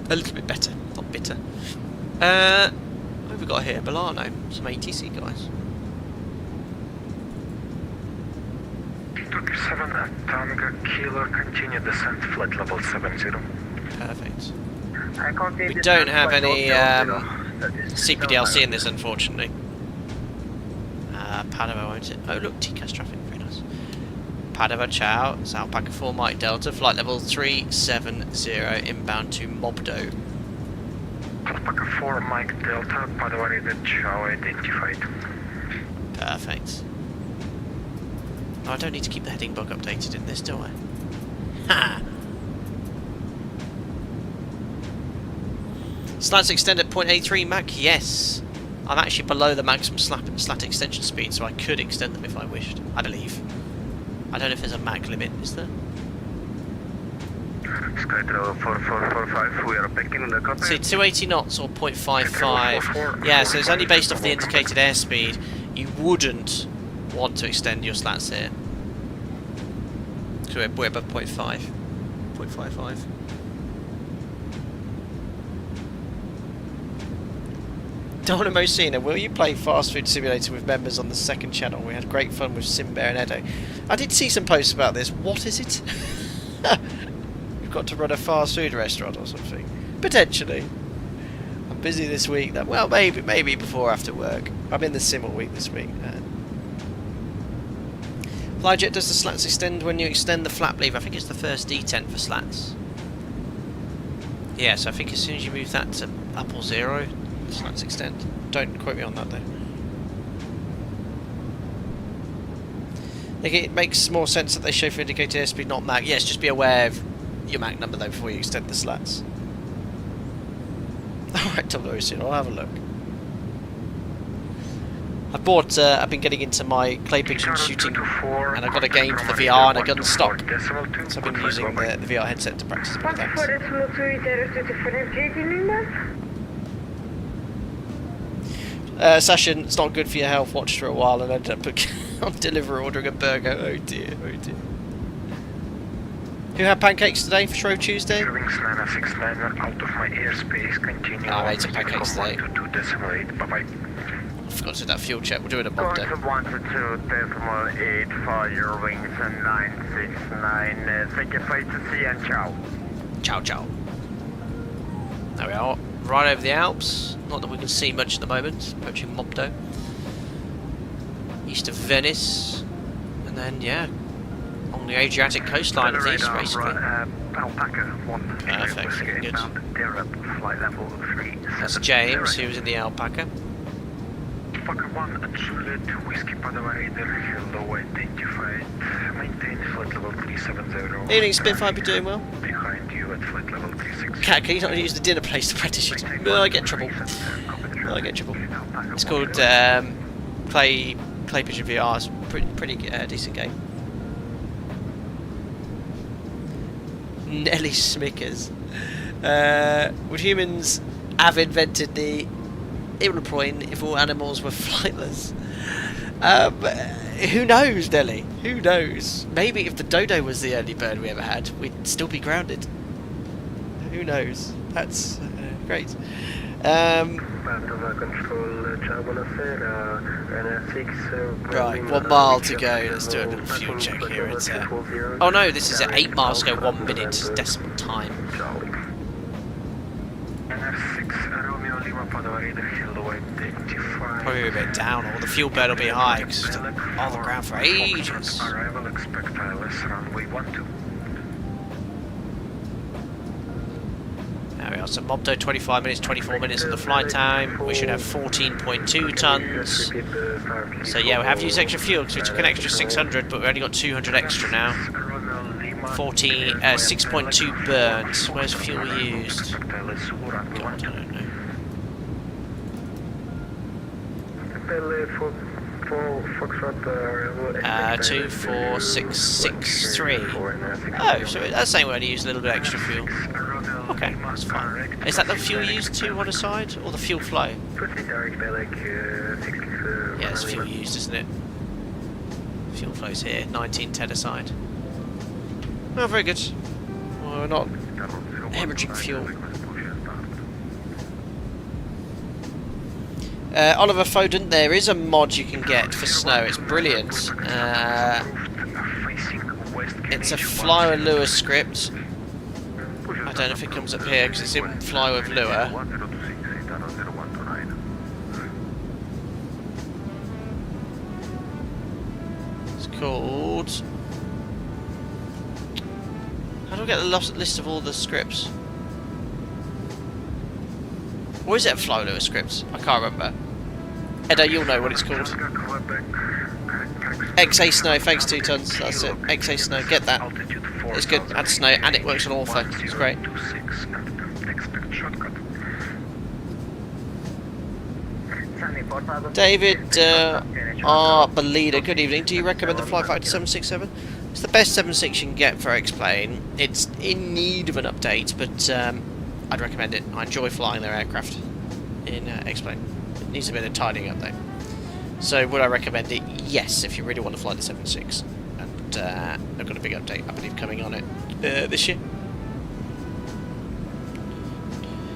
A little bit better, not bitter. What have we got here? Milano, some ATC guys. 27 at Tango Kilo, continue descent, flight level 70. Perfect. We don't have any CPDLC in this, unfortunately. Padova, won't it? Oh look, TCAS traffic, very nice. Padova, ciao. It's Alpaca 4 Mike Delta, flight level 370, inbound to Mobdo. Alpaca 4 Mike Delta, Padova reader, ciao, identified. Perfect. Oh, I don't need to keep the heading book updated in this, do I? Ha! Slats extend at 0.83 Mach? Yes. I'm actually below the maximum slat extension speed, so I could extend them if I wished, I believe. I don't know if there's a Mach limit, is there? Skytrail 4445, we are backing in the copy. See, 280 knots or 0.55. Yeah, so it's only based off the indicated airspeed. You wouldn't want to extend your slats here. So we're above 0.5. 0.55. Donna Mosina, will you play Fast Food Simulator with members on the second channel? We had great fun with Simbear and Edo. I did see some posts about this. What is it? You've got to run a fast food restaurant or something. Potentially. I'm busy this week. Well, maybe before or after work. I'm in the sim all week this week. Flyjet, does the slats extend when you extend the flap lever? I think it's the first detent for slats. Yeah, so I think as soon as you move that to up or 0, the slats extend. Don't quote me on that though. I think it makes more sense that they show for indicated airspeed, not Mach. Yes, just be aware of your Mach number though before you extend the slats. Alright, Tom, very soon. I'll have a look. I've been getting into my clay pigeon shooting, and I got a game for the VR and a gun stock. So I've been using the VR headset to practice a bit of that. Sashin, it's not good for your health. Watched for a while and ended up on delivery ordering a burger. Oh dear, oh dear. Who had pancakes today for Shrove Tuesday? Out of my airspace, continue. I ate some pancakes today. Bye-bye. I forgot to do that fuel check. We'll do it at Monday. 1-2.8 for your wings and 969. Thank you for to see and ciao. Ciao, ciao. There we are, right over the Alps. Not that we can see much at the moment. Approaching Mobdo. East of Venice. And then, yeah, on the Adriatic coastline of east, basically. Alpaca 1. Perfect, good. Flight level 3. That's James, who was in the Alpaca. Alpaca 1, Juliet, Whiskey Padova Raider, hello, identified. Maintain flight level 370. Evening, Spitfire, be doing well. Behind you at flight level 360. Cat, can you not use the dinner place to practice shooting? No, I get in trouble. No, I get in trouble. It's called Clay Pigeon VR. It's pretty decent game. Nelly Smickers. Would humans have invented the aeroplane if all animals were flightless? Who knows, Nelly? Who knows? Maybe if the dodo was the only bird we ever had, we'd still be grounded. Who knows? That's great. Right, 1 mile to go. Let's do a little fuel check here. It's oh no, this is at 8 miles to go, 1 minute decimal time. Probably a bit down, or the fuel burn will be high because it's on the ground for ages. There we are, so Mobdo 25 minutes, 24 minutes of the flight time. We should have 14.2 tons. So yeah, we have used extra fuel because we took an extra 600, but we only got 200 extra now. 6.2 burnt. Where's fuel used? God, I don't know. 24663. Oh, so that's saying we only used a little bit extra fuel. Okay, that's fine. Is that the fuel used to on the side, or the fuel flow? Yeah, it's fuel used, isn't it? Fuel flow's here, 1910 aside. Oh, very good. Well, we're not hemorrhaging fuel. Oliver Foden, there is a mod you can get for snow. It's brilliant. It's a Fly with Lure script. I don't know if it comes up here because it's in Fly with Lure. It's called... How do I get the list of all the scripts? Or is it a Fly with Lure script? I can't remember. Edo, you'll know what it's called. XA Snow, thanks 2 tons, that's it. XA Snow, get that. It's good, add snow, and it works on Ortho, it's great. David R. Belida, good evening. Do you recommend the Fly Factor 767? It's the best 7.6 you can get for X-Plane. It's in need of an update, but I'd recommend it. I enjoy flying their aircraft in X-Plane. It needs a bit of tidying up though. So would I recommend it? Yes, if you really want to fly the 7.6. And they've got a big update, I believe, coming on it this year.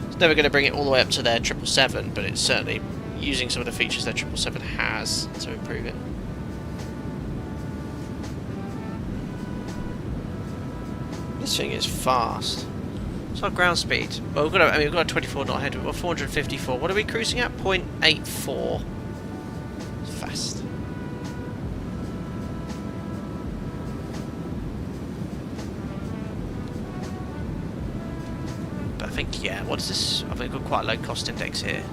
It's never going to bring it all the way up to their 777, but it's certainly using some of the features their 777 has to improve it. This thing is fast. It's our ground speed. Well, we've got a 24 knot head. We've got 454. What are we cruising at? 0.84. It's fast. But I think, yeah, what is this? I think we've got quite a low cost index here.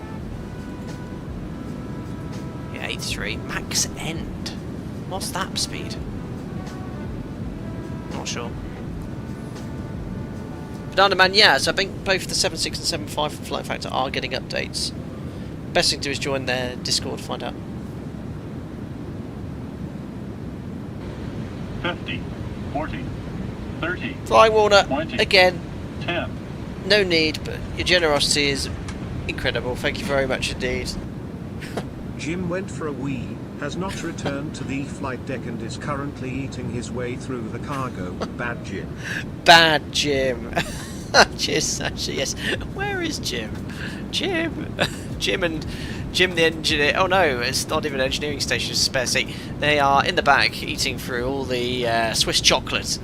Yeah, 83. Max end. What's that speed? Not sure. Man, yeah, so I think both the 7.6 and 7.5 from Flight Factor are getting updates. Best thing to do is join their Discord to find out. 50, 40, 30. Flying Warner, 20, again. 10. No need, but your generosity is incredible. Thank you very much indeed. Jim went for a wee, has not returned to the flight deck and is currently eating his way through the cargo. Bad Jim. Bad Jim. Cheers, Sasha. Yes. Where is Jim? Jim. Jim the engineer. Oh no, it's not even an engineering station, it's a spare seat. They are in the back eating through all the Swiss chocolate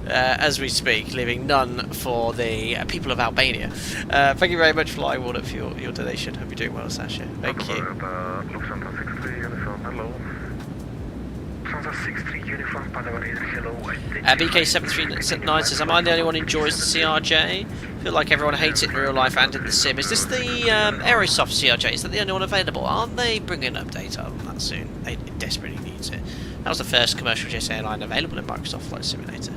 as we speak, leaving none for the people of Albania. Thank you very much, Flying Water, for your donation. Hope you're doing well, Sasha. Thank you. BK739 says, am I the only one who enjoys the CRJ? I feel like everyone hates it in real life and in the sim. Is this the Aerosoft CRJ? Is that the only one available? Aren't they bringing an update on that soon? They desperately need it. That was the first commercial jet airline available in Microsoft Flight Simulator.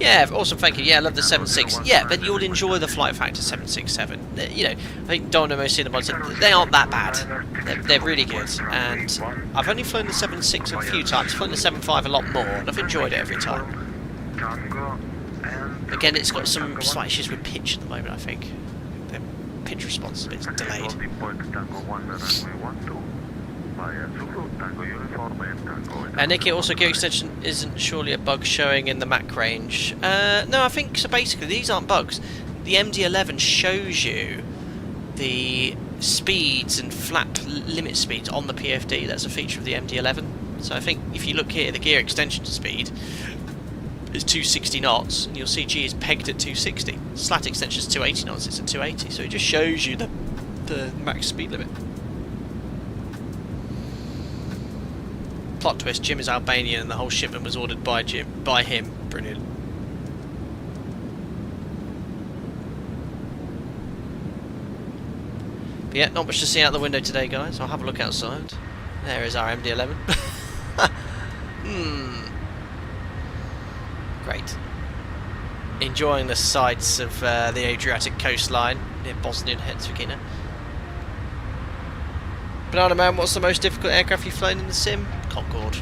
Yeah, awesome, thank you. Yeah, I love the 7.6. Yeah, then you'll enjoy the flight factor 767. You know, I think Don and most of the ones, they aren't that bad. They're really good. And I've only flown the 7.6 a few times. I've flown the 7.5 a lot more, and I've enjoyed it every time. Again, it's got some slight issues with pitch at the moment, I think. The pitch response is a bit delayed. Nikki, also gear extension isn't surely a bug showing in the Mach range. No, I think so. Basically, these aren't bugs. The MD11 shows you the speeds and flap limit speeds on the PFD. That's a feature of the MD11. So I think if you look here, the gear extension speed is 260 knots, and you'll see G is pegged at 260. Slat extension is 280 knots. It's at 280. So it just shows you the max speed limit. Plot twist: Jim is Albanian, and the whole shipment was ordered by him. Brilliant. But yeah, not much to see out the window today, guys. I'll have a look outside. There is our MD11. Great. Enjoying the sights of the Adriatic coastline near Bosnia and Herzegovina. Banana Man, what's the most difficult aircraft you've flown in the sim? Concorde.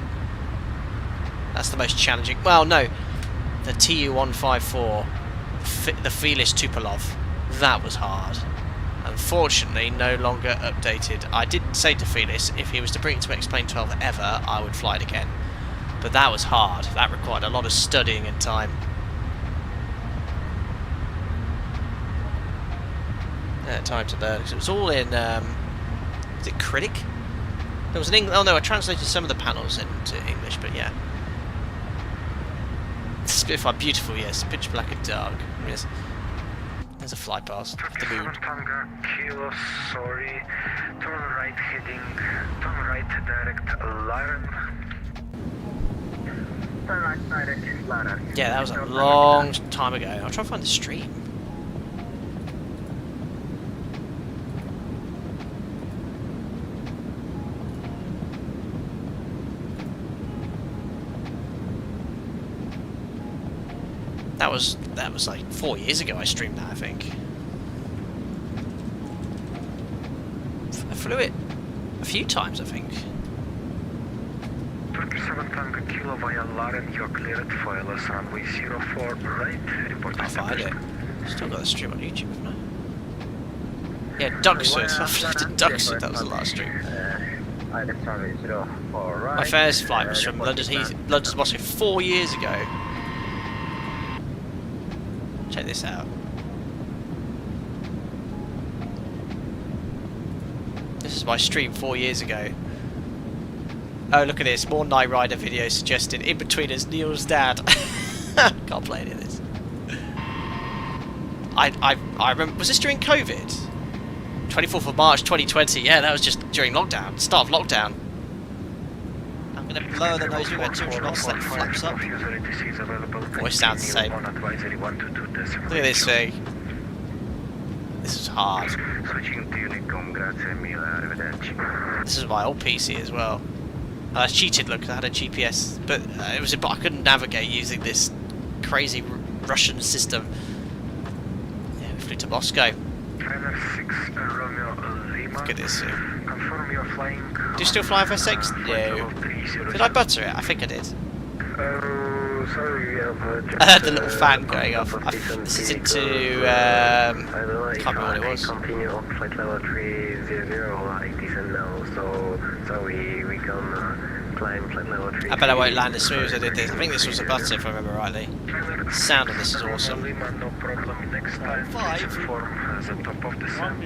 That's the most challenging. Well, no. The Tu-154. The Felis Tupolev. That was hard. Unfortunately, no longer updated. I did say to Felis, if he was to bring it to X-Plane 12 ever, I would fly it again. But that was hard. That required a lot of studying and time. Yeah, time to learn. It was all in... is it Critic? There was an English... Oh no, I translated some of the panels into English, but yeah. Spitfire, beautiful, yes. Pitch black and dark. Yes. There's a fly past the moon. Kilo, sorry. Turn right heading. Turn right direct Laren. Turn right direct Laren. Yeah, that was a long time ago. I'll try to find the stream. That was like 4 years ago I streamed that, I think. I flew it a few times, I think. Turkish 7 Tango Kilo via Laren, you're cleared for LS runway 04 right. Report I'll find it. Still got the stream on YouTube, haven't I? Yeah, Duxford. I flew to Duxford, that was the last stream. My first flight was from London to Moscow 4 years ago. Check this out. This is my stream 4 years ago. Oh, look at this. More Night Rider videos suggested. In between is Neil's dad. Can't play any of this. I remember... Was this during COVID? 24th of March 2020. Yeah, that was just during lockdown. Start of lockdown. I'm going to lower the nose. We've got 200 knots. That flaps up. Voice sounds the same. Look at this thing. This is hard. This is my old PC as well. I cheated, look, I had a GPS, but I couldn't navigate using this crazy Russian system. Yeah, we flew to Moscow. Look at this thing. Do you still fly FSX? No. Did I butter it? I think I did. I heard the little fan going off. This is into... I can't remember what it was. Continue on flight level 300 like this and now, so we can climb flight level 3. I bet I won't land as smooth as I did this. I think this was a butter if I remember rightly. The sound of this is awesome. No problem. Next time, form the top of the sun.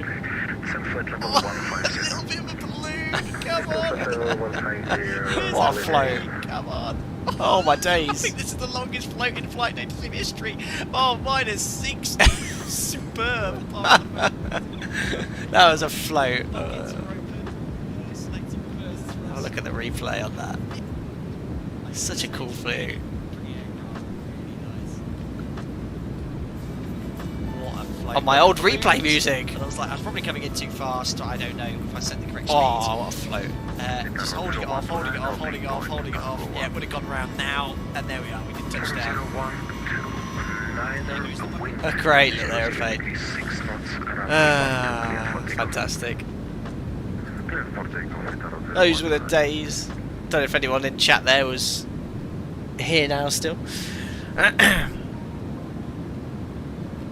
Send flight level 150. A little bit of a balloon! Come on! What a float! Come on! Oh my days! I think this is the longest float in flight data in history. Oh, -6. Superb. That was a float. Oh, look at the replay on that. Such a cool thing. On my old replay music. And I was like, I'm probably coming in too fast. I don't know if I set the correct speed. Oh, what a float. Just holding it off, holding it off. Yeah, it would have gone around now. And there we are, we did touch down. Wind A great little aeroplane. 6 knots around Fantastic. Those were the days. Don't know if anyone in chat there was here now still.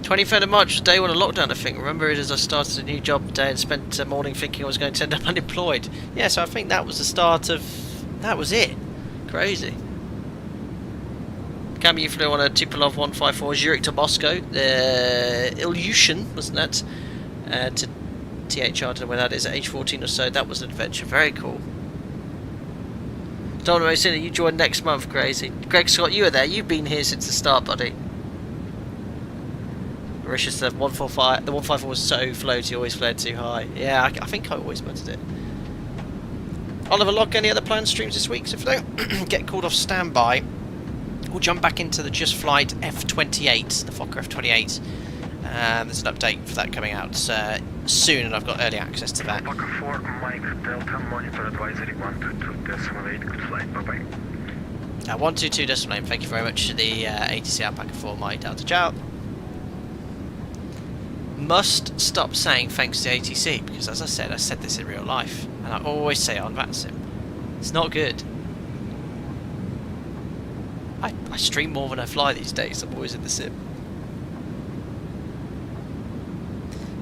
23rd of March was day one of lockdown, I think. Remember it as I started a new job today and spent a morning thinking I was going to end up unemployed. Yeah, so I think that was the start of... That was it. Crazy. Cammy flew on a Tupolev 154 Zurich to Moscow. Ilyushin, wasn't that? To THR, I don't know where that is, at age 14 or so. That was an adventure. Very cool. Don Racing, you joined next month, crazy. Greg Scott, you were there. You've been here since the start, buddy. Mauritius, the 145, the 154 was so floaty, always flared too high. Yeah, I think I always wanted it. Oliver Locke, any other planned streams this week? So if they don't get called off standby, we'll jump back into the Just Flight F28, the Fokker F28. There's an update for that coming out soon, and I've got early access to that. Fokker 4, Mike Delta, monitor advisory 122.8, good flight, bye-bye. 122.8, thank you very much to the ATC Alpaca 4, Mike Delta, ciao. Must stop saying thanks to ATC, because as I said this in real life, and I always say on VATSIM, it's not good. I stream more than I fly these days. I'm always in the sim.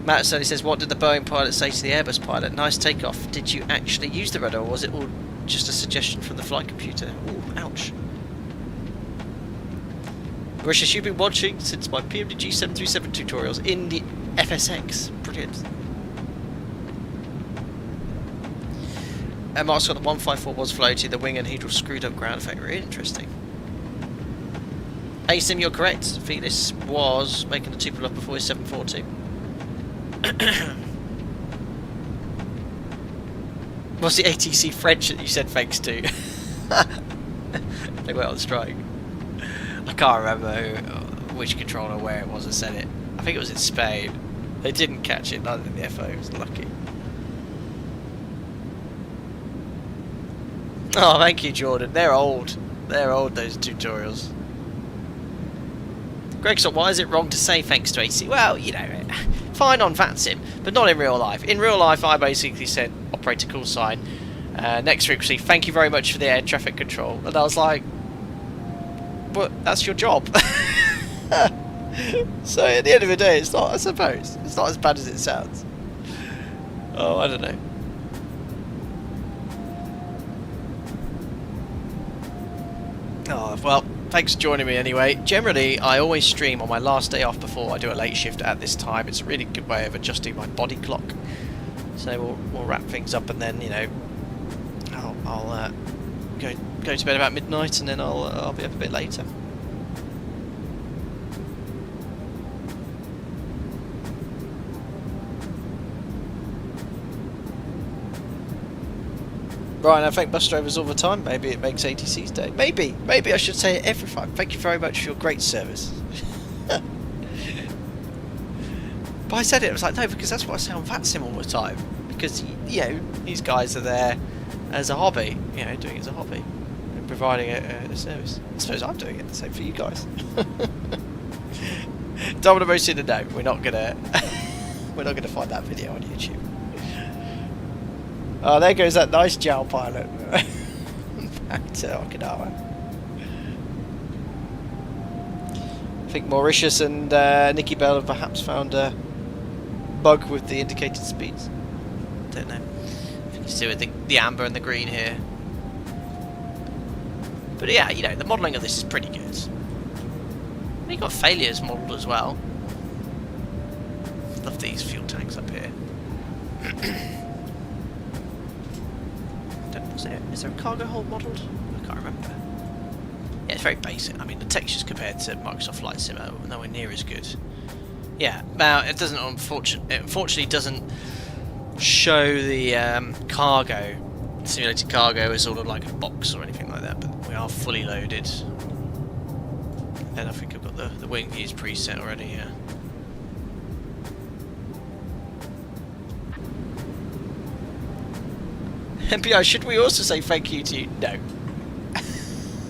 Matt certainly says, what did the Boeing pilot say to the Airbus pilot? Nice takeoff. Did you actually use the rudder, or was it all just a suggestion from the flight computer? Ooh, ouch. Mauritius, you've been watching since my PMDG 737 tutorials in the FSX. Brilliant. Mark's got the 154 was floaty, the wing and heat was screwed up ground effect. Really interesting. ASIM, you're correct. Felix was making the Tupolev before his 742. What's the ATC French that you said thanks to? They went on strike. I can't remember which controller where it was that said it. I think it was in Spain. They didn't catch it, neither did the FO. It was lucky. Oh, thank you, Jordan. They're old. They're old, those tutorials. Greg, so why is it wrong to say thanks to ATC? Well, you know, fine on VATSIM, but not in real life. In real life, I basically said operator call sign, next frequency, thank you very much for the air traffic control. And I was like, but that's your job. So at the end of the day, it's not, I suppose, it's not as bad as it sounds. Oh, I don't know. Oh, well, thanks for joining me anyway. Generally, I always stream on my last day off before I do a late shift at this time. It's a really good way of adjusting my body clock. So we'll wrap things up, and then, you know, I'll go to bed about midnight, and then I'll be up a bit later. Right, I thank bus drivers all the time. Maybe it makes ATC's day. Maybe I should say it every time. Thank you very much for your great service. But I said it, I was like, no, because that's what I say on VATSIM all the time. Because, you know, these guys are there as a hobby, you know, doing it as a hobby, and providing a service. I suppose I'm doing it the same for you guys. Domino said no, we're not gonna find that video on YouTube. Oh, there goes that nice JAL pilot. Back to Okinawa. I think Mauritius and Nikki Bell have perhaps found a bug with the indicated speeds. Don't know. I think it's to do with the amber and the green here. But yeah, you know, the modelling of this is pretty good. And you've got failures modelled as well. Love these fuel tanks up here. Is there a cargo hold modelled? I can't remember. Yeah, it's very basic. I mean, the textures compared to Microsoft Flight Sim are nowhere near as good. Yeah, now it doesn't. Unfortunately, doesn't show the cargo, simulated cargo, as sort of like a box or anything like that. But we are fully loaded. And I think I've got the wing views preset already. Yeah. MPI, should we also say thank you to you? No.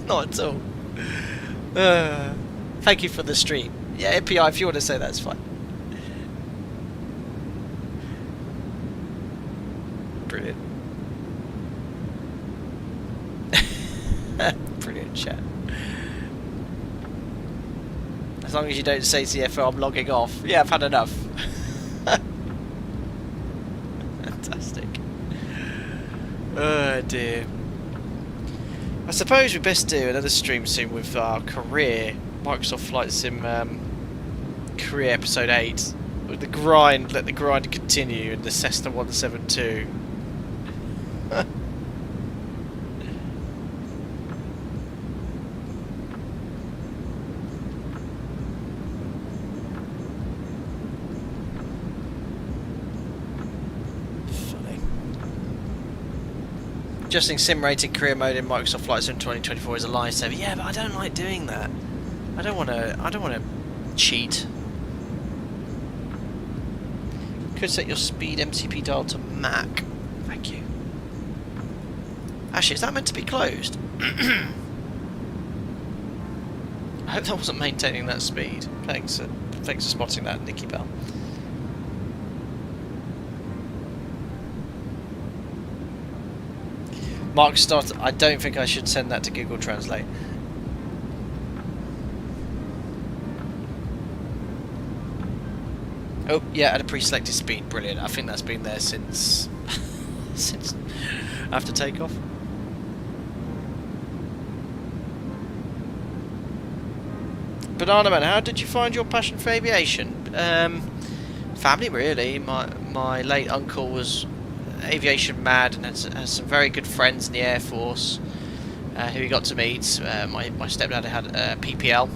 Not at all. Thank you for the stream. Yeah, PI, if you want to say that's fine. Brilliant. Brilliant chat. As long as you don't say CFO, I'm logging off. Yeah, I've had enough. Fantastic. Oh dear. I suppose we best do another stream soon with our career Microsoft Flight Sim career episode 8 with the grind. Let the grind continue in the Cessna 172. Adjusting sim rating career mode in Microsoft Flight Sim 2024 is a lifesaver. Yeah, but I don't like doing that. I don't want to cheat. Could set your speed MCP dial to Mac. Thank you. Actually, is that meant to be closed? I hope that wasn't maintaining that speed. Thanks for spotting that, Nikki Bell. Mark Stott, I don't think I should send that to Google Translate. Oh, yeah, at a pre-selected speed. Brilliant. I think that's been there since since after takeoff. Banana Man, how did you find your passion for aviation? Family, really. My late uncle was aviation mad and has some very good friends in the Air Force who he got to meet. My stepdad had PPL,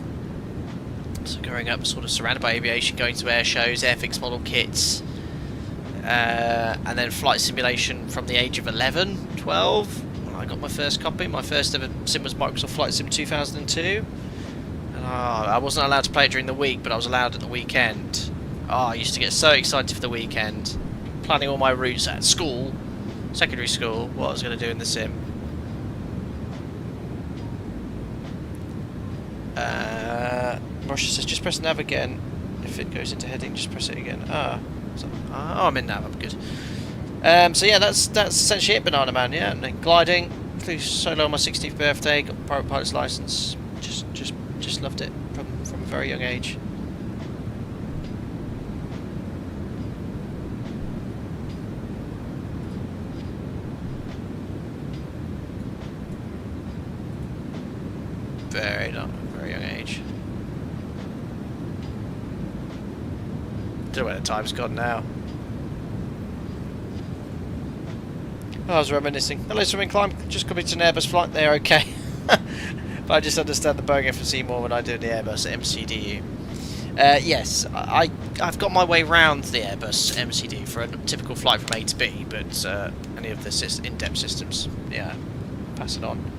so growing up sort of surrounded by aviation, going to air shows, airfix model kits, and then flight simulation from the age of 11, 12 when I got my first copy. My first ever sim was Microsoft Flight Sim 2002, and I wasn't allowed to play it during the week, but I was allowed at the weekend. I used to get so excited for the weekend, planning all my routes at school, secondary school, what I was going to do in the sim. Russia says just press nav again. If it goes into heading, just press it again. I'm in nav. I'm good. So yeah, that's essentially it, Banana Man. Yeah, and then gliding, flew solo on my 16th birthday, got a private pilot's license. Just loved it from a very young age. Very young age. Don't know where the time's gone now. I was reminiscing. Hello, Swimming Climb. Just coming to an Airbus flight. They're okay. But I just understand the Boeing FSC more when I do the Airbus MCDU. Yes, I've got my way round the Airbus MCDU for a typical flight from A to B, but any of the in-depth systems, yeah, pass it on.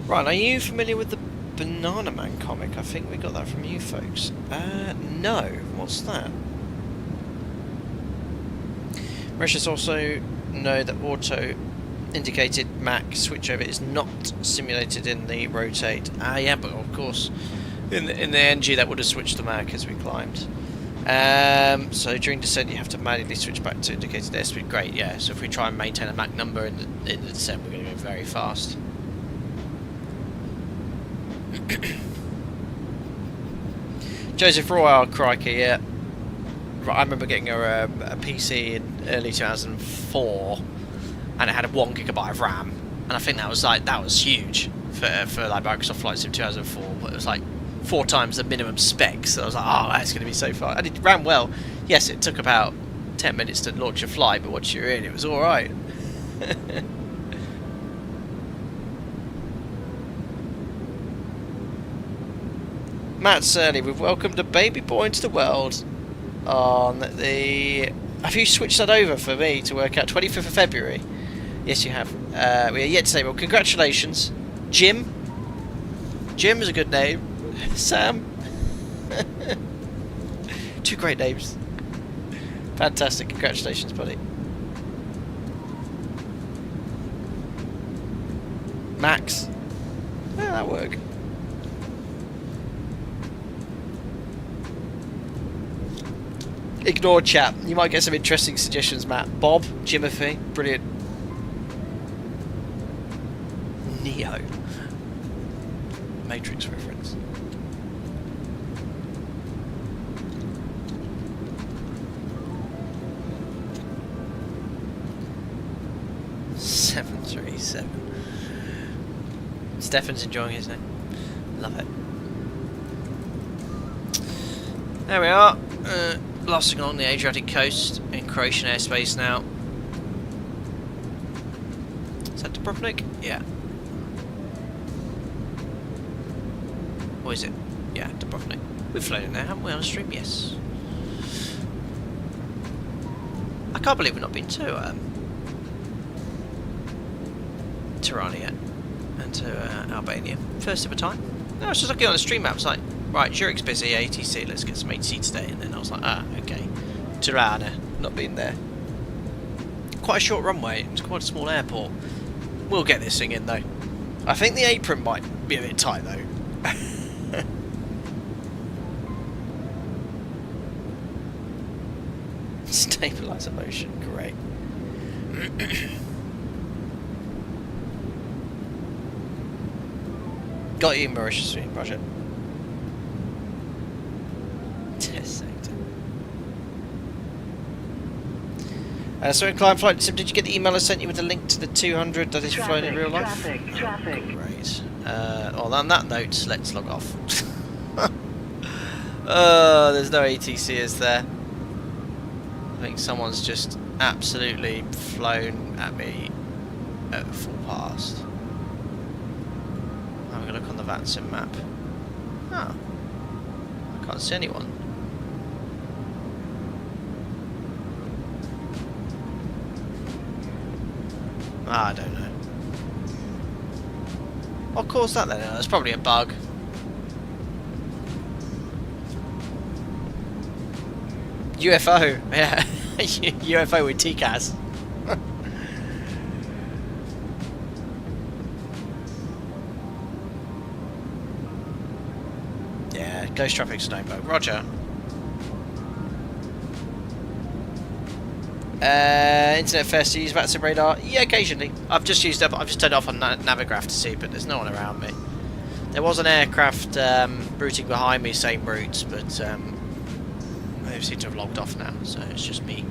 Right, are you familiar with the Banana Man comic? I think we got that from you folks. No. What's that? Mauritius also know that auto indicated Mac switchover is not simulated in the rotate. Yeah, but of course in the NG that would have switched the Mac as we climbed. So during descent you have to manually switch back to indicated airspeed. Great, yeah. So if we try and maintain a Mac number in the descent, we're going to go very fast. Joseph Royal, crikey, yeah. I remember getting a PC in early 2004, and it had a 1 GB of RAM, and I think that was huge for like Microsoft Flight Sim 2004. It was like 4 times the minimum specs. So I was like, oh, that's going to be so fast. And it ran well. Yes, it took about 10 minutes to launch a flight, but once you're in, it was all right. Matt Surley, we've welcomed a baby boy into the world on the... Have you switched that over for me to work out 25th of February? Yes, you have. We are yet to say, well, congratulations. Jim. Jim is a good name. Sam. 2 great names. Fantastic. Congratulations, buddy. Max. Yeah, that'll work. Ignore chat. You might get some interesting suggestions, Matt. Bob, Jimothy, brilliant. Neo. Matrix reference. $737. Stefan's enjoying his name. Love it. There we are. Blasting along the Adriatic coast in Croatian airspace now. Is that Dubrovnik? Yeah. Or is it? Yeah, Dubrovnik. We've flown in there, haven't we, on a stream? Yes. I can't believe we've not been to Tirana yet. And to Albania. First ever time. No, I was just looking on the stream map. It's like, right, Zurich's busy, ATC, let's get some ATC today. And then I was like, ah, okay. Tirana, not been there. Quite a short runway. It's quite a small airport. We'll get this thing in though. I think the apron might be a bit tight though. Stabilizer motion, great. Got you, Mauritius stream, Roger. Test sector. So in Climb Flight Sim, did you get the email I sent you with the link to the 200 that is flown in real life? Traffic. Great. Well, on that note, let's log off. Oh, there's no ATCers there. I think someone's just absolutely flown at me at full past. I'm going to look on the VATSIM map. Oh. I can't see anyone. I don't know. What caused that then? It's probably a bug. UFO, yeah. UFO with TCAS. Yeah, ghost traffic snowboat. Roger. Internet first to use VATSIM radar? Yeah, occasionally. I've just turned it off on Navigraph to see, but there's no one around me. There was an aircraft routing behind me, same routes, but they seem to have logged off now, so it's just me.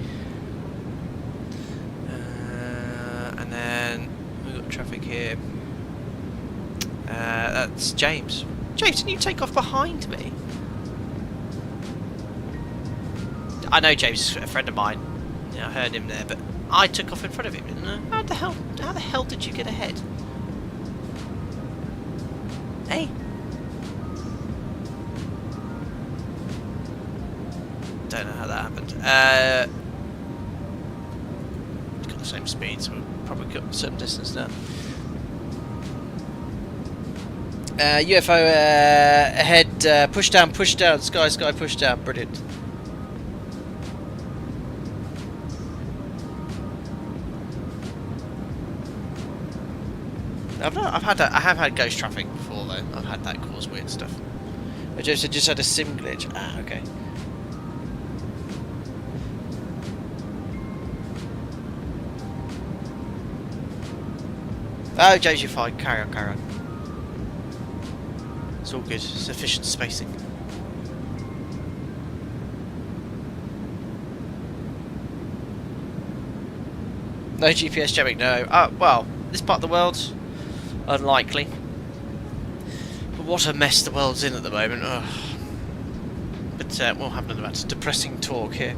And then we've got traffic here. That's James. James, didn't you take off behind me? I know James is a friend of mine. Yeah, I heard him there, but I took off in front of him. How the hell did you get ahead? Hey. Don't know how that happened. It's got the same speed, so we've probably got some distance now. UFO ahead, push down, sky, push down, brilliant. I have had ghost traffic before though. I've had that cause weird stuff. I just had a sim glitch. Ah, okay. Oh, James, you're fine. Carry on. It's all good. Sufficient spacing. No GPS jamming, no. Well, this part of the world, unlikely. But what a mess the world's in at the moment. Ugh. But we'll have none of that depressing talk here.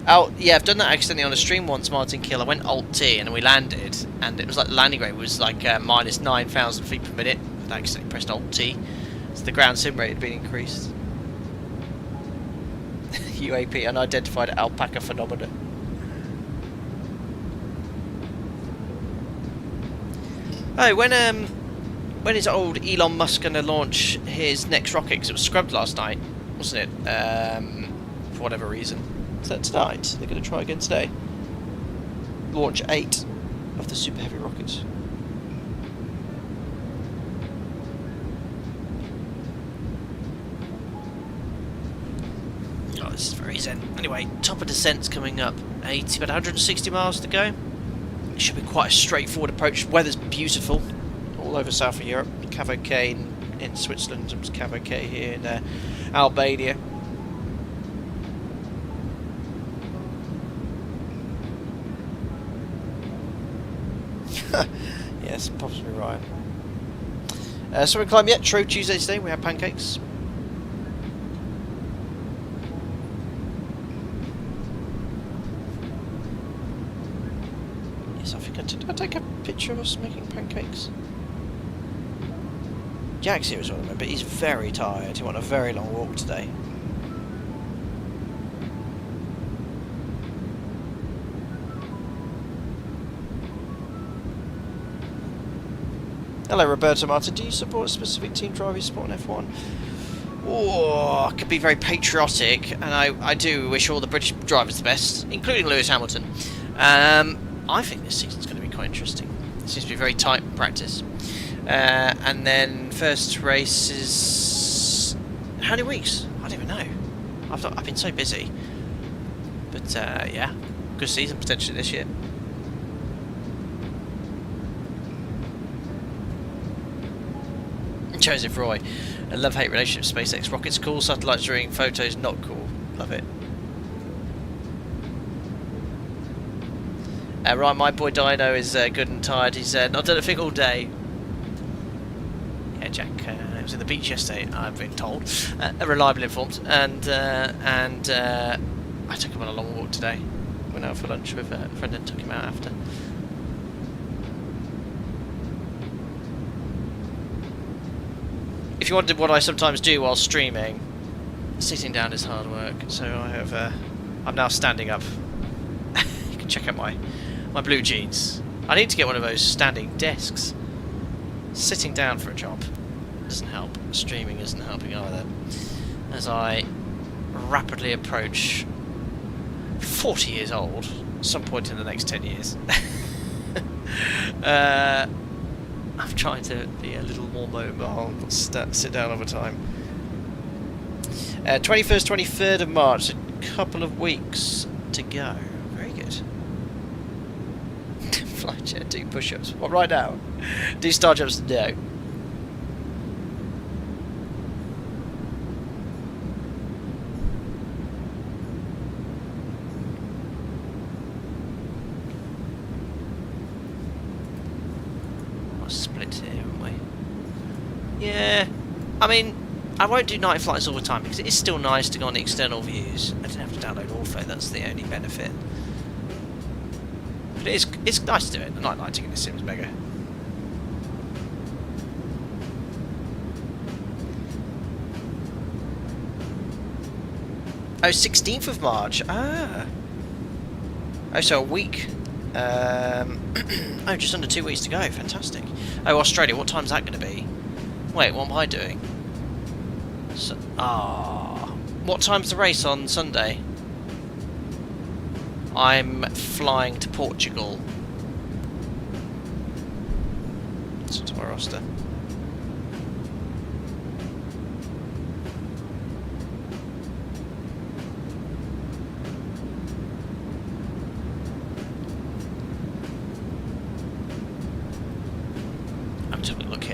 Oh, yeah, I've done that accidentally on a stream once, Martin Kill. I went Alt-T and we landed, and it was like the landing rate was like minus 9,000 feet per minute. I accidentally pressed Alt-T, so the ground sim rate had been increased. UAP, unidentified alpaca phenomena. Oh, when is old Elon Musk going to launch his next rocket? Because it was scrubbed last night, wasn't it? For whatever reason. Is that tonight? They're going to try again today. Launch 8 of the Super Heavy rockets. Oh, this is very zen. Anyway, top of descent's coming up. 80, about 160 miles to go. It should be quite a straightforward approach. Weather's beautiful all over south of Europe. Cavo K in Switzerland, and Cavo K here in Albania. Yes, possibly right. So we're climbing yet. True, Tuesday today we have pancakes. Yes, I think did I take a picture of us making pancakes? Jack's here as well, but he's very tired. He went on a very long walk today. Hello Roberto Martin, do you support a specific team driver you support in F1? Oh, I could be very patriotic, and I do wish all the British drivers the best, including Lewis Hamilton. I think this season's going to be quite interesting. It seems to be very tight in practice. And then first race is... how many weeks? I don't even know. I've been so busy. But yeah, good season potentially this year. Joseph Roy, a love-hate relationship, SpaceX rockets cool, satellites during photos not cool. Love it. Right, my boy Dino is good and tired. He's not done a thing all day. Yeah, Jack was in the beach yesterday, I've been told. Reliably informed. And I took him on a long walk today. Went out for lunch with a friend and took him out after. If you wondered what I sometimes do while streaming, sitting down is hard work. So I'm now standing up. You can check out my blue jeans. I need to get one of those standing desks. Sitting down for a job doesn't help. Streaming isn't helping either. As I rapidly approach 40 years old, at some point in the next 10 years. I'm trying to be a little more mobile, not sit down all the time. 21st, 23rd of March, a couple of weeks to go. Very good. Fly jet, do push-ups. What, right now? Do star jumps? No. Split here, haven't we? Yeah, I mean, I won't do night flights all the time because it is still nice to go on the external views. I don't have to download Ortho, that's the only benefit. But it's nice to do it. The night lighting in the Sims Mega. Oh, 16th of March. Ah. Oh, so a week. Oh, just under 2 weeks to go. Fantastic. Oh, Australia. What time's that going to be? Wait, what am I doing? So, what time's the race on Sunday? I'm flying to Portugal. That's to my roster.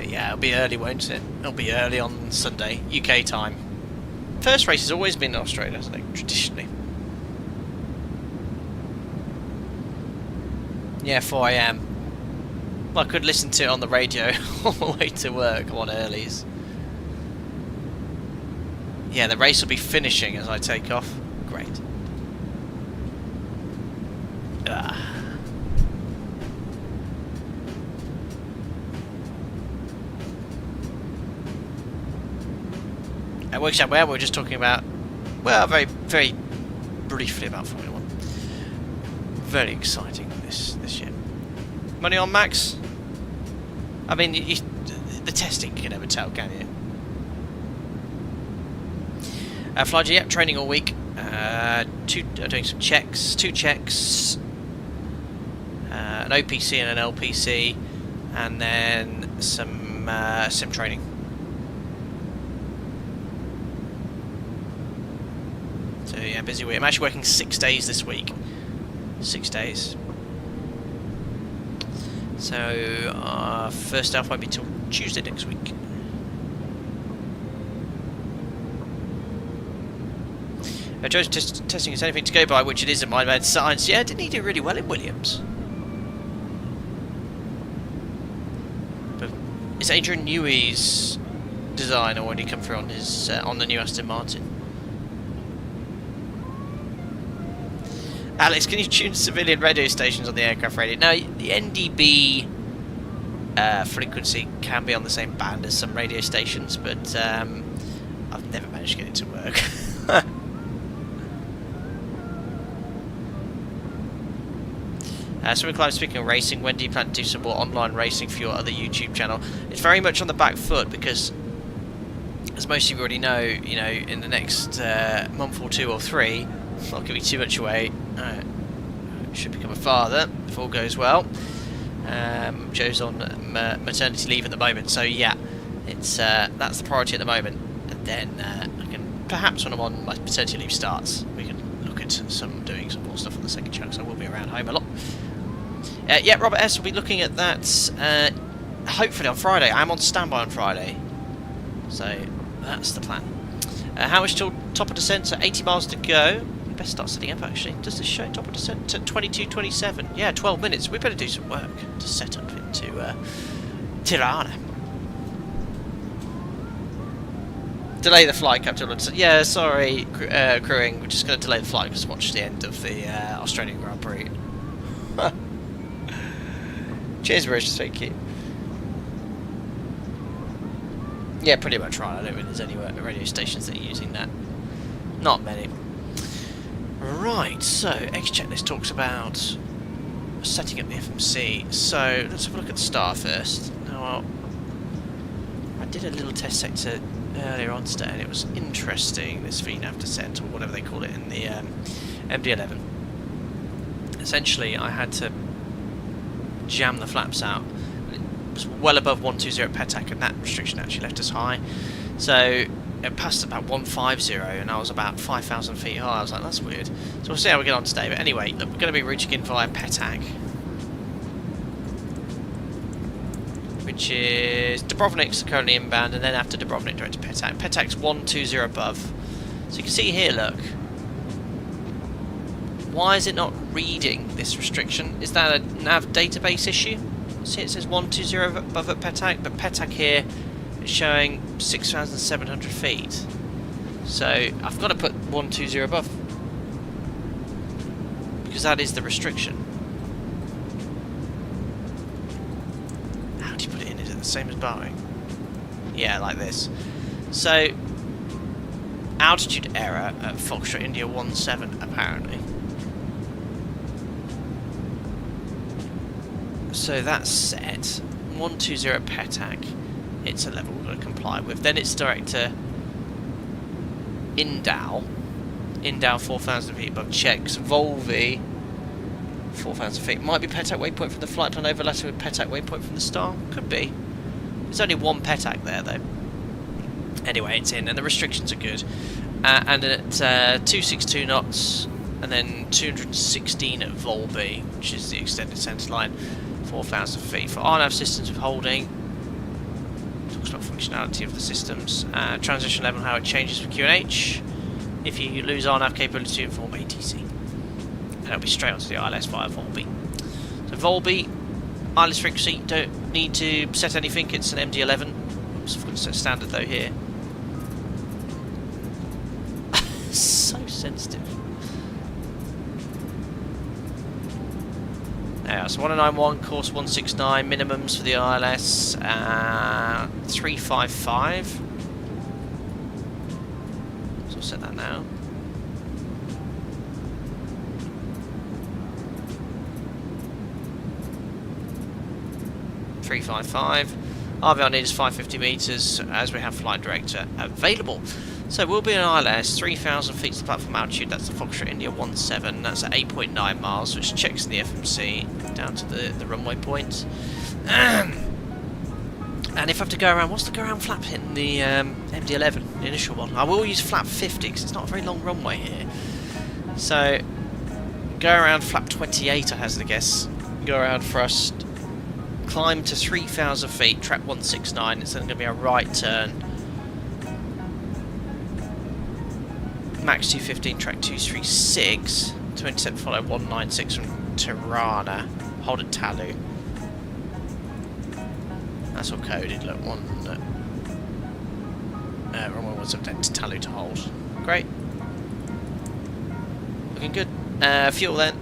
Yeah, it'll be early, won't it? It'll be early on Sunday, UK time. First race has always been in Australia, hasn't it? Traditionally. Yeah, 4 AM. Well, I could listen to it on the radio on the way to work. I'm on earlies. Yeah, the race will be finishing as I take off. Great. At Workshop Where we're just talking about, well, very, very briefly about Formula 1. Very exciting this year. Money on Max? I mean, the testing you can never tell, can you? FlyG, yep, training all week. doing some checks, 2 checks, an OPC and an LPC, and then some sim training. So yeah, busy week. I'm actually working 6 days this week. 6 days. So first off won't be till Tuesday next week. Joe's testing is anything to go by, which it isn't. My mad science. Yeah, didn't he do really well in Williams? But is Adrian Newey's design already come through on his on the new Aston Martin? Alex, can you tune civilian radio stations on the aircraft radio? Now, the NDB frequency can be on the same band as some radio stations, but I've never managed to get it to work. So speaking of racing, when do you plan to do some more online racing for your other YouTube channel? It's very much on the back foot because, as most of you already know, in the next month or 2 or 3, not giving too much away, should become a father if all goes well. Joe's on maternity leave at the moment, so yeah, it's that's the priority at the moment. And then I can perhaps when I'm on my paternity leave starts, we can look at doing some more stuff on the second channel. So I will be around home a lot. Yeah, Robert S will be looking at that hopefully on Friday. I'm on standby on Friday, so that's the plan. How much till top of descent? So 80 miles to go. We best start setting up actually. Does this show top of descent to 22:27? Yeah, 12 minutes. We better do some work to set up into Tirana. Delay the flight, Capital. Yeah, sorry, crewing. We're just going to delay the flight because watch the end of the Australian Grand Prix. Cheers, Rich. Thank you. Yeah, pretty much right. I don't think there's any radio stations that are using that. Not many. Right, so X-Checklist talks about setting up the FMC. So let's have a look at the star first. Now, I did a little test sector earlier on today, and it was interesting. This VNAV descent, or whatever they call it in the MD11. Essentially, I had to jam the flaps out. It was well above 120 petac, and that restriction actually left us high. So it passed about 150, and I was about 5,000 feet high. I was like, that's weird. So we'll see how we get on today. But anyway, look, we're going to be routing in via petac, which is Dubrovnik's currently inbound, and then after Dubrovnik direct to petac. Petac's 120 above. So you can see here, look. Why is it not reading this restriction? Is that a nav database issue? See, it says 120 above at petac, but petac here is showing 6,700 feet. So I've got to put 120 above because that is the restriction. How do you put it in? Is it the same as Boeing? Yeah, like this. So altitude error at Foxtrot India 17 apparently. So that's set. 120 petac. It's a level we're going to comply with. Then it's direct to Indal. Indal 4,000 feet above checks. Volvi 4,000 feet. Might be petac waypoint from the flight plan overlapping with petac waypoint from the star. Could be. There's only one petac there though. Anyway, it's in, and the restrictions are good. And at 262 knots, and then 216 at Volby, which is the extended centre line. 4,000 feet. For RNAV systems with holding, talks about functionality of the systems, transition level, how it changes for QNH. If you lose RNAV capability, to inform ATC. And it'll be straight onto the ILS via Volby. So Volby, ILS frequency, don't need to set anything, it's an MD11. Oops, I've got to set standard though here. So sensitive. Yeah, so 1091, course 169, minimums for the ILS, 355. So I'll set that now. RVR need is 550 metres as we have flight director available. So we'll be in ILS, 3,000 feet to platform altitude, that's the Foxtrot India 17, that's at 8.9 miles, which checks the FMC down to the runway point. And if I have to go around, what's the go around flap in the MD11, the initial one? I will use flap 50 because it's not a very long runway here. So, go around flap 28, I hazard a guess. Go around thrust, climb to 3,000 feet, track 169, it's then going to be a right turn. Max 215, track 236, to intercept follow 196 from Tirana, hold at Talu. That's all coded, look, runway 178 to Talu to hold. Great. Looking good. Fuel then.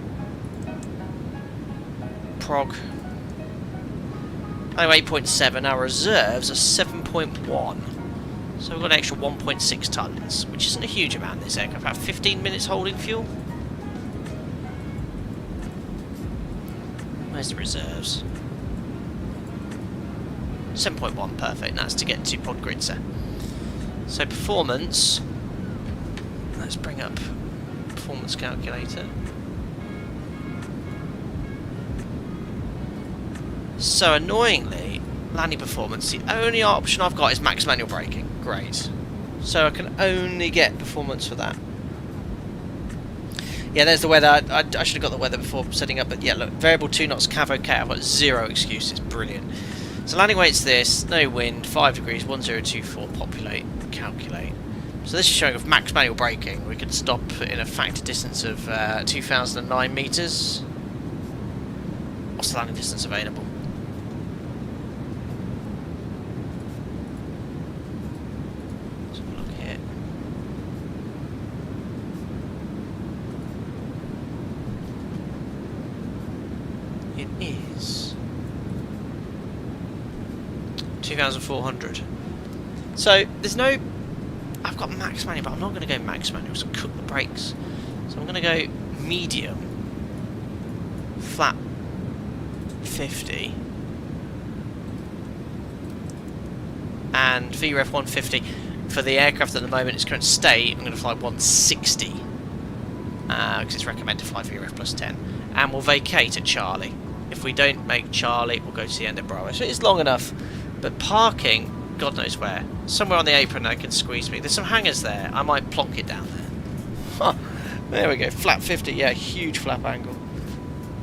Prog. Oh, 8.7, our reserves are 7.1. So we've got an extra 1.6 tonnes, which isn't a huge amount in this aircraft. About 15 minutes holding fuel. Where's the reserves? 7.1, perfect, and that's to get to Podgorica. So performance, let's bring up performance calculator. So annoyingly, landing performance, the only option I've got is max manual braking. Great. So I can only get performance for that. Yeah, there's the weather. I should have got the weather before setting up, but yeah, look, variable 2 knots, cav okay, I've got zero excuses, brilliant. So landing weight's this, no wind, 5 degrees, 1024, populate, calculate. So this is showing of max manual braking. We can stop in a factor distance of 2,009 metres. What's the landing distance available? Let's have a look here. It is 2,400. So there's no. I've got max manual, but I'm not going to go max manual, so cook the brakes. So I'm going to go medium, flat 50, and VREF 150. For the aircraft at the moment, its current state, I'm going to fly 160, because it's recommended to fly VREF plus 10, and we'll vacate at Charlie. If we don't make Charlie, we'll go to the end of Bravo. So it's long enough, but parking, God knows where. Somewhere on the apron that can squeeze me. There's some hangers there. I might plonk it down there. Huh. There we go. Flap 50. Yeah, huge flap angle.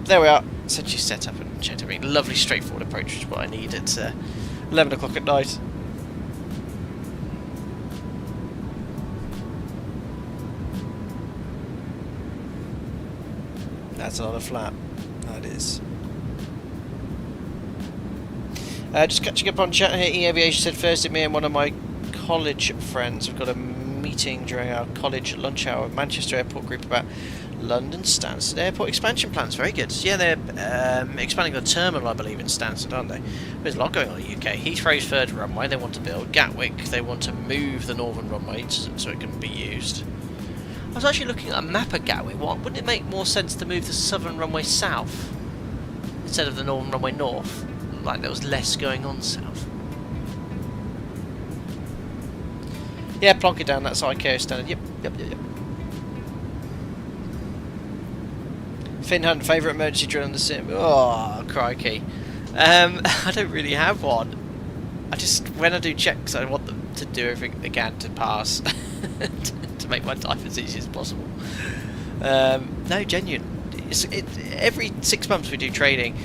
There we are. Essentially set up and checked everything. Lovely straightforward approach, which is what I need at 11 o'clock at night. That's a lot of flap. That is. Just catching up on chat here. E-Aviation said Thursday, me and one of my college friends have got a meeting during our college lunch hour at Manchester Airport Group about London Stansted Airport expansion plans. Very good. Yeah, they're expanding the terminal, I believe, in Stansted, aren't they? There's a lot going on in the UK. Heathrow's third runway they want to build. Gatwick, they want to move the northern runway so it can be used. I was actually looking at a map of Gatwick. Wouldn't it make more sense to move the southern runway south instead of the northern runway north? Like there was less going on south. Yeah, plonk it down, that's ICAO standard. Yep. Finn Hunt, favourite emergency drill in the sim? Oh, crikey. I don't really have one. When I do checks, I want them to do everything they can to pass. to make my life as easy as possible. No, genuine. Every 6 months we do training,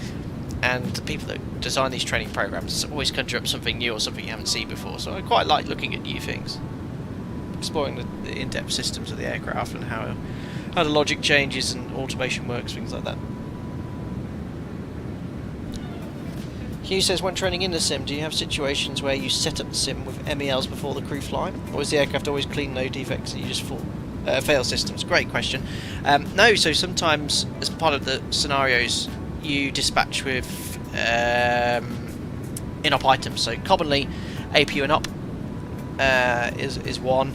and the people that design these training programs always conjure up something new or something you haven't seen before, so I quite like looking at new things. Exploring the in-depth systems of the aircraft and how the logic changes and automation works, things like that. Hugh says, when training in the sim, do you have situations where you set up the sim with MELs before the crew fly? Or is the aircraft always clean, no defects, and you just fail systems? Great question. No, so sometimes as part of the scenarios you dispatch with in-op items. So commonly APU in-op is one.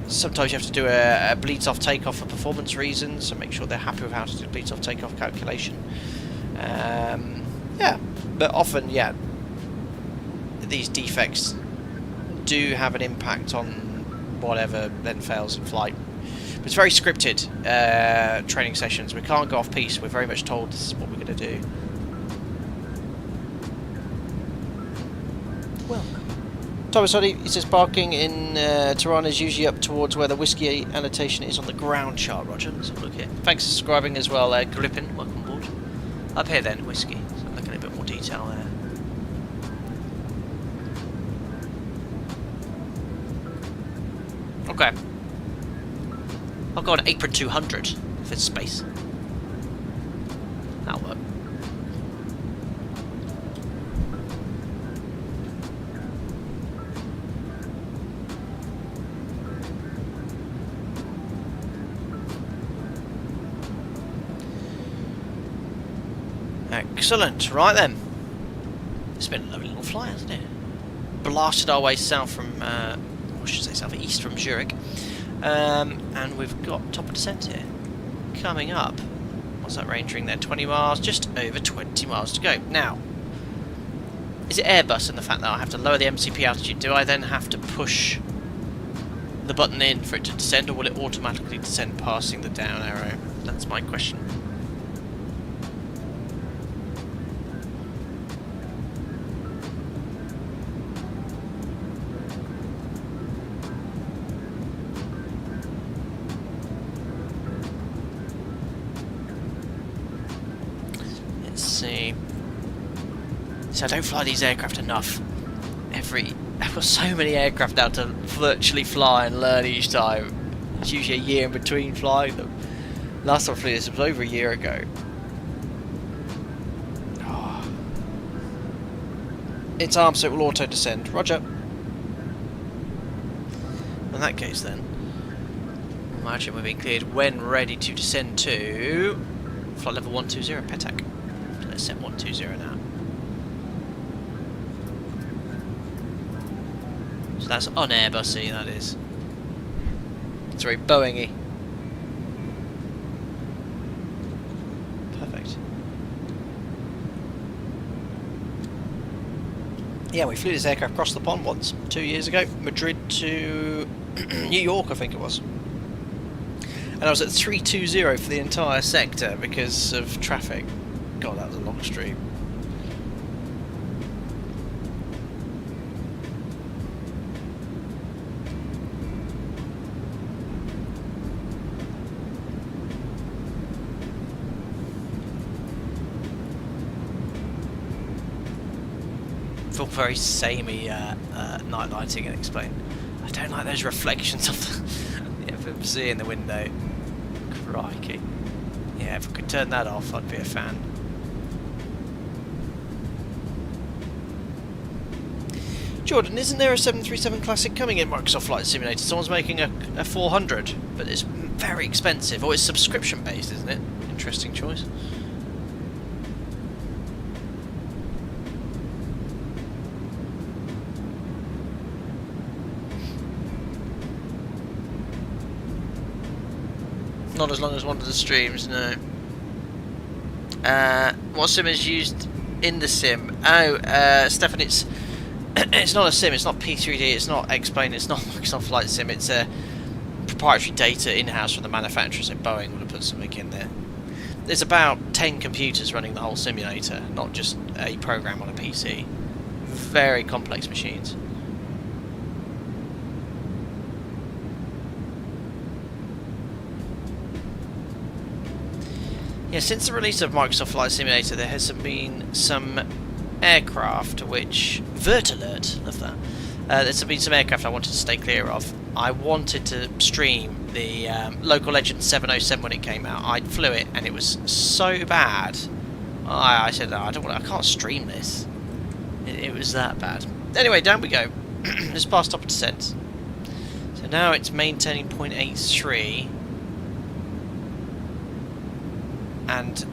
Sometimes you have to do a bleeds off takeoff for performance reasons, so make sure they're happy with how to do the bleeds off takeoff calculation. Yeah, but often, yeah, these defects do have an impact on whatever then fails in flight. But it's very scripted training sessions. We can't go off piste. We're very much told this is what we're going to do. Welcome. Thomas Huddy, he says parking in Tirana is usually up towards where the whiskey annotation is on the ground chart. Roger, let's have a look here. Thanks for subscribing as well, Grippin. Welcome aboard. Up here then, whiskey. So looking at a bit more detail there. Okay. I'll go on apron 200 if there's space. That'll work. Excellent. Right then. It's been a lovely little flight, hasn't it? Blasted our way south from, I should say south east from Zurich. And we've got top of descent here. Coming up. What's that range ring there? 20 miles, just over 20 miles to go. Now, is it Airbus and the fact that I have to lower the MCP altitude? Do I then have to push the button in for it to descend, or will it automatically descend passing the down arrow? That's my question. See. So I don't fly these aircraft enough. I've got so many aircraft now to virtually fly and learn each time. It's usually a year in between flying them. Last time I flew this was over a year ago. Oh. It's armed so it will auto descend. Roger. In that case then, imagine we're being cleared when ready to descend to flight level 120 PETAC. Set 120 now. So that's on Airbus-y, that is. It's very Boeing-y. Perfect. Yeah, we flew this aircraft across the pond once, 2 years ago. Madrid to New York, I think it was. And I was at 320 for the entire sector because of traffic. God, that was a long stream. Feel very samey night lighting and explain. I don't like those reflections of the FMC in the window. Crikey. Yeah, if I could turn that off, I'd be a fan. Jordan, isn't there a 737 Classic coming in Microsoft Flight Simulator? Someone's making a 400, but it's very expensive. Or it's subscription based, isn't it? Interesting choice. Not as long as one of the streams, no. What sim is used in the sim? Oh, Stefan, it's not a sim, it's not P3D, it's not X-Plane, it's not Microsoft Flight Sim, it's a proprietary data in-house from the manufacturer, so Boeing would have put something in there. There's about 10 computers running the whole simulator, not just a program on a PC. Very complex machines. Yeah, since the release of Microsoft Flight Simulator, there has been some aircraft which... Vertalert, love that. There's been some aircraft I wanted to stay clear of. I wanted to stream the Local Legend 707 when it came out. I flew it and it was so bad. I said, no, I can't stream this. It was that bad. Anyway, down we go. It's past top of descent. So now it's maintaining 0.83. And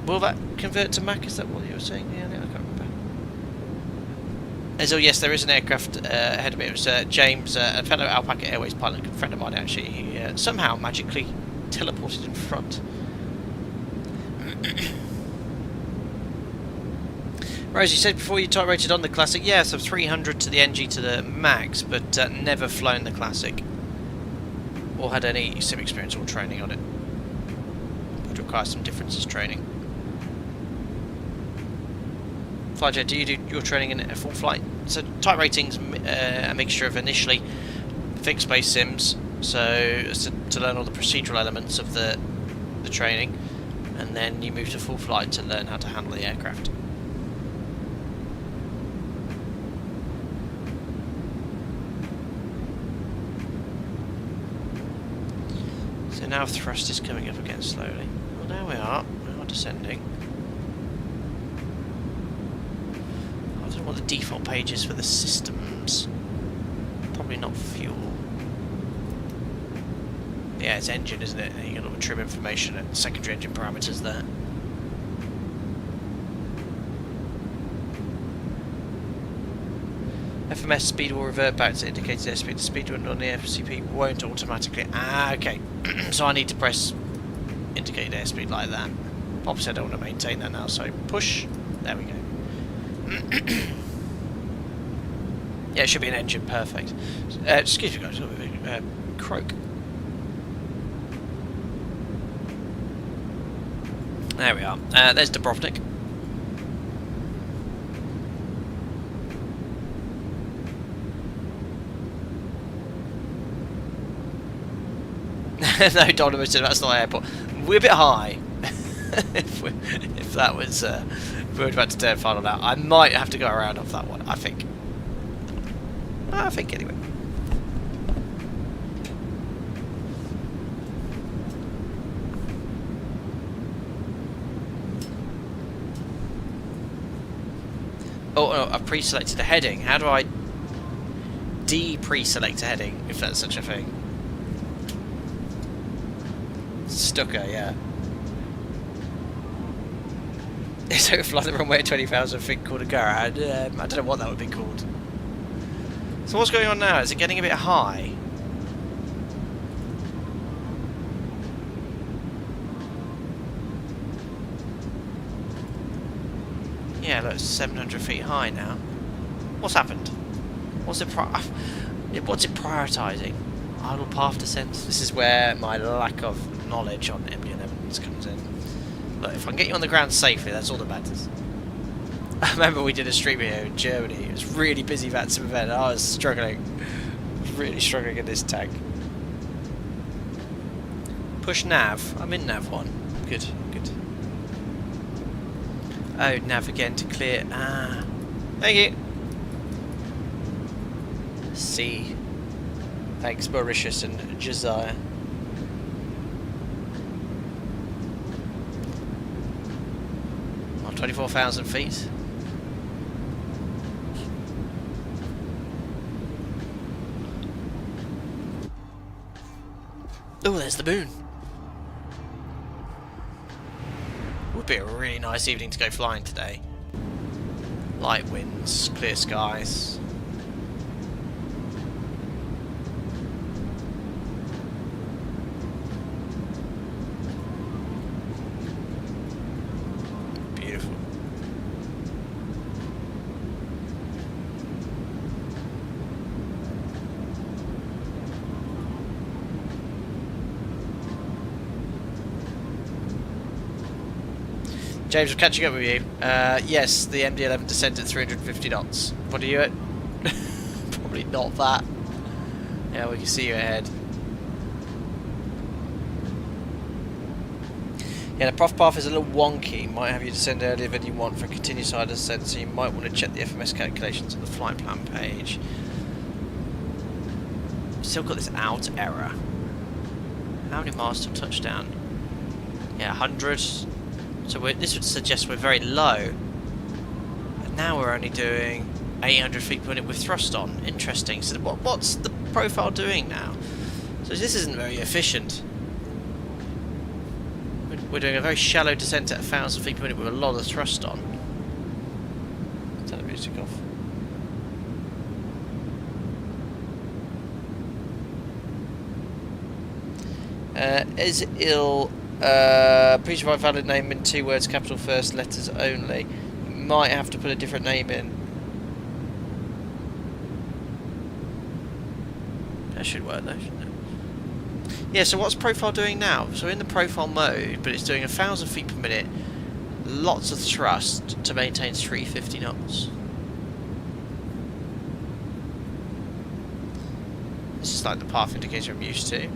will that convert to Mach? Is that what you were saying? Yeah, I can't remember. Oh yes, there is an aircraft ahead of me. It was James, a fellow Alpaca Airways pilot, a good friend of mine actually. He somehow magically teleported in front. Rose, you said before you type rated on the Classic. Yeah, so 300 to the NG to the max, but never flown the Classic. Or had any sim experience or training on it. Would require some differences training. FlyJet, do you do your training in a full flight? So type rating's a mixture of initially fixed base sims, so to learn all the procedural elements of the training, and then you move to full flight to learn how to handle the aircraft. So now thrust is coming up again slowly. Well, there we are descending. I don't know what the default page is for the systems. Probably not fuel. Yeah, it's engine, isn't it? You got all the trim information and secondary engine parameters there. FMS speed will revert back to indicated airspeed. The speed on the FCP won't automatically. Ah, okay. So I need to press indicated airspeed like that. Bob said I want to maintain that now, so push. There we go. Yeah, it should be an engine, perfect. Excuse me, guys. Croak. There we are. There's Dubrovnik. No, Donovan said that's not an airport. We're a bit high. if that was, if we were about to turn final out, I might have to go around off that one. I think anyway. Oh, no, I've pre-selected a heading. How do I pre-select a heading, if that's such a thing? Stucker, yeah. So fly the runway at 20,000 feet called a garage. I don't know what that would be called. So what's going on now? Is it getting a bit high? Yeah, look, it's 700 feet high now. What's happened? What's it prioritising? Idle path descent. This is where my lack of knowledge on MD11s comes in. Look, if I can get you on the ground safely, that's all that matters. I remember we did a stream here in Germany. It was really busy that sim event. I was struggling. Really struggling in this tank. Push nav. I'm in nav 1. Good, good. Oh, nav again to clear. Ah. Thank you. C. Thanks, Mauritius and Josiah. On 24,000 feet. Oh, there's the moon. Would be a really nice evening to go flying today. Light winds, clear skies. Beautiful. James, I'm catching up with you. Yes, the MD11 descent at 350 knots. What are you at? Probably not that. Yeah, we can see you ahead. Yeah, the prof path is a little wonky. Might have you descend earlier than you want for a continuous high descent, so you might want to check the FMS calculations on the flight plan page. Still got this out error. How many miles till touchdown? Yeah, 100. So this would suggest we're very low. But now we're only doing 800 feet per minute with thrust on. Interesting. So what's the profile doing now? So this isn't very efficient. We're doing a very shallow descent at 1,000 feet per minute with a lot of thrust on. Turn the music off. Is ill. Please provide valid name in 2 words, capital first letters only. might have to put a different name in. That should work though, shouldn't it? Yeah, so what's profile doing now? So in the profile mode, but it's doing 1,000 feet per minute, lots of thrust to maintain 350 knots. This is like the path indicator I'm used to.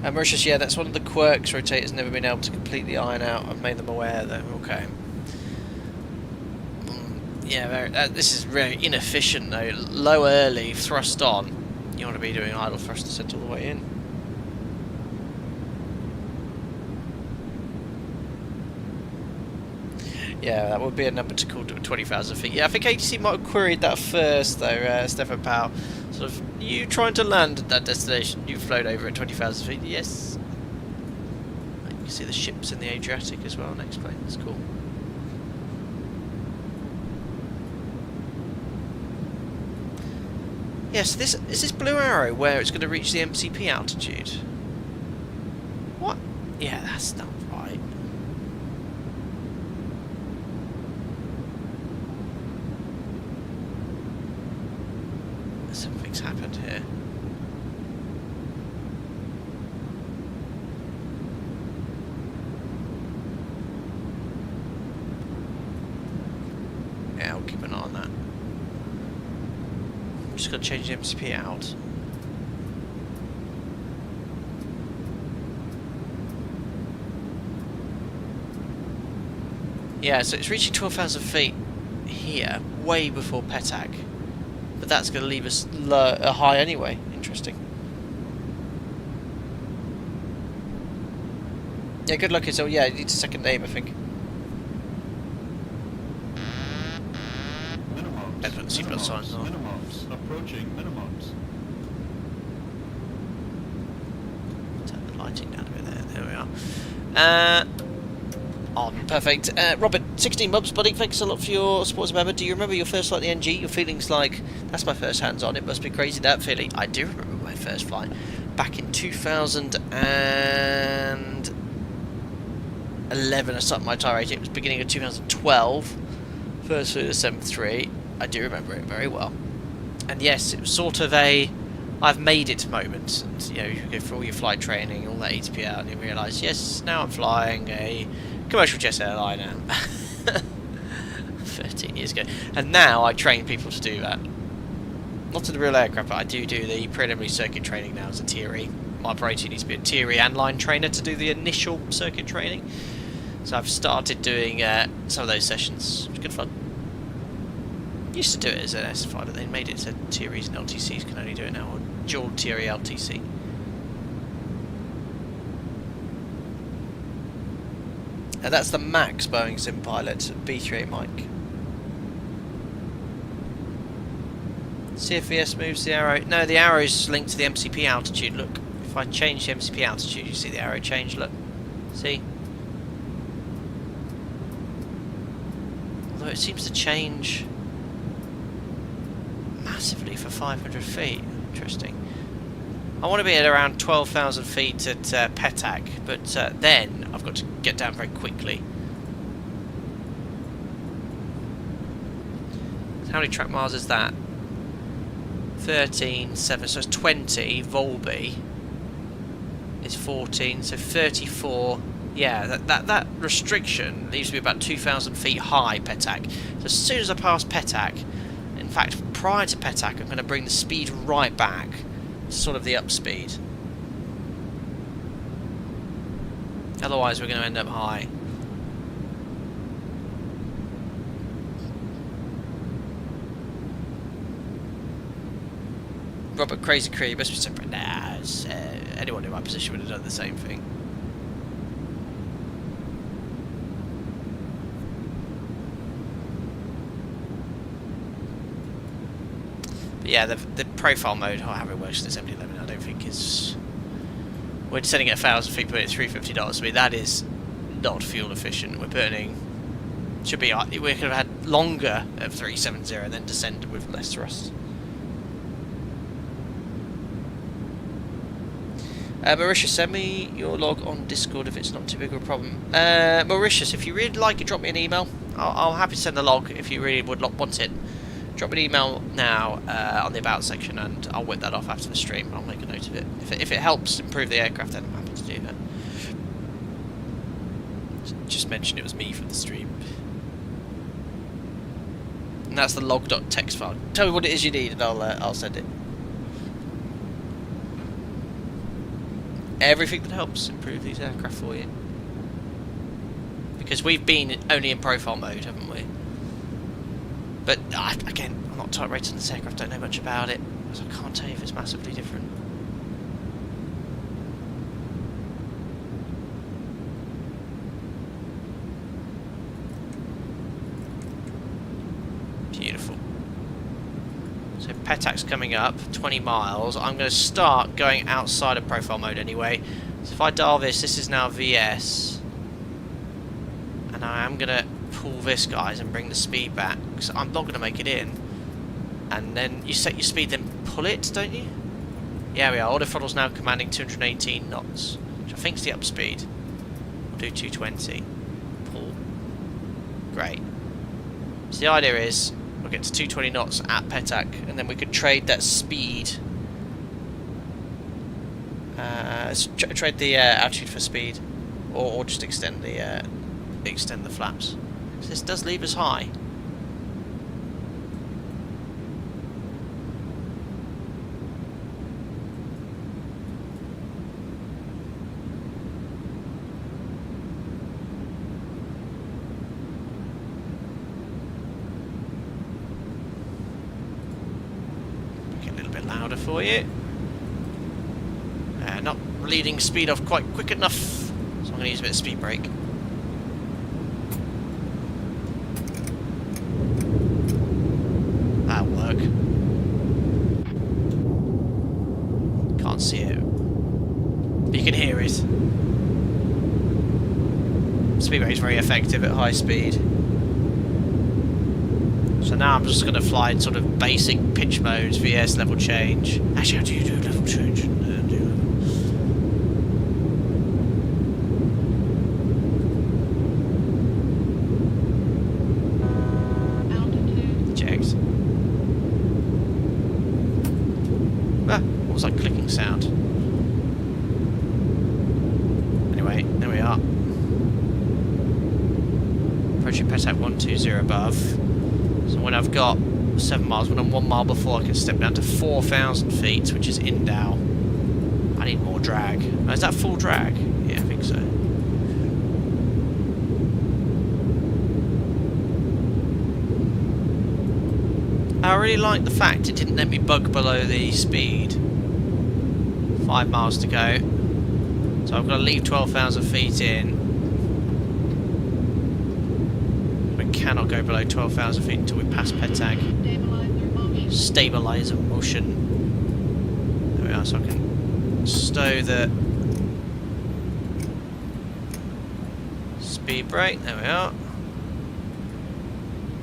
Mauritius, yeah, that's one of the quirks Rotator's never been able to completely iron out. I've made them aware though, okay. Yeah, this is very inefficient though. Low early, thrust on. You want to be doing idle thrust descent all the way in. Yeah, that would be a number to call to 20,000 feet. Yeah, I think ATC might have queried that first though, Stefan Powell. Sort of, you trying to land at that destination, you float over at 20,000 feet, yes. You can see the ships in the Adriatic as well, next plane, that's cool. Yes, this is this blue arrow where it's going to reach the MCP altitude. What? Yeah, that's not right. Something's happened here. Yeah, I'll keep an eye on that. Just got to change the MCP out. Yeah, so it's reaching 12,000 feet here, way before Petak. But that's going to leave us high anyway. Interesting. Yeah, good luck. So yeah, it needs a second name, I think. That's what the seatbelt signs are. Minimums. Approaching minimums. Turn the lighting down a bit there. There we are. On, perfect. Robert, 16 months, buddy. Thanks a lot for your support as a member. Do you remember your first flight in the NG? Your feelings like, that's my first hands-on. It must be crazy, that feeling. I do remember my first flight. Back in 2011, I started my tyre rating. It was beginning of 2012. First flew the 7.3. I do remember it very well. And yes, it was sort of a I've made it moment. And, you know, you go through all your flight training, all that ATP out, and you realise, yes, now I'm flying a commercial jet airliner. 13 years ago. And now I train people to do that. Not to the real aircraft, but I do the preliminary circuit training now as a Tier E. My operator needs to be a Tier E and line trainer to do the initial circuit training. So I've started doing some of those sessions. It's good fun. Used to do it as an SFI, but they made it so Tier E's and LTCs can only do it now, or dual Tier E LTC. And that's the Max Boeing Sim Pilot B38 Mike. CFVS moves the arrow. No, the arrow is linked to the MCP altitude. Look, if I change the MCP altitude, you see the arrow change. Look, see. Although it seems to change massively for 500 feet. Interesting. I want to be at around 12,000 feet at Petak, but then I've got to get down very quickly. So how many track miles is that? 13, 7, so it's 20. Volby is 14, so 34. Yeah, that restriction leaves me about 2,000 feet high, Petak. So as soon as I pass Petak, in fact, prior to Petak, I'm going to bring the speed right back to sort of the up speed. Otherwise, we're going to end up high. Robert Crazy Cree must be separate. Nah, anyone in my position would have done the same thing. But yeah, the profile mode, how it works in this MD11, I don't think is. We're descending at 1,000 feet per minute, $350. I mean, that is not fuel efficient. We're burning. Should be. We could have had longer of 370 and then descend with less thrust. Mauritius, send me your log on Discord if it's not too big of a problem. Mauritius, if you really like it, drop me an email. I'll happy to send the log if you really would want it. Drop me an email now on the About section, and I'll whip that off after the stream. I'll make a note of it. If it helps improve the aircraft, then I'm happy to do that. Just mention it was me for the stream. And that's the log.txt file. Tell me what it is you need, and I'll send it. Everything that helps improve these aircraft for you. Because we've been only in profile mode, haven't we? But, again, I'm not type rated on this aircraft, don't know much about it, so I can't tell you if it's massively different. Beautiful. So Petak's coming up, 20 miles. I'm going to start going outside of profile mode anyway. So if I dial this, this is now VS. And I am going to pull this, guys, and bring the speed back, because I'm not going to make it in. And then you set your speed, then pull it, don't you? Yeah, we are. Auto throttle's now commanding 218 knots, which I think is the up speed. We'll do 220. Pull. Great. So the idea is we'll get to 220 knots at Petak, and then we could trade that speed. Trade the altitude for speed, or just extend the flaps. So this does leave us high. Make it a little bit louder for you. Not leading speed off quite quick enough, so I'm going to use a bit of speed brake. That'll work. Can't see it, but you can hear it. Speed brake is very effective at high speed. So now I'm just going to fly in sort of basic pitch modes, VS, level change. Actually, how do you do level change? What was that clicking sound? Anyway, there we are. Approaching Petak 120 above. So when I've got 7 miles, when I'm 1 mile before, I can step down to 4,000 feet, which is indow. I need more drag. Oh, is that full drag? Yeah, I think so. I really like the fact it didn't let me bug below the speed. 5 miles to go. So I've got to leave 12,000 feet in. We cannot go below 12,000 feet until we pass Petak. Stabilizer motion. There we are, so I can stow the speed brake. There we are.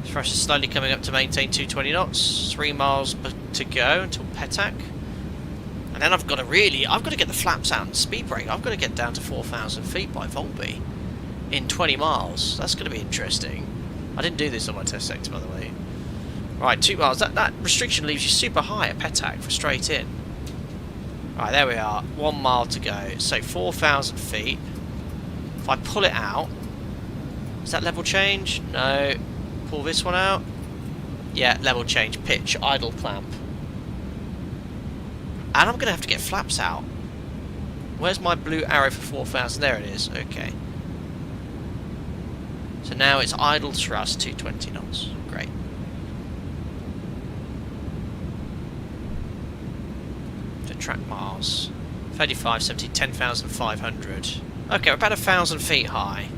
Thrust is slowly coming up to maintain 220 knots. 3 miles to go until Petak. And then I've got to get the flaps out and speed brake. I've got to get down to 4,000 feet by Volby in 20 miles. That's going to be interesting. I didn't do this on my test sector, by the way. Right, 2 miles. That restriction leaves you super high at Petak for straight in. Right, there we are. 1 mile to go. So 4,000 feet. If I pull it out, is that level change? No. Pull this one out. Yeah, level change. Pitch, idle clamp. And I'm going to have to get flaps out. Where's my blue arrow for 4,000? There it is. Okay. So now it's idle thrust, 220 knots. Great. To track miles. 35, 70, 10,500. Okay, we're about 1,000 feet high.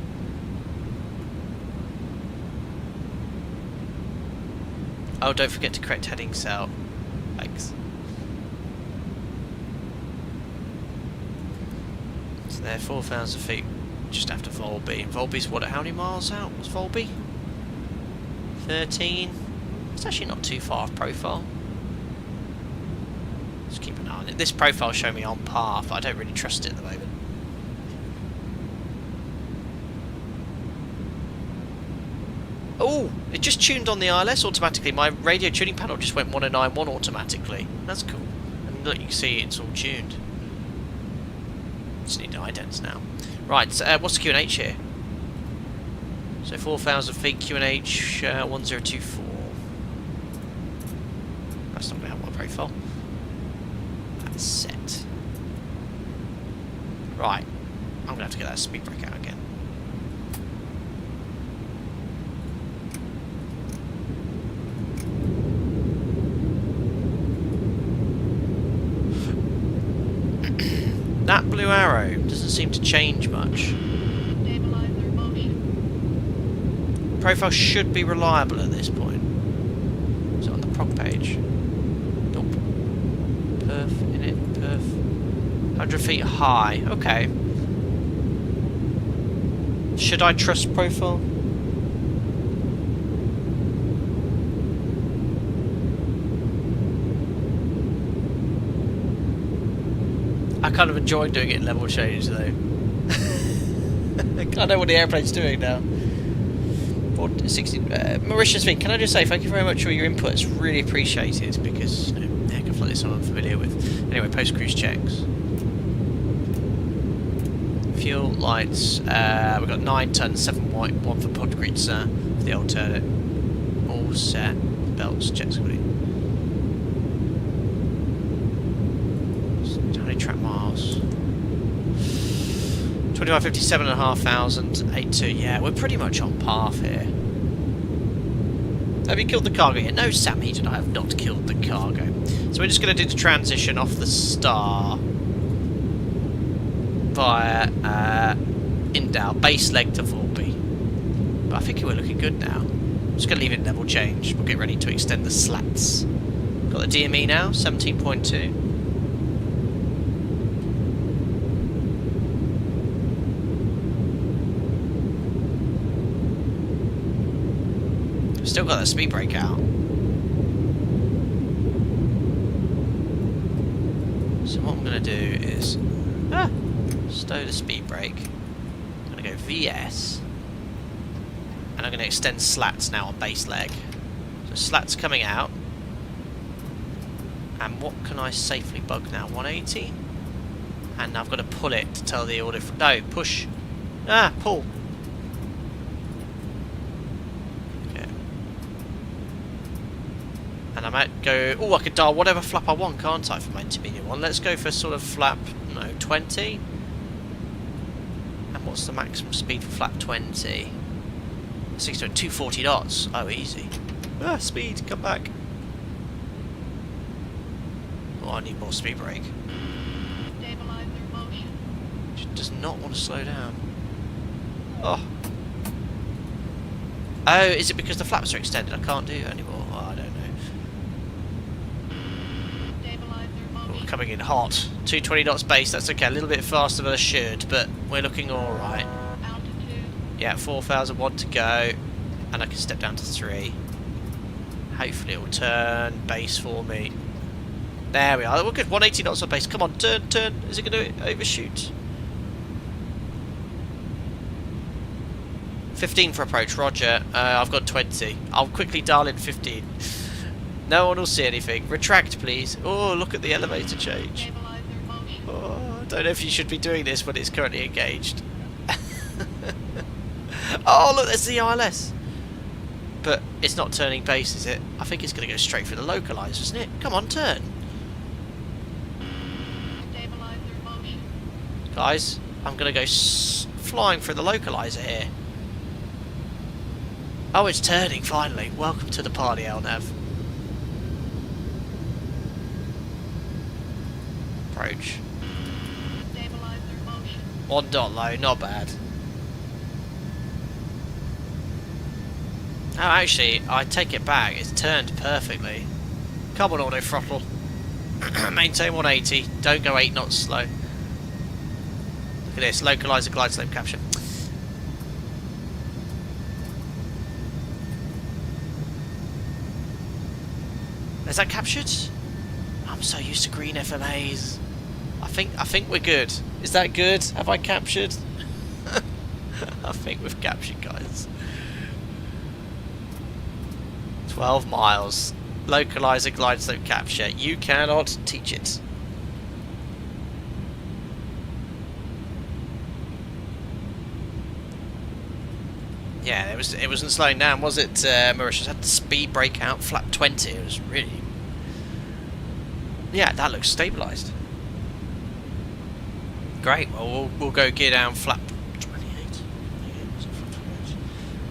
Oh, don't forget to correct heading cell. Thanks. So there, 4,000 feet just after Volby. And Volby's what, how many miles out was Volby? 13. It's actually not too far off profile. Just keep an eye on it. This profile showing me on path, but I don't really trust it at the moment. Oh, it just tuned on the ILS automatically. My radio tuning panel just went 1091 automatically. That's cool. And look, you can see it's all tuned. Just need idents now. Right, what's the QNH here? So 4,000 feet QNH 1024. That's not going to help my profile. That's set. Right, I'm going to have to get that speed brake out again. That blue arrow doesn't seem to change much. Profile should be reliable at this point. Is it on the prog page? Nope. Perf, in it, perf. 100 feet high, okay. Should I trust profile? I kind of enjoy doing it in level change though. I know what the airplane's doing now. 16, Mauritius Vink, can I just say thank you very much for your input, it's really appreciated because heck, I feel like this I'm unfamiliar with. Anyway, post cruise checks. Fuel lights, we've got 9 tons, 7 white, 1 for Podgritsa for the alternate. All set. Belts, jet screen. How many track miles? 2557,500, 82. Yeah, we're pretty much on path here. Have you killed the cargo yet? No, Sam Heaton, I have not killed the cargo. So we're just going to do the transition off the Star via Indal, base leg to Volby. But I think we're looking good now. I'm just going to leave it level change. We'll get ready to extend the slats. Got the DME now, 17.2. Still got that speed brake out. So what I'm going to do is stow the speed brake. I'm going to go VS. And I'm going to extend slats now on base leg. So slats coming out. And what can I safely bug now? 180? And I've got to pull it to tell the order. No, push. Pull. And I might go, oh, I could dial whatever flap I want, can't I, for my intermediate one? Let's go for sort of flap, no, 20. And what's the maximum speed for flap 20? 240 knots. Oh, easy. Speed, come back. Oh, I need more speed brake. She does not want to slow down. Oh. Oh, is it because the flaps are extended? I can't do it anymore. Oh, I don't know. Coming in hot. 220 knots base, that's okay. A little bit faster than I should, but we're looking alright. Yeah, 4,001 to go. And I can step down to 3. Hopefully it will turn base for me. There we are. We're good. 180 knots on base. Come on, turn, turn. Is it going to overshoot? 15 for approach, roger. I've got 20. I'll quickly dial in 15. No one will see anything. Retract, please. Oh, look at the elevator change. Oh, I don't know if you should be doing this when it's currently engaged. Oh, look, there's the ILS. But it's not turning base, is it? I think it's going to go straight for the localizer, isn't it? Come on, turn. Guys, I'm going to go flying through the localizer here. Oh, it's turning, finally. Welcome to the party, LNAV. Approach. 1 dot low, not bad. Oh, actually, I take it back. It's turned perfectly. Come on, auto throttle. Maintain 180. Don't go 8 knots slow. Look at this. Localizer glide slope capture. Is that captured? I'm I'm so used to green FMAs. I think we're good. Is that good? Have I captured? I think we've captured, guys. 12 miles. Localizer glide slope capture. You cannot teach it. Yeah, it wasn't slowing down, was it? Mauritius had the speed brake out, flap 20. It was really... Yeah, that looks stabilised. Great. Well, we'll go gear down flap 28.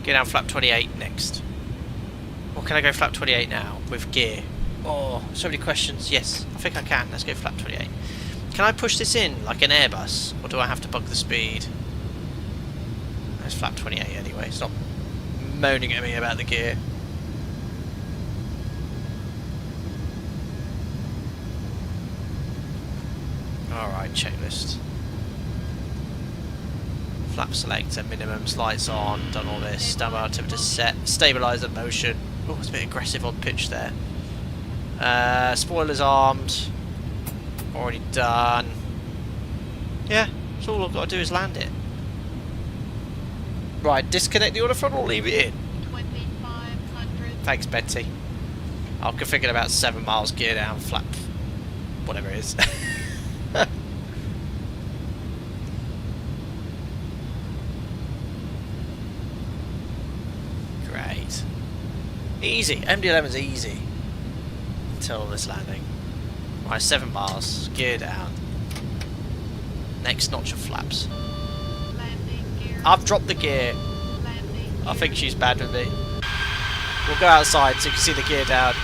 Gear down flap 28 next. Or can I go flap 28 now with gear? Oh, so many questions. Yes, I think I can. Let's go flap 28. Can I push this in like an Airbus, or do I have to bug the speed? It's flap 28 anyway. It's not moaning at me about the gear. Alright, checklist. Flap selector, minimums, lights on, done all this. Standby altimeter set, stabiliser motion. Oh, it's a bit aggressive on pitch there. Spoilers armed. Already done. Yeah, so all I've got to do is land it. Right, disconnect the auto throttle or leave it in? 2500. Thanks, Betty. I'll configure about 7 miles gear down, flap. Whatever it is. Great. Easy. MD11's easy. Until this landing. Right, 7 miles. Gear down. Next notch of flaps. Landing gear. I've dropped the gear. Landing I gear. think she's bad with me. We'll go outside so you can see the gear down.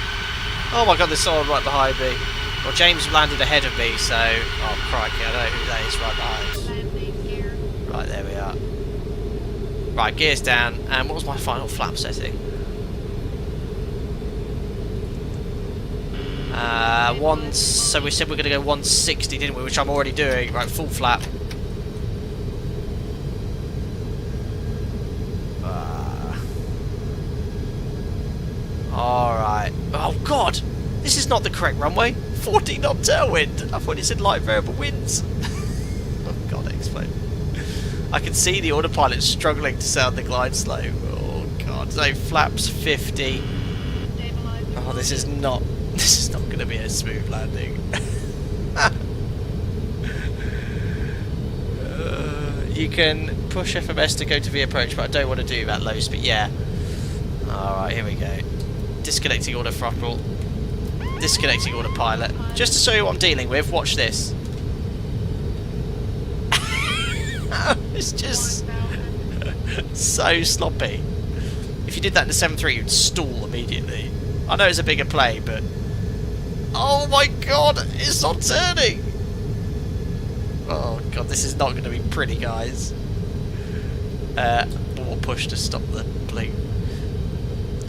Oh my god, there's someone right behind me. Well, James landed ahead of me, so... Oh, crikey, I don't know who that is right behind. Landing gear. Right, there we are. Right, gears down. And what was my final flap setting? So we said we're going to go 160, didn't we? Which I'm already doing. Right, full flap. Alright. Oh, God! This is not the correct runway. 14 knot tailwind. I thought it said light variable winds. Oh, God, explain. I can see the autopilot struggling to sound the glide slope. Oh, God. So, flaps 50. Stabilizer. Oh, this is not going to be a smooth landing. You can push FMS to go to the approach, but I don't want to do that low speed. Yeah. Alright, here we go. Disconnecting auto throttle. Disconnecting autopilot. Just to show you what I'm dealing with, watch this. It's just 1000. so sloppy. If you did that in the 7.3, you'd stall immediately. I know it's a bigger play, but... Oh my god, it's not turning! Oh god, this is not going to be pretty, guys. More push to stop the blink.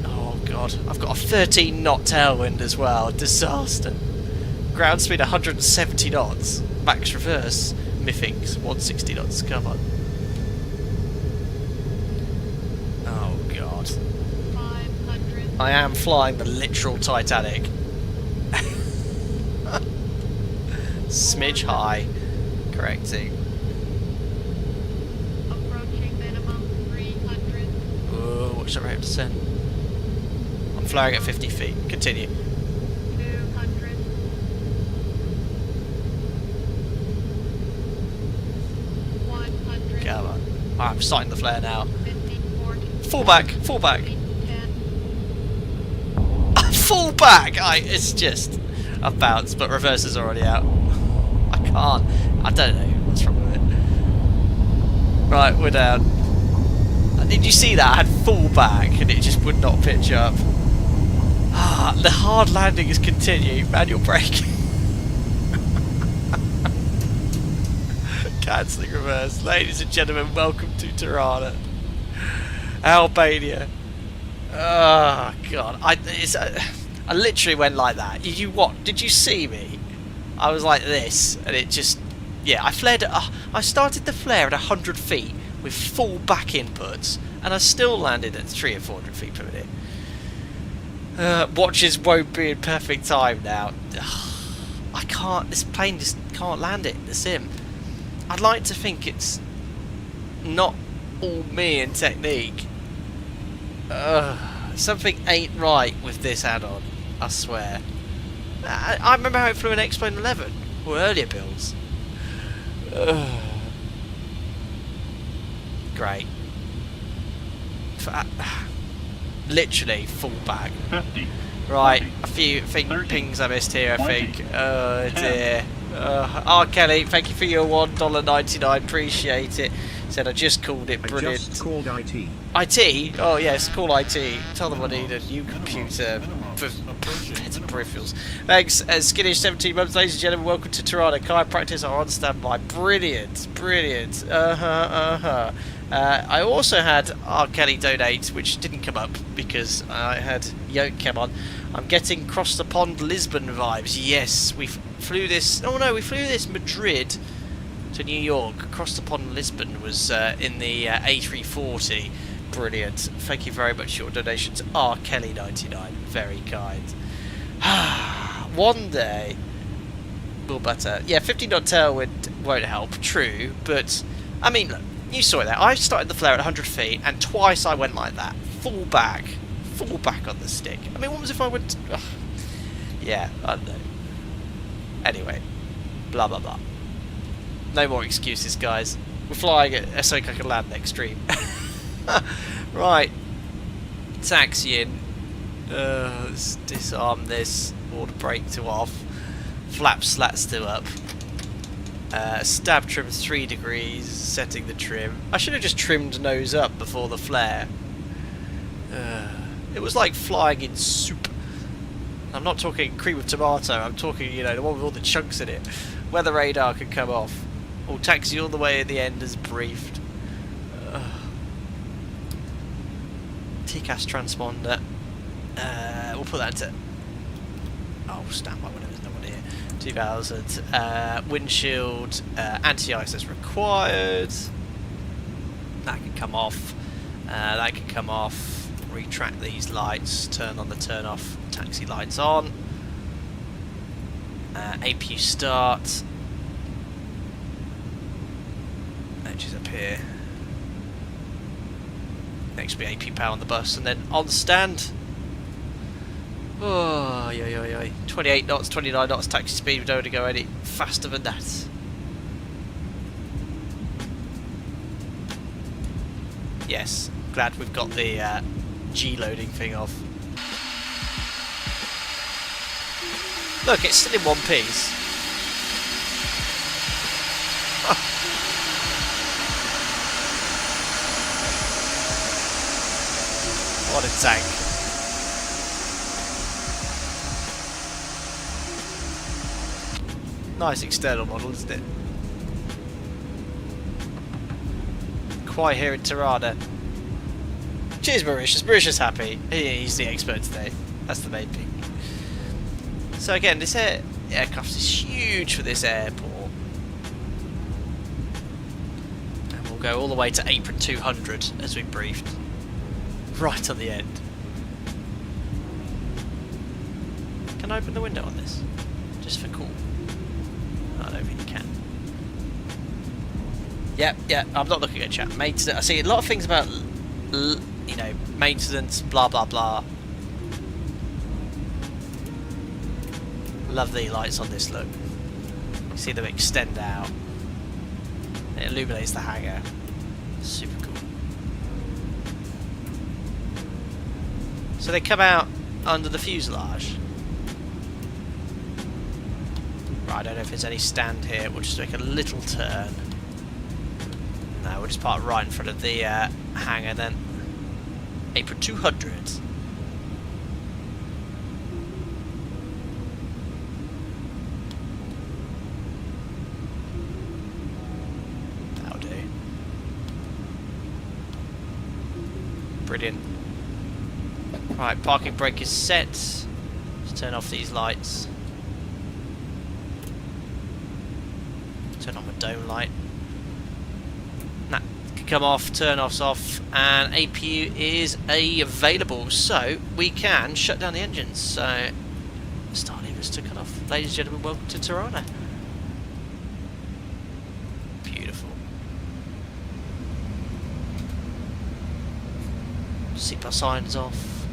Oh god, I've got a 13 knot tailwind as well. Disaster. Ground speed 170 knots. Max reverse. Miffings 160 knots. Come on. Oh god. 500. I am flying the literal Titanic. Smidge high. Correcting. Approaching minimum 300. Oh, what's the rate of descent? I'm flying at 50 feet. Continue. 200. 100. Come on. I'm starting the flare now. 50, 40. Fall back. Fall back. 10. Fall back! It's just... I've bounced, but reverse is already out. I can't. I don't know what's wrong with it. Right, we're down. Did you see that? I had full back and it just would not pitch up. Ah, the hard landing is continue. Manual brake. Cancelling reverse. Ladies and gentlemen, welcome to Tirana, Albania. Oh god, I literally went like that. What? Did you see me? I was like this, and it just, yeah. I flared. I started the flare at 100 feet with full back inputs, and I still landed at 300 or 400 feet per minute. Watches won't be in perfect time now. I can't. This plane just can't land it. The sim. I'd like to think it's not all me and technique. Something ain't right with this add-on. I swear. I remember how it flew in X-Plane 11 or earlier builds. Great. Literally full back. 50. Right, 40, a few 30, pings I missed here, I 20, think. Oh 10. dear. Kelly, thank you for your $1.99. Appreciate it. Said I just called it. I Brilliant. just called IT. IT? Oh yes, call IT. Tell them I need a new Minimum, computer minimum, for approaching better minimum. peripherals. Thanks, Skittish 17 months, ladies and gentlemen. Welcome to Tirana. Chiropractors are on standby. Brilliant, brilliant. I also had R. Kelly donate, which didn't come up because I had Yoke come on. I'm getting cross the pond Lisbon vibes. Yes, we flew this. Oh no, we flew this Madrid to New York. Across the pond Lisbon was in the A340. Brilliant. Thank you very much for your donations. R. Kelly 99. Very kind. One day we'll better. Yeah, 15 knot tailwind won't help. True, but I mean, look, you saw it there. I started the flare at 100 feet, and twice I went like that. Full back on the stick. I mean, what was if I went? Yeah, I don't know. Anyway, blah blah blah. No more excuses, guys. We're flying it so I can land next stream. Right. Taxi in. Let's disarm this. Order brake to off. Flap slats to up. Stab trim 3 degrees. Setting the trim. I should have just trimmed nose up before the flare. It was like flying in soup. I'm not talking cream with tomato. I'm talking, you know, the one with all the chunks in it. Weather radar can come off. Or taxi all the way at the end as briefed. TCAS transponder. We'll put that into... Oh, standby whenever there's no one here. 2000. Windshield. Anti-ice as required. That can come off. That can come off. Retract these lights. Turn on the turn off. Taxi lights on. APU start. Edges up here. Next will be AP power on the bus, and then on stand. Oh, 28 knots, 29 knots taxi speed. We don't want to go any faster than that. Yes, glad we've got the G loading thing off. Look, it's still in one piece. What a tank. Nice external model, isn't it? Quite here in Tirana. Cheers, Mauritius. Mauritius happy. He's the expert today. That's the main thing. So again, this aircraft is huge for this airport. And we'll go all the way to apron 200 as we briefed. Right on the end. Can I open the window on this? Just for cool. I don't think you can. Yeah, I'm not looking at chat. Maintenance. I see a lot of things about, you know, maintenance, blah blah blah. Love the lights on this look. You see them extend out. It illuminates the hangar. Super cool. So they come out under the fuselage. Right, I don't know if there's any stand here. We'll just make a little turn. No, we'll just park right in front of the hangar then. Apron 200. That'll do. Brilliant. Right, parking brake is set. Let's turn off these lights. Turn on the dome light. That can come off, turn offs off, and APU is available, so we can shut down the engines. So start leaving wants to cut off. Ladies and gentlemen, welcome to Tirana. Beautiful. Seatbelt signs off.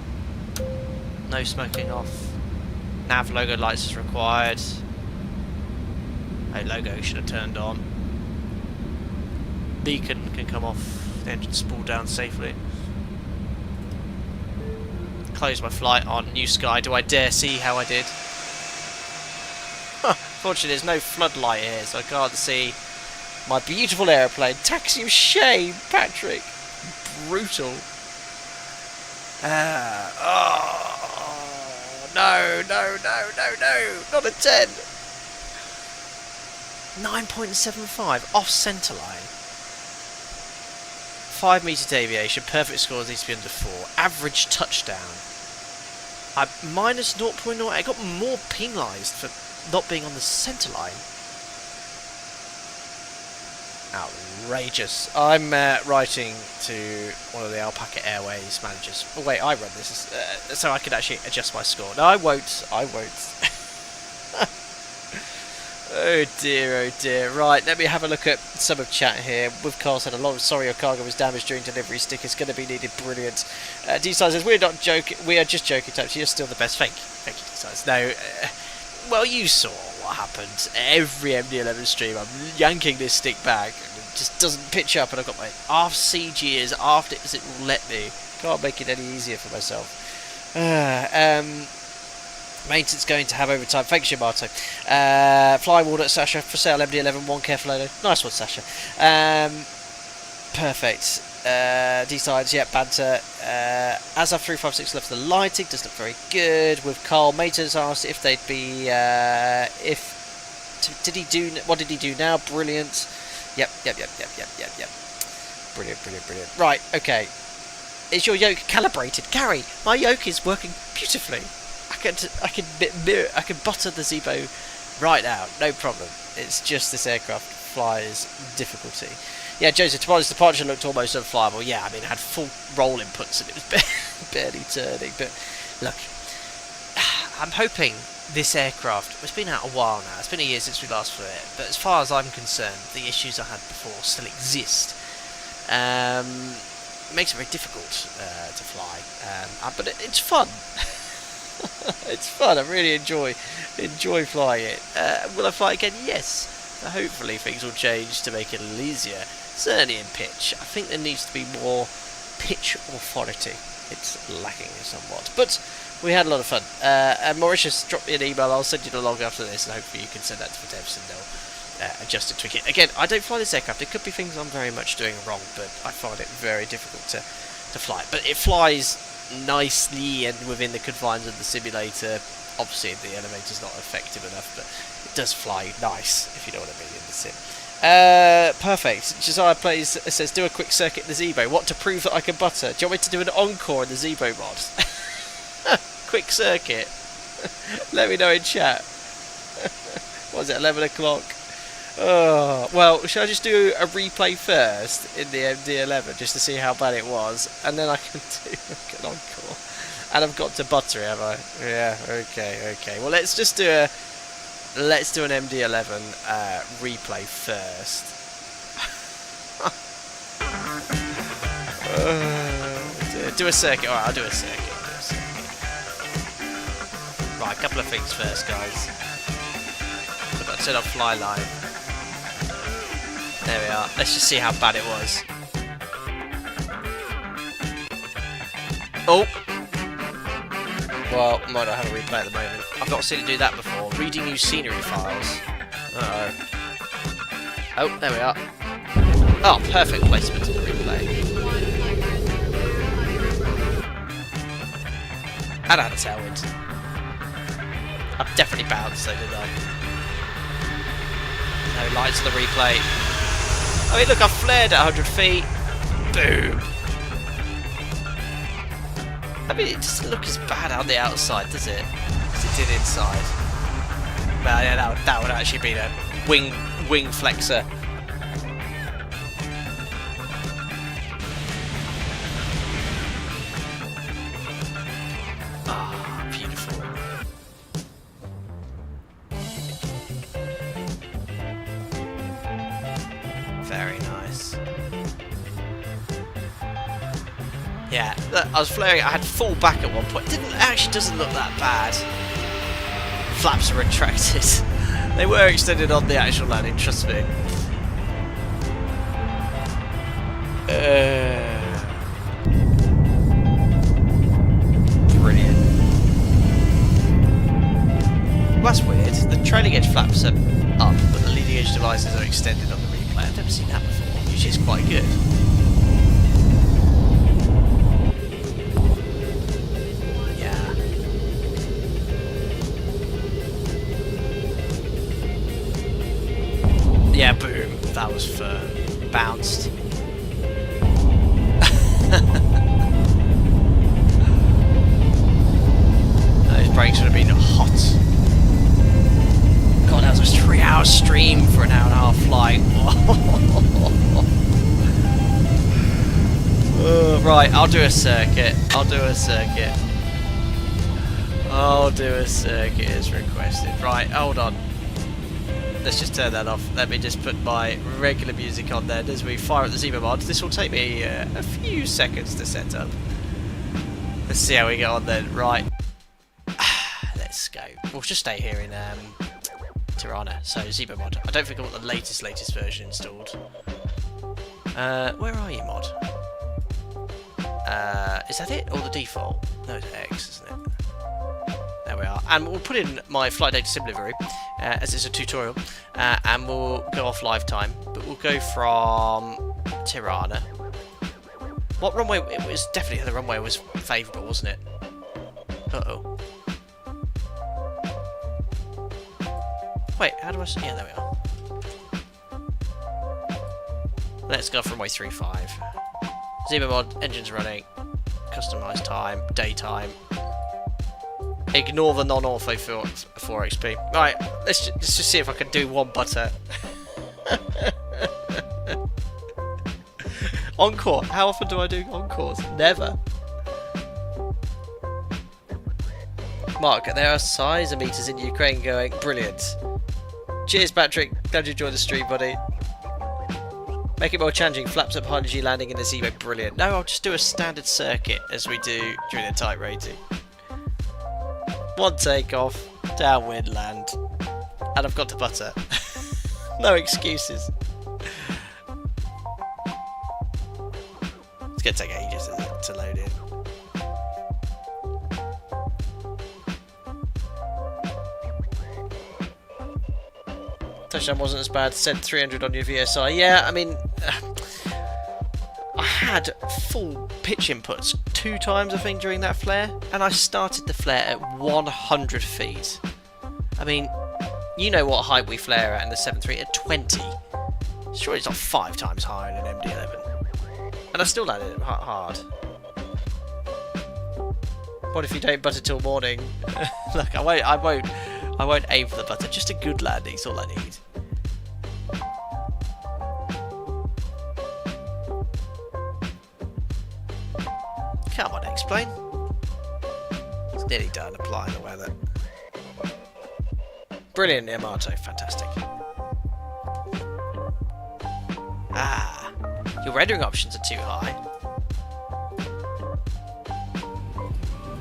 No smoking off. Nav logo lights is required. A logo should have turned on. Beacon can come off. The engine spool down safely. Close my flight on New Sky. Do I dare see how I did? Fortunately, there's no floodlight here, so I can't see my beautiful aeroplane. Taxi of shame, Patrick. Brutal. No, not a 10. 9.75 off centre line. 5 metre deviation, perfect scores needs to be under 4. Average touchdown. I minus 0.0. I got more penalised for not being on the centre line. Outrageous. I'm writing to one of the Alpaca Airways managers. Oh wait, I run this so I can actually adjust my score. No, I won't. Oh dear. Right, let me have a look at some of chat here. With Carl said a lot of sorry your cargo was damaged during delivery. Stickers going to be needed. Brilliant. D-Size says we're not joking. We are just joking. Types. You're still the best. Thank you, D-Size. No, well you saw what happened. Every MD11 stream, I'm yanking this stick back. And it just doesn't pitch up, and I've got my half CG as after as it will let me. Can't make it any easier for myself. Maintenance going to have overtime. Thanks, Yamato. Flying water at Sasha. For sale, MD11. One careful loader. Nice one, Sasha. Perfect. D-sides, yeah, banter. As of 356 left the lighting. Does look very good. With Carl, maintenance asked if they'd be. What did he do now? Brilliant. Yep. Brilliant. Right, okay. Is your yoke calibrated? Gary, my yoke is working beautifully. I can butter the Zebo right now, no problem. It's just this aircraft flyer's difficulty. Yeah, Joseph, tomorrow's departure looked almost unflyable. Yeah, I mean, it had full roll inputs and it was barely turning. But look, I'm hoping this aircraft, it's been out a while now, it's been a year since we last flew it, but as far as I'm concerned, the issues I had before still exist. It makes it very difficult to fly, but it's fun. It's fun. I really enjoy flying it. Will I fly again? Yes. Hopefully things will change to make it a little easier. Certainly in pitch. I think there needs to be more pitch authority. It's lacking somewhat. But we had a lot of fun. And Mauritius, drop me an email. I'll send you the log after this, and hopefully you can send that to the devs and they'll adjust it, tweak it. Again, I don't fly this aircraft. It could be things I'm very much doing wrong, but I find it very difficult to fly. But it flies nicely and within the confines of the simulator. Obviously the elevator's not effective enough, but it does fly nice, if you know what I mean, in the sim. Perfect. Josiah says do a quick circuit in the Zebo. What, to prove that I can butter? Do you want me to do an encore in the Zebo mod? Quick circuit. Let me know in chat. What was it, 11 o'clock? Oh, well, shall I just do a replay first in the MD11 just to see how bad it was, and then I can do an encore. And I've got to butter it, have I? Yeah, okay. Well, let's do an MD11 replay first. Do a circuit. Alright, I'll do a circuit. Right, a couple of things first, guys. I've got to turn off fly line. There we are. Let's just see how bad it was. Oh! Well, might not have a replay at the moment. I've not seen it do that before. Reading new scenery files. Uh-oh. Oh, there we are. Oh, perfect placement of the replay. And I had a tailwind. I definitely bounced though, didn't I? No lights on the replay. I mean, look, I've flared at 100 feet. Boom. I mean, it doesn't look as bad on the outside, does it? As it did inside. Well, yeah, that would actually be a wing flexor. Ah, beautiful. Yeah, I was flaring it. I had full back at one point. It actually doesn't look that bad. Flaps are retracted. They were extended on the actual landing, trust me. Brilliant. Well, that's weird. The trailing edge flaps are up, but the leading edge devices are extended on the replay. I've never seen that before. Usually it's quite good. Yeah, boom. That was firm. Bounced. Those brakes would have been hot. God, that was a 3-hour stream for an hour and a half flight. Right, I'll do a circuit. I'll do a circuit as requested. Right, hold on. Let's just turn that off. Let me just put my regular music on then as we fire up the Zebra mod. This will take me a few seconds to set up. Let's see how we get on then. Right. Let's go. We'll just stay here in Tirana. So Zebra mod. I don't think I want the latest version installed. Where are you, mod? Is that it? Or the default? No, it's X, isn't it? There we are. And we'll put in my flight data sim livery, as it's a tutorial, and we'll go off live time. But we'll go from Tirana. What runway? It was definitely the runway was favourable, wasn't it? Uh-oh. Wait, how do I... Yeah, there we are. Let's go from runway 35. Zebra mod, engines running, customised time, daytime. Ignore the non-ortho 4XP. Right, let's just see if I can do one butter. Encore. How often do I do encores? Never. Mark, there are seismometers in Ukraine going. Brilliant. Cheers, Patrick. Glad you enjoyed the stream, buddy. Make it more challenging. Flaps up behind G landing in the Zebo. Brilliant. No, I'll just do a standard circuit as we do during the type rating. One takeoff, downwind land, and I've got to butter. No excuses. It's going to take ages to load in. Touchdown wasn't as bad. Said 300 on your VSI. Yeah, I mean, I had full pitch inputs 2 times, I think, during that flare, and I started the flare at 100 feet. I mean, you know what height we flare at in the 7.3 at 20. Sure, it's not 5 times higher than MD11, and I still landed it hard. What if you don't butter till morning? Look, I won't aim for the butter. Just a good landing is all I need. Come on, explain. It's nearly done applying the weather. Brilliant, Yamato, fantastic. Ah, your rendering options are too high.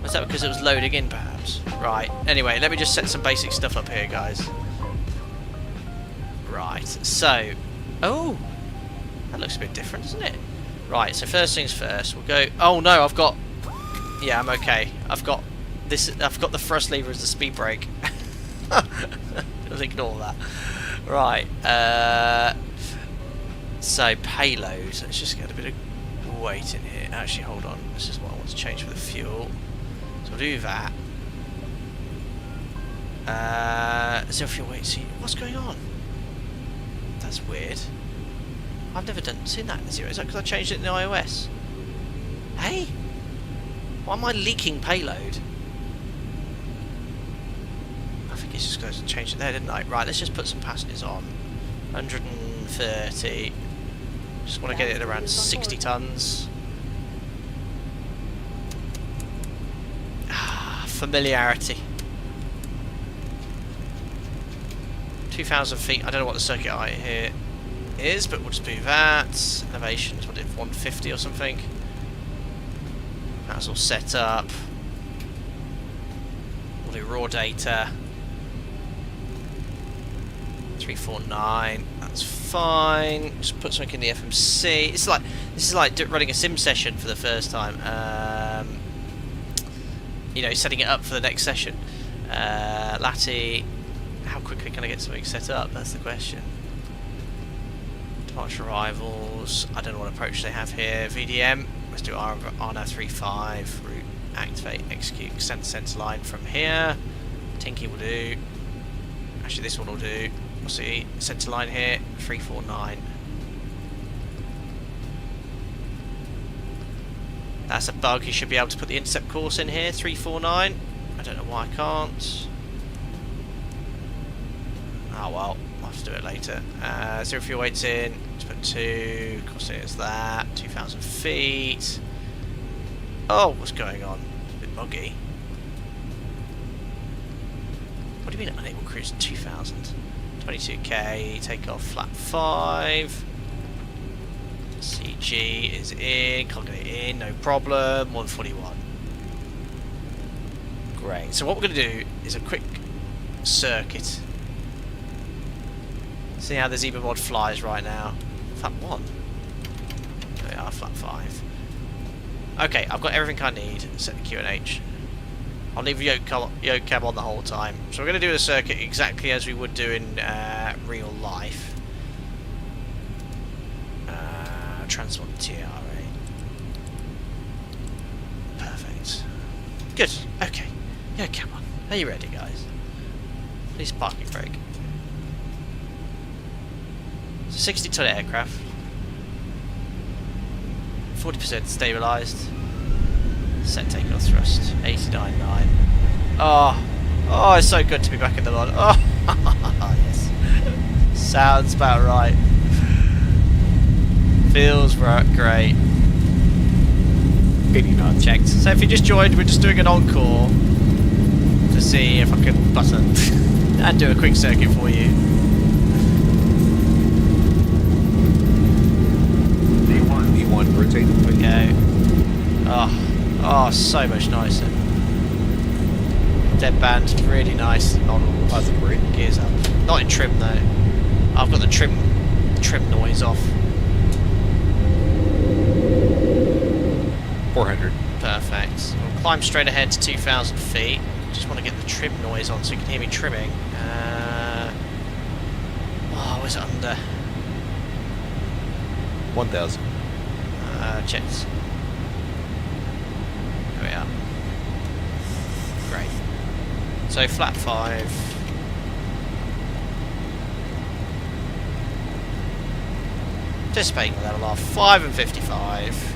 Was that because it was loading in, perhaps? Right, anyway, let me just set some basic stuff up here, guys. Right, so... Oh! That looks a bit different, doesn't it? Right, so first things first, we'll go... Oh no, I've got... Yeah, I'm okay. I've got this. I've got the thrust lever as the speed brake. Just ignore that. Right, so payload. Let's just get a bit of weight in here. Actually, hold on. This is what I want to change for the fuel. So we'll do that. Zero fuel weight. See, what's going on? That's weird. I've never seen that in the Zero. Is that because I changed it in the iOS? Hey? Why am I leaking payload? I think it's just because I changed it there, didn't I? Right, let's just put some passengers on. 130. Just want to get it at around 60 tons. Ah, familiarity. 2,000 feet. I don't know what the circuit height here is, but we'll just do that. Elevations, what did 150 or something? That's all set up. We'll do raw data. 349. That's fine. Just put something in the FMC. This is like running a sim session for the first time. You know, setting it up for the next session. LATI. How quickly can I get something set up? That's the question. Departure arrivals. I don't know what approach they have here. VDM. Let's do RNAV35. Route. Activate. Execute. Extend the center line from here. Tinky will do. Actually, this one will do. We'll see. Center line here. 349. That's a bug. You should be able to put the intercept course in here. 349. I don't know why I can't. Oh well. I'll have to do it later. Zero fuel weights in. Let's put 2. Costing is that. 2,000 feet. Oh, what's going on? A bit buggy. What do you mean unable cruise 2,000? 22k. Take off flat 5. CG is in. Can't get it in. No problem. 141. Great. So what we're going to do is a quick circuit. See how the Zebra mod flies right now. Flat 1. There we are, flat 5. Okay, I've got everything I need. Set the QNH. I'll leave yoke cab on the whole time. So we're going to do the circuit exactly as we would do in real life. Transport TRA. Perfect. Good. Okay. Yoke cab on. Are you ready, guys? Please parking brake. 60-ton aircraft, 40% stabilised, set takeoff thrust, 89.9. Oh, it's so good to be back in the mod. Oh, yes. Sounds about right. Feels great. 89 checked. So if you just joined, we're just doing an encore to see if I can button and do a quick circuit for you. D1 rotate. Here we go. Oh, so much nicer. Dead band, really nice model. Gears up. Not in trim though. I've got the trim noise off. 400. Perfect. We'll climb straight ahead to 2,000 feet. Just want to get the trim noise on so you can hear me trimming. Where's it under? 1,000. Jets. There we are. Great. So flat 5. Anticipating the level off 5 and 55.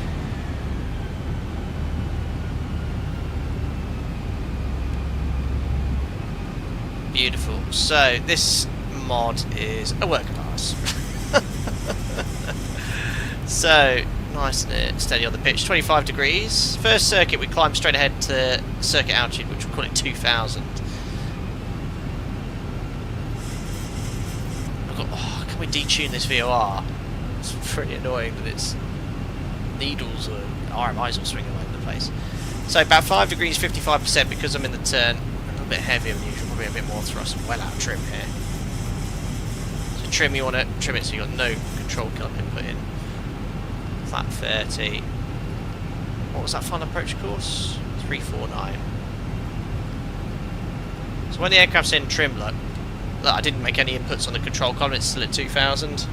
Beautiful. So this mod is a work of ours. So nice and steady on the pitch. 25 degrees. First circuit, we climb straight ahead to circuit altitude, which we'll call it 2,000. Can we detune this VOR? It's pretty annoying that its needles or RMIs will swing all over the place. So about 5 degrees, 55% because I'm in the turn. A little bit heavier than usual, probably a bit more thrust. Well out of trim here. So trim, you want to trim it so you've got no control current input in. Flat 30. What was that final approach course? 349. So when the aircraft's in trim, look, I didn't make any inputs on the control column, it's still at 2,000.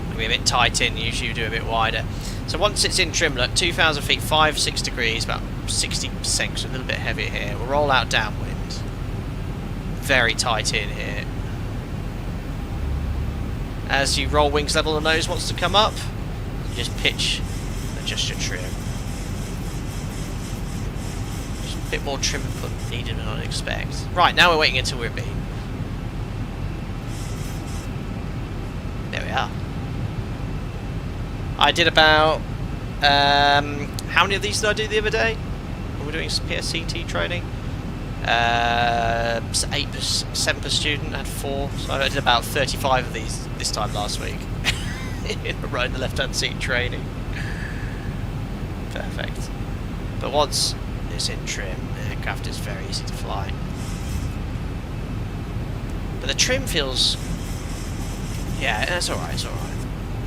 It'll be a bit tight in, usually you do a bit wider. So once it's in trim, look, 2,000 feet, 6 degrees, about 60%, so a little bit heavier here. We'll roll out downwind. Very tight in here. As you roll wings level, the nose wants to come up. You just pitch, adjust your trim. Just a bit more trim input needed than I'd expect. Right, now we're waiting until we're beam. There we are. I did about... how many of these did I do the other day? When we were doing PSCT training? 7 per student, I had 4, so I did about 35 of these this time last week. in the right and the left hand seat training. Perfect. But once it's in trim, the aircraft is very easy to fly. But the trim feels... yeah, that's alright, it's alright.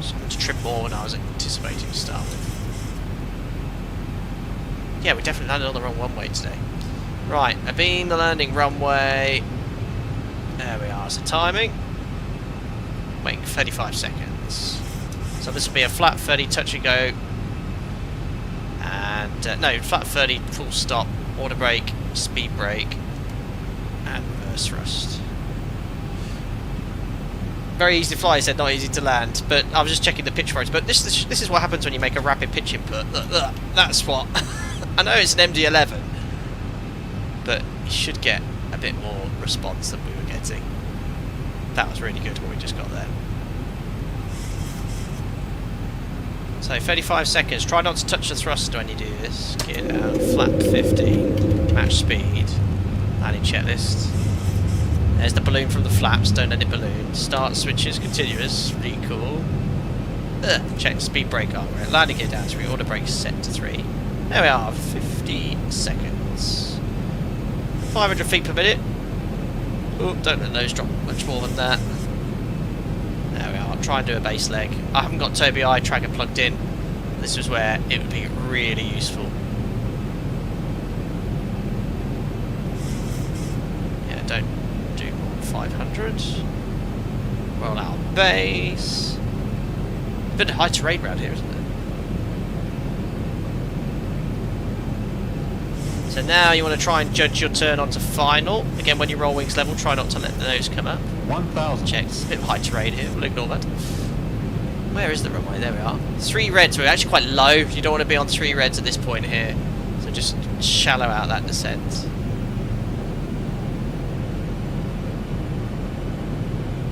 So I had to trim more than I was anticipating to start with. Yeah, we definitely landed on the wrong runway today. Right, abeam the landing runway. There we are, so timing. Waiting 35 seconds. So this will be a flat 30 touch and go. And, no, flat 30 full stop, auto brake, speed brake, and reverse thrust. Very easy to fly, he said, not easy to land. But I was just checking the pitch roads. But this is what happens when you make a rapid pitch input. Look, that's what. I know it's an MD11, but you should get a bit more response than we were getting. That was really good what we just got there. So 35 seconds. Try not to touch the thruster when you do this. Get it out. Flap 15. Match speed. Landing checklist. There's the balloon from the flaps. Don't let it balloon. Start switches continuous. Really cool. Check speed brake armor. Landing gear down 3. Auto brake set to 3. There we are. 50 seconds. 500 feet per minute. Oh, don't let those drop much more than that. There we are. I'll try and do a base leg. I haven't got Tobii eye tracker plugged in. This is where it would be really useful. Yeah, don't do more than 500. Roll out base. A bit of high terrain around here, isn't it? So now you want to try and judge your turn onto final. Again, when you roll wings level, try not to let the nose come up. 1,000. Check. It's a bit of high terrain here. We'll ignore that. Where is the runway? There we are. 3 reds. We're actually quite low. You don't want to be on 3 reds at this point here. So just shallow out that descent.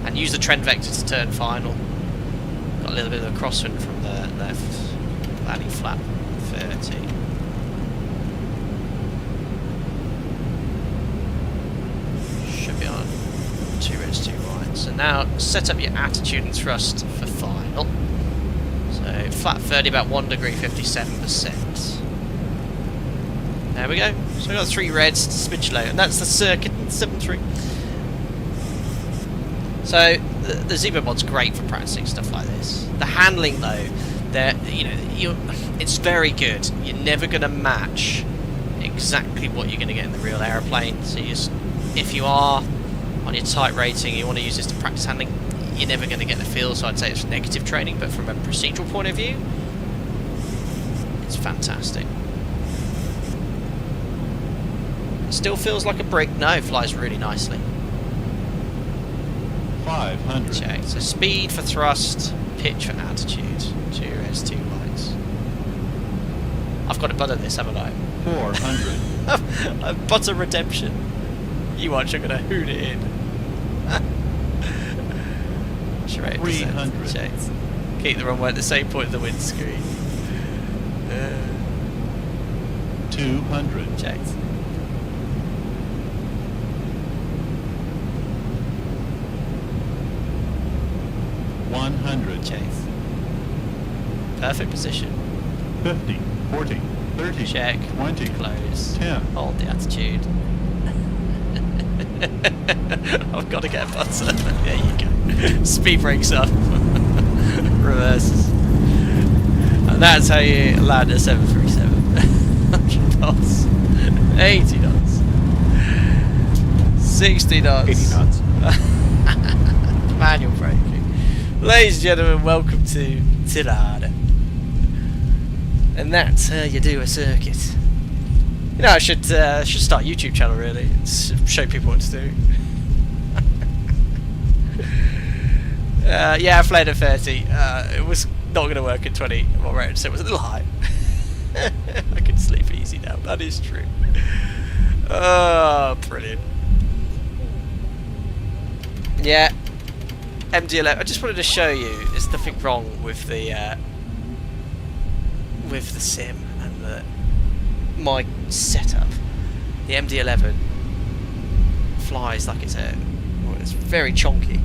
And use the trend vector to turn final. Got a little bit of a crosswind from the left. Landing flap 30. Should be on 2 reds, 2 whites. So now set up your attitude and thrust for final. So flat 30, about 1 degree, 57%. There we go. So we've got 3 reds, smidge low, and that's the circuit 7-3. So the Zebra mod's great for practicing stuff like this. The handling though, it's very good. You're never going to match exactly what you're going to get in the real aeroplane. So if you are on your type rating, you want to use this to practice handling, you're never going to get the feel. So I'd say it's negative training, but from a procedural point of view, it's fantastic. It still feels like a brick. No, it flies really nicely. 500. Check. So speed for thrust, pitch for altitude. 2 reds, 2 whites. I've got to butter this, haven't I? 400. I've butter redemption. You watch, I'm going to hoot it in. Straight 300. Check. Keep the runway at the same point of the windscreen. 200. Checked. Checked. Perfect position. 50, 40, 30, Check. 20, Close. 10. Hold the attitude. I've got to get a butter. There you go. Speed brakes up. Reverses. And that's how you land a 737. 100 knots. 80 knots. 60 knots. 80 knots. Manual braking. Ladies and gentlemen, welcome to Tirana. And that's how you do a circuit. You know, I should start a YouTube channel really, and show people what to do. Yeah, I played at 30. It was not going to work at 20 more rounds, so it was a little high. I can sleep easy now, that is true. Oh, brilliant. Yeah. MD11. I just wanted to show you there's nothing wrong with the sim and my setup. The MD11 flies like it's very chonky,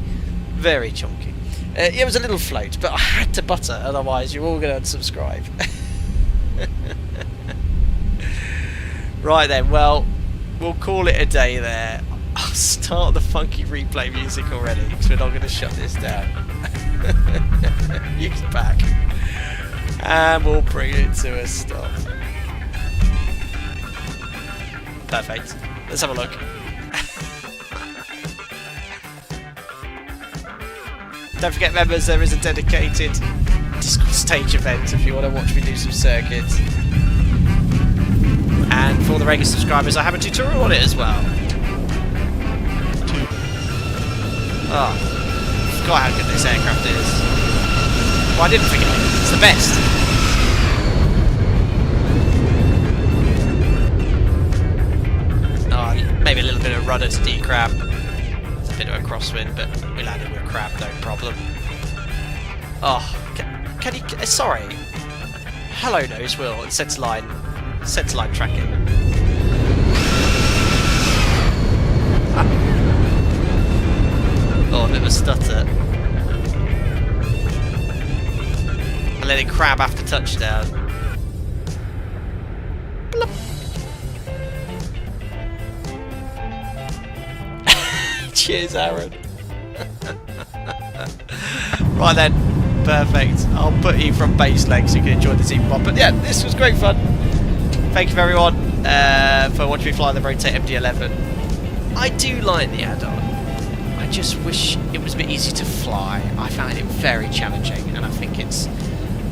very chonky. It was a little float, but I had to butter, otherwise you're all going to unsubscribe. Right then, well, we'll call it a day there. I'll start the funky replay music already, because we're not going to shut this down. Music's back. And we'll bring it to a stop. Perfect. Let's have a look. Don't forget, members, there is a dedicated Discord stage event if you want to watch me do some circuits. And for the regular subscribers, I have a tutorial on it as well. Oh, forgot how good this aircraft is. Well, I didn't forget it. It's the best. Oh, maybe a little bit of rudder to decrab. It's a bit of a crosswind, but we landed with crab, no problem. Oh, can you? Sorry. Hello, nose wheel and centerline tracking. Oh, a bit of a stutter. I let it crab after touchdown. Blop. Cheers, Aaron. Right then, perfect. I'll put you from base leg so you can enjoy the team pod. But yeah, this was great fun. Thank you everyone for watching me fly the Rotate MD11. I do like the add-on. I just wish it was a bit easier to fly. I found it very challenging, and I think it's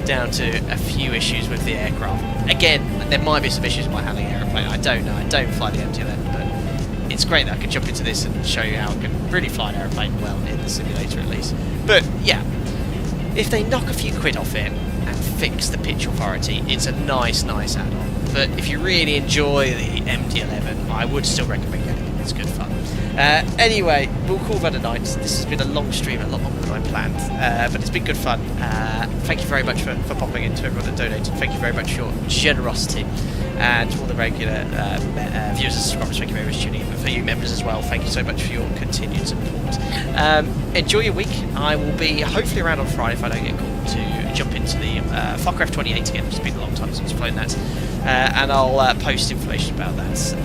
down to a few issues with the aircraft. Again, there might be some issues with my handling aeroplane. I don't know. I don't fly the MD11, but it's great that I can jump into this and show you how I can really fly an aeroplane well in the simulator at least. But yeah, if they knock a few quid off it and fix the pitch authority, it's a nice add-on. But if you really enjoy the MD11, I would still recommend getting it. It's good fun. Anyway, we'll call that a night. This has been a long stream, a lot longer than I planned, but it's been good fun. Thank you very much for popping in, to everyone that donated. Thank you very much for your generosity, and to all the regular viewers and subscribers, thank you very much for tuning in. But for you members as well, thank you so much for your continued support. Enjoy your week. I will be hopefully around on Friday if I don't get called to jump into the Farcraft 28 again. It's been a long time since I've flown that, and I'll post information about that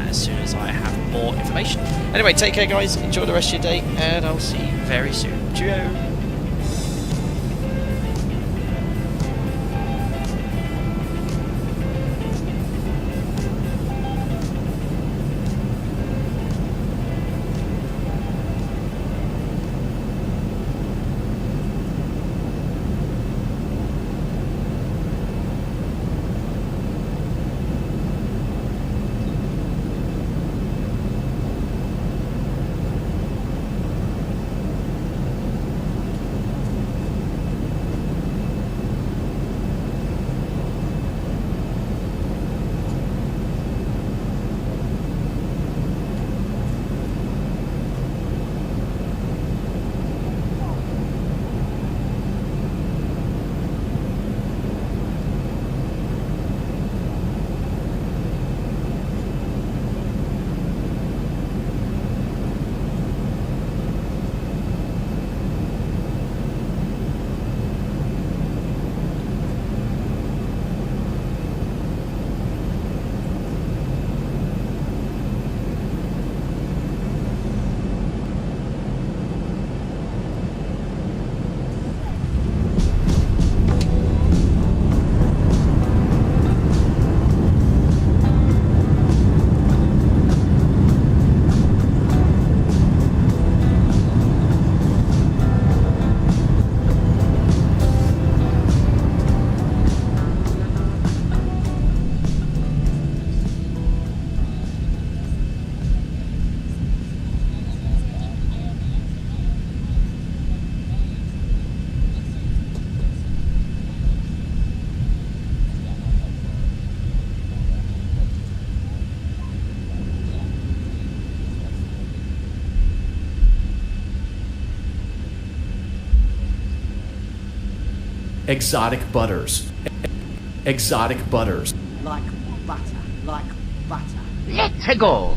as soon as I have more information. Anyway, take care guys, enjoy the rest of your day, and I'll see you very soon. Cheerio! Exotic butters. Exotic butters. Like butter, like butter. Let's go!